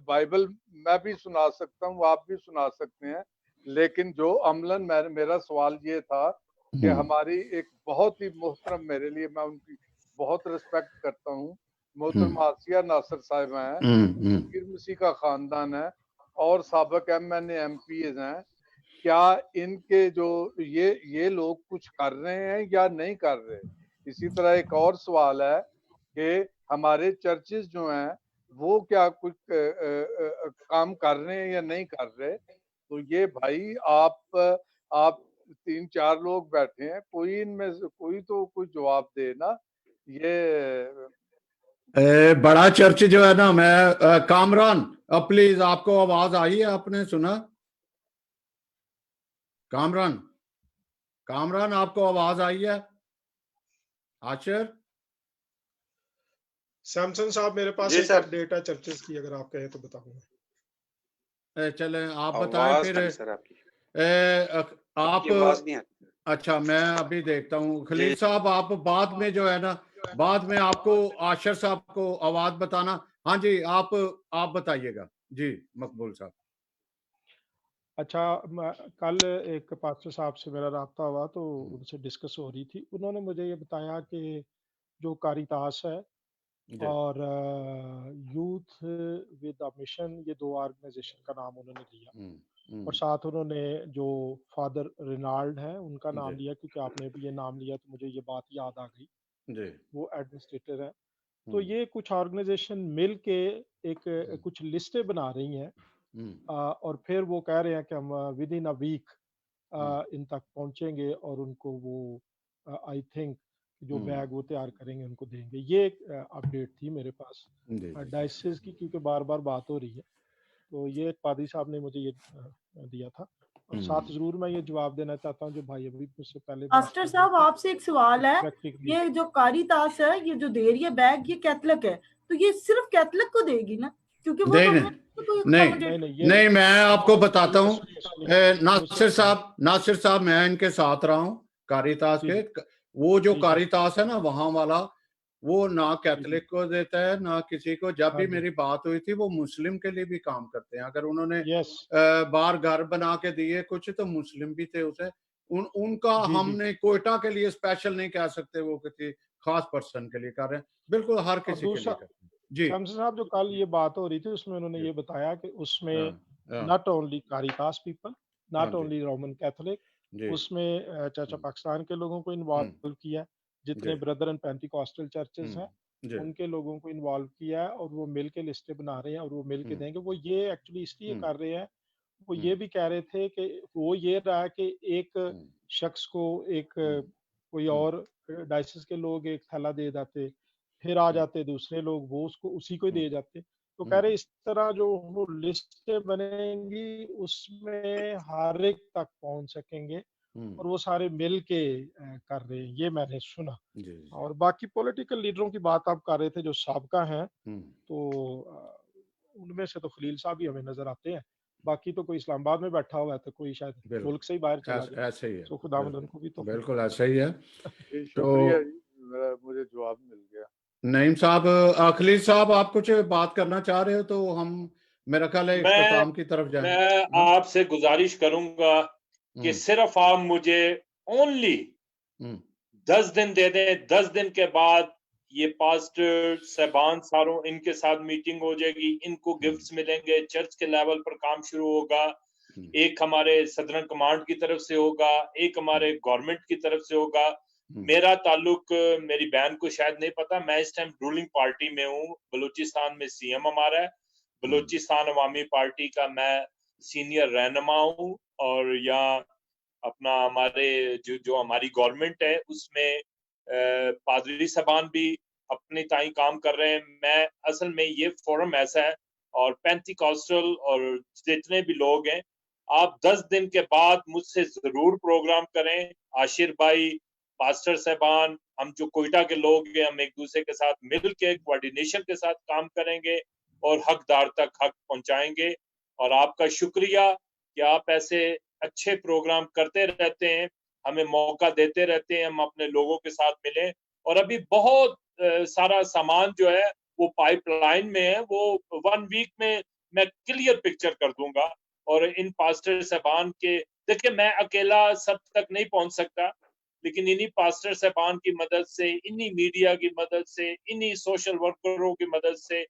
G: बाइबल मैं भी सुना सकता हूँ, आप भी सुना सकते हैं, लेकिन जो अमलन मेरा सवाल ये था कि हमारी एक बहुत ही मोहतरम, मेरे लिए मैं उनकी बहुत रिस्पेक्ट करता हूँ, मोहतरम आसिया नासिर साहिब हैं, पीर मसीह का खानदान है और साबिक MNA MPs हैं। क्या इनके जो ये लोग कुछ कर रहे हैं या नहीं कर रहे? इसी तरह एक और सवाल है कि हमारे चर्चेस जो हैं वो क्या कुछ काम कर रहे हैं या नहीं कर रहे? तो ये भाई आप 3-4 लोग बैठे हैं, कोई इनमें से कोई तो कोई जवाब दे ना। ये
B: बड़ा चर्च जो है ना, मैं कामरान, प्लीज आपको आवाज आई है? आपने सुना? कामरान आपको आवाज आई है? आशिर
E: सैमसन साहब, मेरे पास
D: जी
E: एक
D: सर।
E: अपडेट है चर्चेस की, अगर आप कहें तो बताऊंगा।
B: चले आप बताएं
D: आवाज
B: फिर।
D: नहीं सर आपकी
B: आप
D: आवाज नहीं आती।
B: अच्छा, मैं अभी देखता हूँ। खलील
D: जी
B: साहब, आप बाद में जो है ना, बाद में आपको आशर साहब को आवाज बताना। हाँ जी, आप बताइएगा जी, मकबूल साहब।
E: अच्छा, कल एक पास्टर साहब से मेरा राब्ता हुआ तो उनसे डिस्कस हो रही थी। उन्होंने मुझे ये बताया कि जो कारितास है
B: जी
E: और यूथ विद अ मिशन, ये 2 ऑर्गेनाइजेशन का नाम उन्होंने लिया, और साथ उन्होंने जो फादर रिनाल्ड है उनका नाम
B: जी
E: लिया, क्योंकि आपने भी ये नाम लिया तो मुझे ये बात याद आ गई।
B: जी
E: वो एडमिनिस्ट्रेटर है। तो ये कुछ ऑर्गेनाइजेशन मिल के एक कुछ लिस्टें बना रही हैं, और फिर वो कह रहे हैं कि हम विद इन अ वीक इन तक पहुंचेंगे और उनको वो आई थिंक जो बैग वो तैयार करेंगे उनको देंगे। ये एक अपडेट थी मेरे पास डायसिस की, क्योंकि बार बार बात हो रही है। तो ये पादी साहब ने मुझे ये दिया था, और साथ जरूर मैं ये जवाब देना चाहता हूँ जो भाई अभी मुझसे पहले
F: मास्टर साहब, आपसे एक सवाल है, ये जो कारितास है, ये जो दे रही है बैग, ये कैथलिक है, तो ये सिर्फ कैथलिक को देगी ना? क्योंकि वो तो
B: नहीं, मैं आपको बताता हूँ। नासिर साहब, मैं इनके साथ रहा हूँ कारितास के। वो जो कारितास है ना वहां वाला, वो ना कैथलिक को देता है ना किसी को। जब भी मेरी बात हुई थी, वो मुस्लिम के लिए भी काम करते हैं। अगर उन्होंने बाहर घर बना के दिए कुछ, तो मुस्लिम भी थे उसे। उनका हमने कोयटा के लिए स्पेशल नहीं कह सकते, वो किसी खास पर्सन के लिए कर रहे हैं, बिल्कुल हर किसी के लिए करते हैं। जी
E: शम्स साहब, जो कल ये बात हो रही थी उसमें उन्होंने ये बताया कि उसमें not only Caritas people, not only Roman Catholic, उसमें चर्च ऑफ पाकिस्तान के लोगों को इन्वॉल्व किया, जितने ब्रदर एंड पेंटिकॉस्टल चर्चेस हैं उनके लोगों को इन्वॉल्व किया है, और वो मिल के लिस्टें बना रहे हैं और वो मिल के देंगे। वो ये एक्चुअली इसलिए कर रहे हैं, वो ये भी कह रहे थे कि वो ये रहा कि एक शख्स को एक कोई और डायसिस के लोग एक थैला दे जाते, फिर आ जाते दूसरे लोग, वो उसको उसी को ही दे जाते। तो कह रहे इस तरह जो वो लिस्टें बनेंगी उसमें हर एक तक पहुंच सकेंगे, और वो सारे मिल के कर रहे हैं, ये मैंने सुना। और बाकी पॉलिटिकल लीडरों की बात आप कर रहे थे जो साबका हैं, तो उनमें से तो खलील साहब ही हमें नजर आते हैं। बाकी तो कोई इस्लामाबाद में बैठा हुआ है, तो कोई शायद मुल्क से ही बाहर चला गया।
B: ऐसे ही है,
E: तो खुदावंद उनको भी तो
B: बिल्कुल ऐसा ही है।
G: शुक्रिया जी, मुझे जवाब मिल गया।
B: नईम साहब, खलील साहब, आप कुछ बात करना चाह रहे हो तो हम मेरा ख्याल है इख्तिताम की तरफ जाएं।
H: मैं आपसे गुजारिश करूंगा कि सिर्फ आप मुझे ओनली 10 दिन दे दें। 10 दिन के बाद ये पास्टर साहबान सारों इनके साथ मीटिंग हो जाएगी, इनको गिफ्ट्स मिलेंगे, चर्च के लेवल पर काम शुरू होगा। एक हमारे सदरन कमांड की तरफ से होगा, एक हमारे गवर्नमेंट की तरफ से होगा। मेरा ताल्लुक, मेरी बहन को शायद नहीं पता, मैं इस टाइम रूलिंग पार्टी में हूँ। बलूचिस्तान में सीएम हमारा है, बलूचिस्तान अवामी पार्टी का मैं सीनियर रहनुमा हूँ, और यहाँ अपना हमारे जो हमारी गवर्नमेंट है उसमें पादरी साहबान भी अपनी ताई काम कर रहे हैं। मैं असल में ये फोरम ऐसा है, और पेंटिकॉस्टल और जितने भी लोग हैं, आप 10 दिन के बाद मुझसे जरूर प्रोग्राम करें। आशिर भाई, पास्टर साहबान, हम जो कोयटा के लोग हैं, हम एक दूसरे के साथ मिल के कोऑर्डिनेशन के साथ काम करेंगे और हकदार तक हक पहुंचाएंगे। और आपका शुक्रिया कि आप ऐसे अच्छे प्रोग्राम करते रहते हैं, हमें मौका देते रहते हैं, हम अपने लोगों के साथ मिलें। और अभी बहुत सारा सामान जो है वो पाइपलाइन में है, वो 1 वीक में मैं क्लियर पिक्चर कर दूंगा। और इन पास्टर साहबान के, देखिए मैं अकेला सब तक नहीं पहुंच सकता, लेकिन इन्हीं पास्टर साहबान की मदद से, इन्हीं मीडिया की मदद से, इन्हीं सोशल वर्करों की मदद से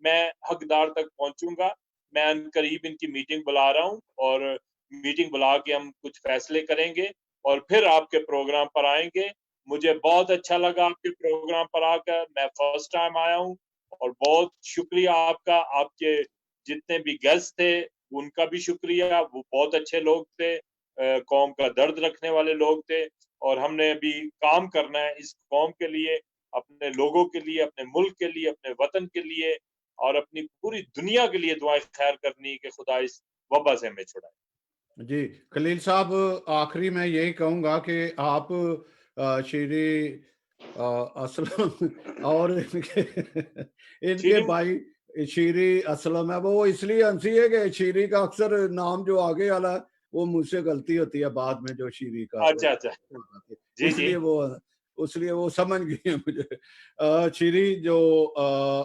H: मैं हकदार तक पहुंचूंगा। मैं अनकरीब इनकी मीटिंग बुला रहा हूं, और मीटिंग बुला के हम कुछ फैसले करेंगे और फिर आपके प्रोग्राम पर आएंगे। मुझे बहुत अच्छा लगा आपके प्रोग्राम पर आकर, मैं फर्स्ट टाइम आया हूं, और बहुत शुक्रिया आपका। आपके जितने भी गेस्ट थे उनका भी शुक्रिया, वो बहुत अच्छे लोग थे, कौम का दर्द रखने वाले लोग थे। और हमने अभी काम करना है इस कौम के लिए, अपने लोगों के लिए, अपने मुल्क के लिए, अपने वतन के लिए, और अपनी पूरी दुनिया के लिए दुआएं खैर करनी कि खुदा इस वबा से हमें छुड़ाए।
B: जी खलील साहब, आखिरी में यही कहूँगा कि आप श्री असलम और इनके भाई शीरी असलम है, वो इसलिए हंसी है कि शीरी का अक्सर नाम जो आगे वाला है वो मुझसे गलती होती है बाद में, जो शीरी का
H: अच्छा अच्छा, जी
B: इसलिए वो समझ गई है मुझे। शीरी जो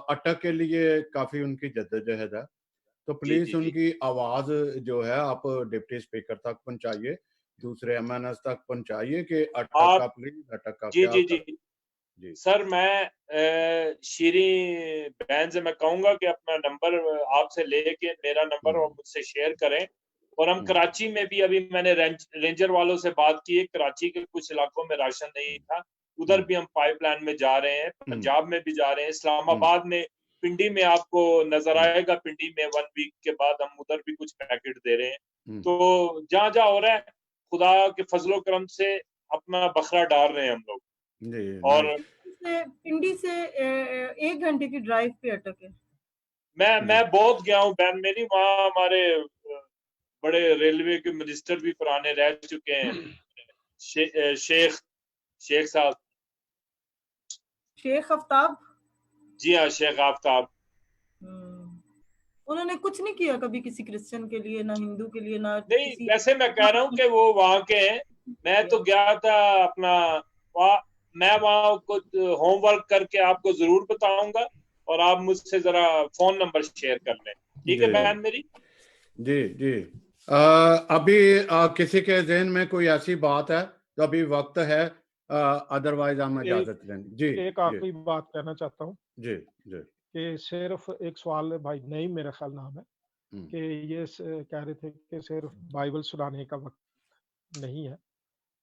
B: अटक के लिए काफी उनकी जद्दोजहद है, तो प्लीज उनकी आवाज जो है आप डिप्टी स्पीकर तक पहुंचाइए, दूसरे एमएनएस तक पहुंचाइए कि अटक का प्लीज, अटक का
H: जी
B: क्या
H: जी जी
B: जी
H: सर, मैं शीरी बहन से मैं कहूंगा कि अपना नंबर आपसे लेके मेरा नंबर और मुझसे शेयर करें। और हम कराची में भी, अभी मैंने रेंजर वालों से बात की है, कराची के कुछ इलाकों में राशन नहीं था, उधर भी हम पाइपलाइन में जा रहे हैं, पंजाब में भी जा रहे हैं, इस्लामाबाद में, पिंडी में आपको नजर आएगा, पिंडी में 1 वीक के बाद हम उधर भी कुछ पैकेट दे रहे हैं। तो जहाँ जहाँ हो रहा है, खुदा के फजलो करम से अपना बखरा डाल रहे हैं हम लोग। और
F: पिंडी से 1 घंटे की ड्राइव पे अटक है।
H: मैं बहुत गया हूँ बहन मेरी, वहाँ हमारे बड़े रेलवे के मिनिस्टर भी पुराने रह चुके हैं, शेख साहब,
F: शेख आफ्ताब।
H: जी हाँ, शेख आफ्ताब।
F: उन्होंने कुछ नहीं किया कभी किसी क्रिश्चियन के लिए, ना हिंदू के लिए, ना
H: नहीं। वैसे मैं कह रहा हूँ कि वो वहाँ के हैं, मैं तो गया था अपना मैं वहाँ कुछ होमवर्क करके आपको जरूर बताऊंगा, और आप मुझसे जरा फोन नंबर शेयर कर लें, ठीक है बहन मेरी?
B: जी जी अभी किसी के ज़हन में कोई ऐसी बात है तो अभी वक्त है, अदरवाइज हम इजाजत लेंगे। जी
E: एक आखिरी बात कहना चाहता हूँ
B: जी जी
E: कि सिर्फ एक सवाल, भाई नहीं मेरा ख्याल नाम है, कि ये कह रहे थे कि सिर्फ बाइबल सुनाने का वक्त नहीं है।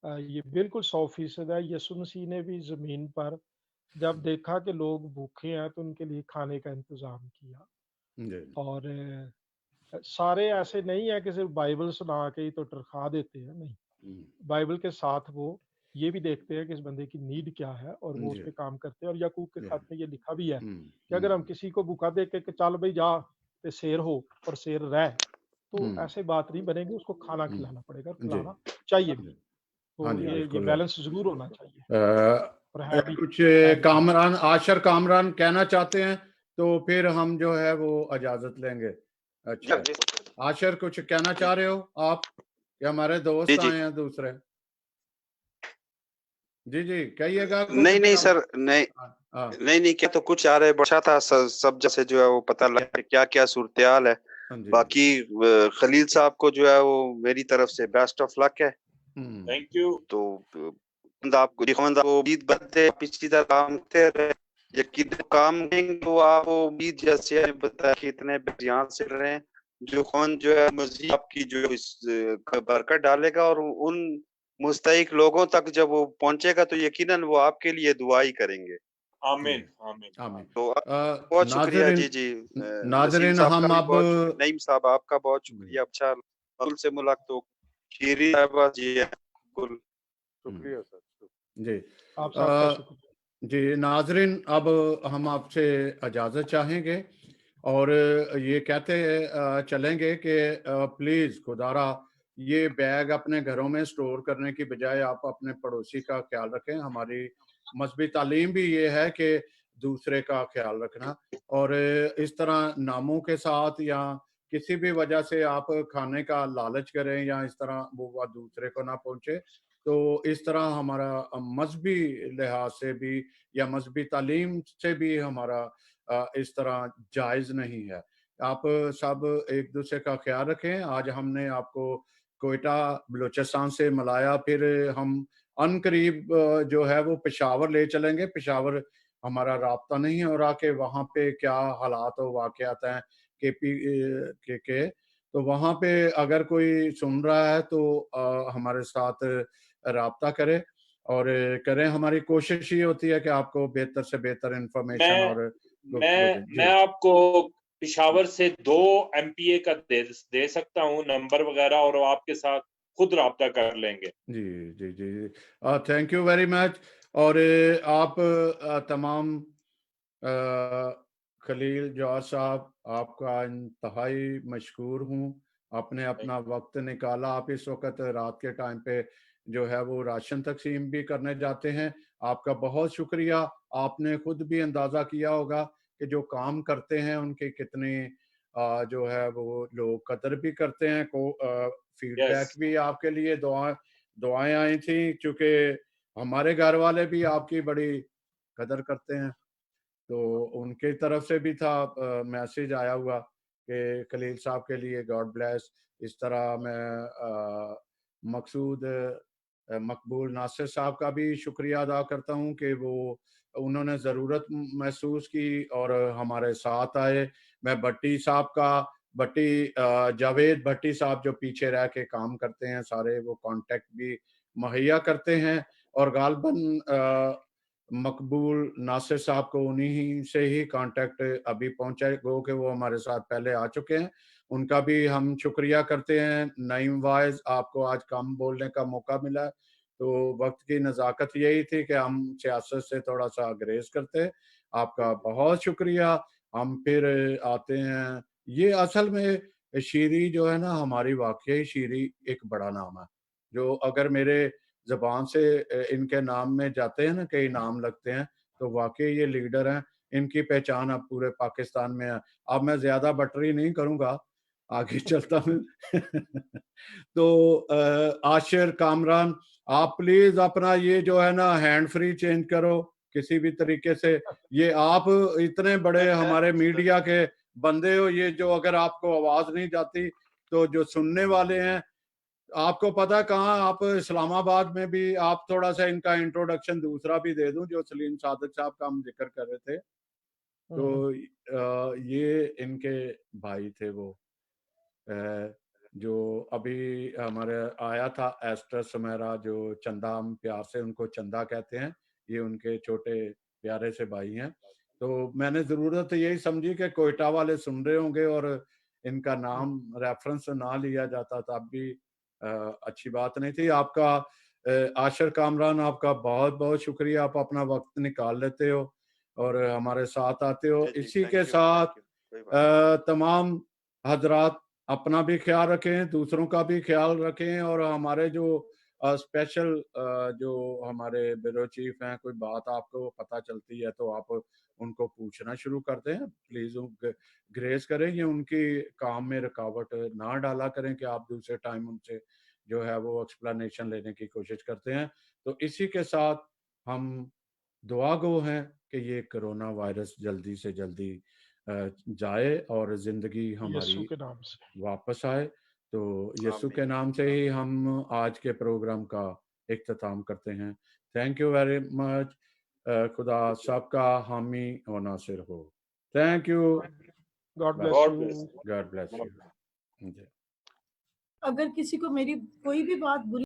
E: ये बिल्कुल 100% है। यीशु मसीह ने भी जमीन पर जब देखा कि लोग भूखे हैं तो उनके लिए खाने का इंतजाम किया। और सारे ऐसे नहीं है कि सिर्फ बाइबल सुना के ही तो टरखा देते हैं, नहीं, बाइबल के साथ वो ये भी देखते हैं कि इस बंदे की नीड क्या है और वो उस पर काम करते हैं। और याकूब के खत में ये लिखा भी है कि अगर हम किसी को भूखा देख के चल भाई जा ते शेर हो और शेर रह, तो ऐसे बात नहीं बनेगी, उसको खाना खिलाना पड़ेगा, खिलाना चाहिए भी। तो ये बैलेंस जरूर होना चाहिए।
B: कुछ कामरान, आशर कामरान कहना चाहते हैं तो फिर हम जो है वो इजाजत लेंगे। अच्छा आशर, कुछ कहना चाह रहे हो आप, या हमारे दोस्त आए हैं दूसरे? जी जी कहिएगा।
D: नहीं सर, नहीं क्या तो कुछ आ रहे अच्छा था, सब जैसे जो है वो पता लगा क्या क्या सूरत-ए-हाल है। बाकी खलील साहब को जो है वो मेरी तरफ से बेस्ट ऑफ लक है।
H: Thank you.
D: तो आपको उम्मीद बनते पिछली तरह काम करते रहे, यकीन काम करेंगे तो आप उम्मीद जैसे बताया कि इतने यहाँ से रहे हैं, जो कौन जो है मजीद आपकी जो इस बरकत डालेगा, और उन मुस्तहिक लोगों तक जब वो पहुंचेगा तो यकीनन वो आपके लिए दुआ ही करेंगे।
H: आमीन आमीन
D: आमीन। तो बहुत शुक्रिया। जी
B: नाज़रीन, हम अब
D: नईम साहब आपका बहुत शुक्रिया। अच्छा से मुलाकात हो। शीरी साहबा जी, बिल्कुल
G: शुक्रिया सर।
B: जी
E: आप सबका शुक्रिया।
B: जी नाजरीन, अब हम आपसे इजाज़त चाहेंगे और ये कहते चलेंगे कि प्लीज़ खुदारा ये बैग अपने घरों में स्टोर करने की बजाय आप अपने पड़ोसी का ख्याल रखें। हमारी मज़हबी तालीम भी ये है कि दूसरे का ख्याल रखना, और इस तरह नामों के साथ या किसी भी वजह से आप खाने का लालच करें या इस तरह वो दूसरे को ना पहुंचे, तो इस तरह हमारा मजहबी लिहाज से भी या मजहबी तालीम से भी हमारा इस तरह जायज़ नहीं है। आप सब एक दूसरे का ख्याल रखें। आज हमने आपको कोयटा बलूचिस्तान से मिलाया, फिर हम अनकरीब जो है वो पेशावर ले चलेंगे। पेशावर हमारा राब्ता नहीं हो रहा कि वहाँ पे क्या हालात और वाक़यात हैं के, तो वहाँ पे अगर कोई सुन रहा है तो हमारे साथ राब्ता करे और करें। हमारी कोशिश ये होती है कि आपको बेहतर से बेहतर इन्फॉर्मेशन और गुफ्तगू दें।
H: मैं आपको पेशावर से 2 एमपीए का दे सकता हूँ नंबर वगैरह, और आपके साथ खुद राब्ता कर लेंगे।
B: जी जी जी जी, थैंक यू वेरी मच। और आप तमाम खलील जवाद साहब, आपका इंतहाई मशकूर हूँ। आपने अपना वक्त निकाला। आप इस वक्त रात के टाइम पे जो है वो राशन तकसीम भी करने जाते हैं। आपका बहुत शुक्रिया। आपने खुद भी अंदाज़ा किया होगा कि जो काम करते हैं उनके कितने जो है वो लोग कदर भी करते हैं। फीडबैक
H: यस,
B: भी आपके लिए दुआएं आई थी, क्योंकि हमारे घर वाले भी आपकी बड़ी कदर करते हैं, तो उनके तरफ से भी था मैसेज आया हुआ कि खलील साहब के लिए गॉड ब्लेस। इस तरह मैं मकसूद मकबूल नासिर साहब का भी शुक्रिया अदा करता हूँ कि वो उन्होंने ज़रूरत महसूस की और हमारे साथ आए। मैं भट्टी साहब का जावेद भट्टी साहब जो पीछे रह के काम करते हैं सारे, वो कांटेक्ट भी मुहैया करते हैं, और गालबन मकबूल नासिर साहब को उन्हीं से ही कांटेक्ट अभी पहुंचा गो कि वो हमारे साथ पहले आ चुके हैं। उनका भी हम शुक्रिया करते हैं। नईम वाइज, आपको आज कम बोलने का मौका मिला, तो वक्त की नज़ाकत यही थी कि हम सियासत से थोड़ा सा ग्रेज करते। आपका बहुत शुक्रिया। हम फिर आते हैं। ये असल में शीरी जो है ना, हमारी वाकई शीरी एक बड़ा नाम है, जो अगर मेरे ज़बान से इनके नाम में जाते हैं ना, कई नाम लगते हैं, तो वाकई ये लीडर हैं। इनकी पहचान अब पूरे पाकिस्तान में है। अब मैं ज़्यादा बटरी नहीं करूँगा, आगे चलता हूँ। तो आशिर कामरान, आप प्लीज़ अपना ये जो है ना हैंड फ्री चेंज करो किसी भी तरीके से। ये आप इतने बड़े हमारे मीडिया के बंदे हो, ये जो अगर आपको आवाज़ नहीं जाती तो जो सुनने वाले हैं, आपको पता है कहाँ, आप इस्लामाबाद में भी, आप थोड़ा सा इनका इंट्रोडक्शन दूसरा भी दे दूं, जो सलीम सादक साहब का हम जिक्र कर रहे थे, तो ये इनके भाई थे वो, जो अभी हमारे आया था एस्टर सुमेरा, जो चंदा, हम प्यार से उनको चंदा कहते हैं, ये उनके छोटे प्यारे से भाई हैं। तो मैंने ज़रूरत यही समझी कि कोयटा वाले सुन रहे होंगे और इनका नाम रेफरेंस ना लिया जाता, तब भी अच्छी बात नहीं थी। आपका आशिर कामरान, आपका बहुत बहुत शुक्रिया। आप अपना वक्त निकाल लेते हो और हमारे साथ आते हो। इसी के साथ तमाम हजरात अपना भी ख्याल रखें, दूसरों का भी ख्याल रखें, और हमारे जो स्पेशल जो हमारे ब्यूरो चीफ हैं, कोई बात आपको पता चलती है तो आप उनको पूछना शुरू करते हैं। प्लीज़ ग्रेस करें, ये उनकी काम में रुकावट ना डाला करें कि आप दूसरे टाइम उनसे जो है वो एक्सप्लेनेशन लेने की कोशिश करते हैं। तो इसी के साथ हम दुआ गो हैं कि ये कोरोना वायरस जल्दी से जल्दी जाए और ज़िंदगी
E: यीशु
B: हमारी
E: के नाम से।
B: वापस आए। तो यीशु के नाम से ही हम आज के प्रोग्राम का इख्तिताम करते हैं। Thank you very much. खुदा सबका हामी और नासिर हो। Thank you.
E: God bless
H: God
E: you.
H: Bless.
B: God bless you.
F: अगर किसी को मेरी कोई भी बात बुरी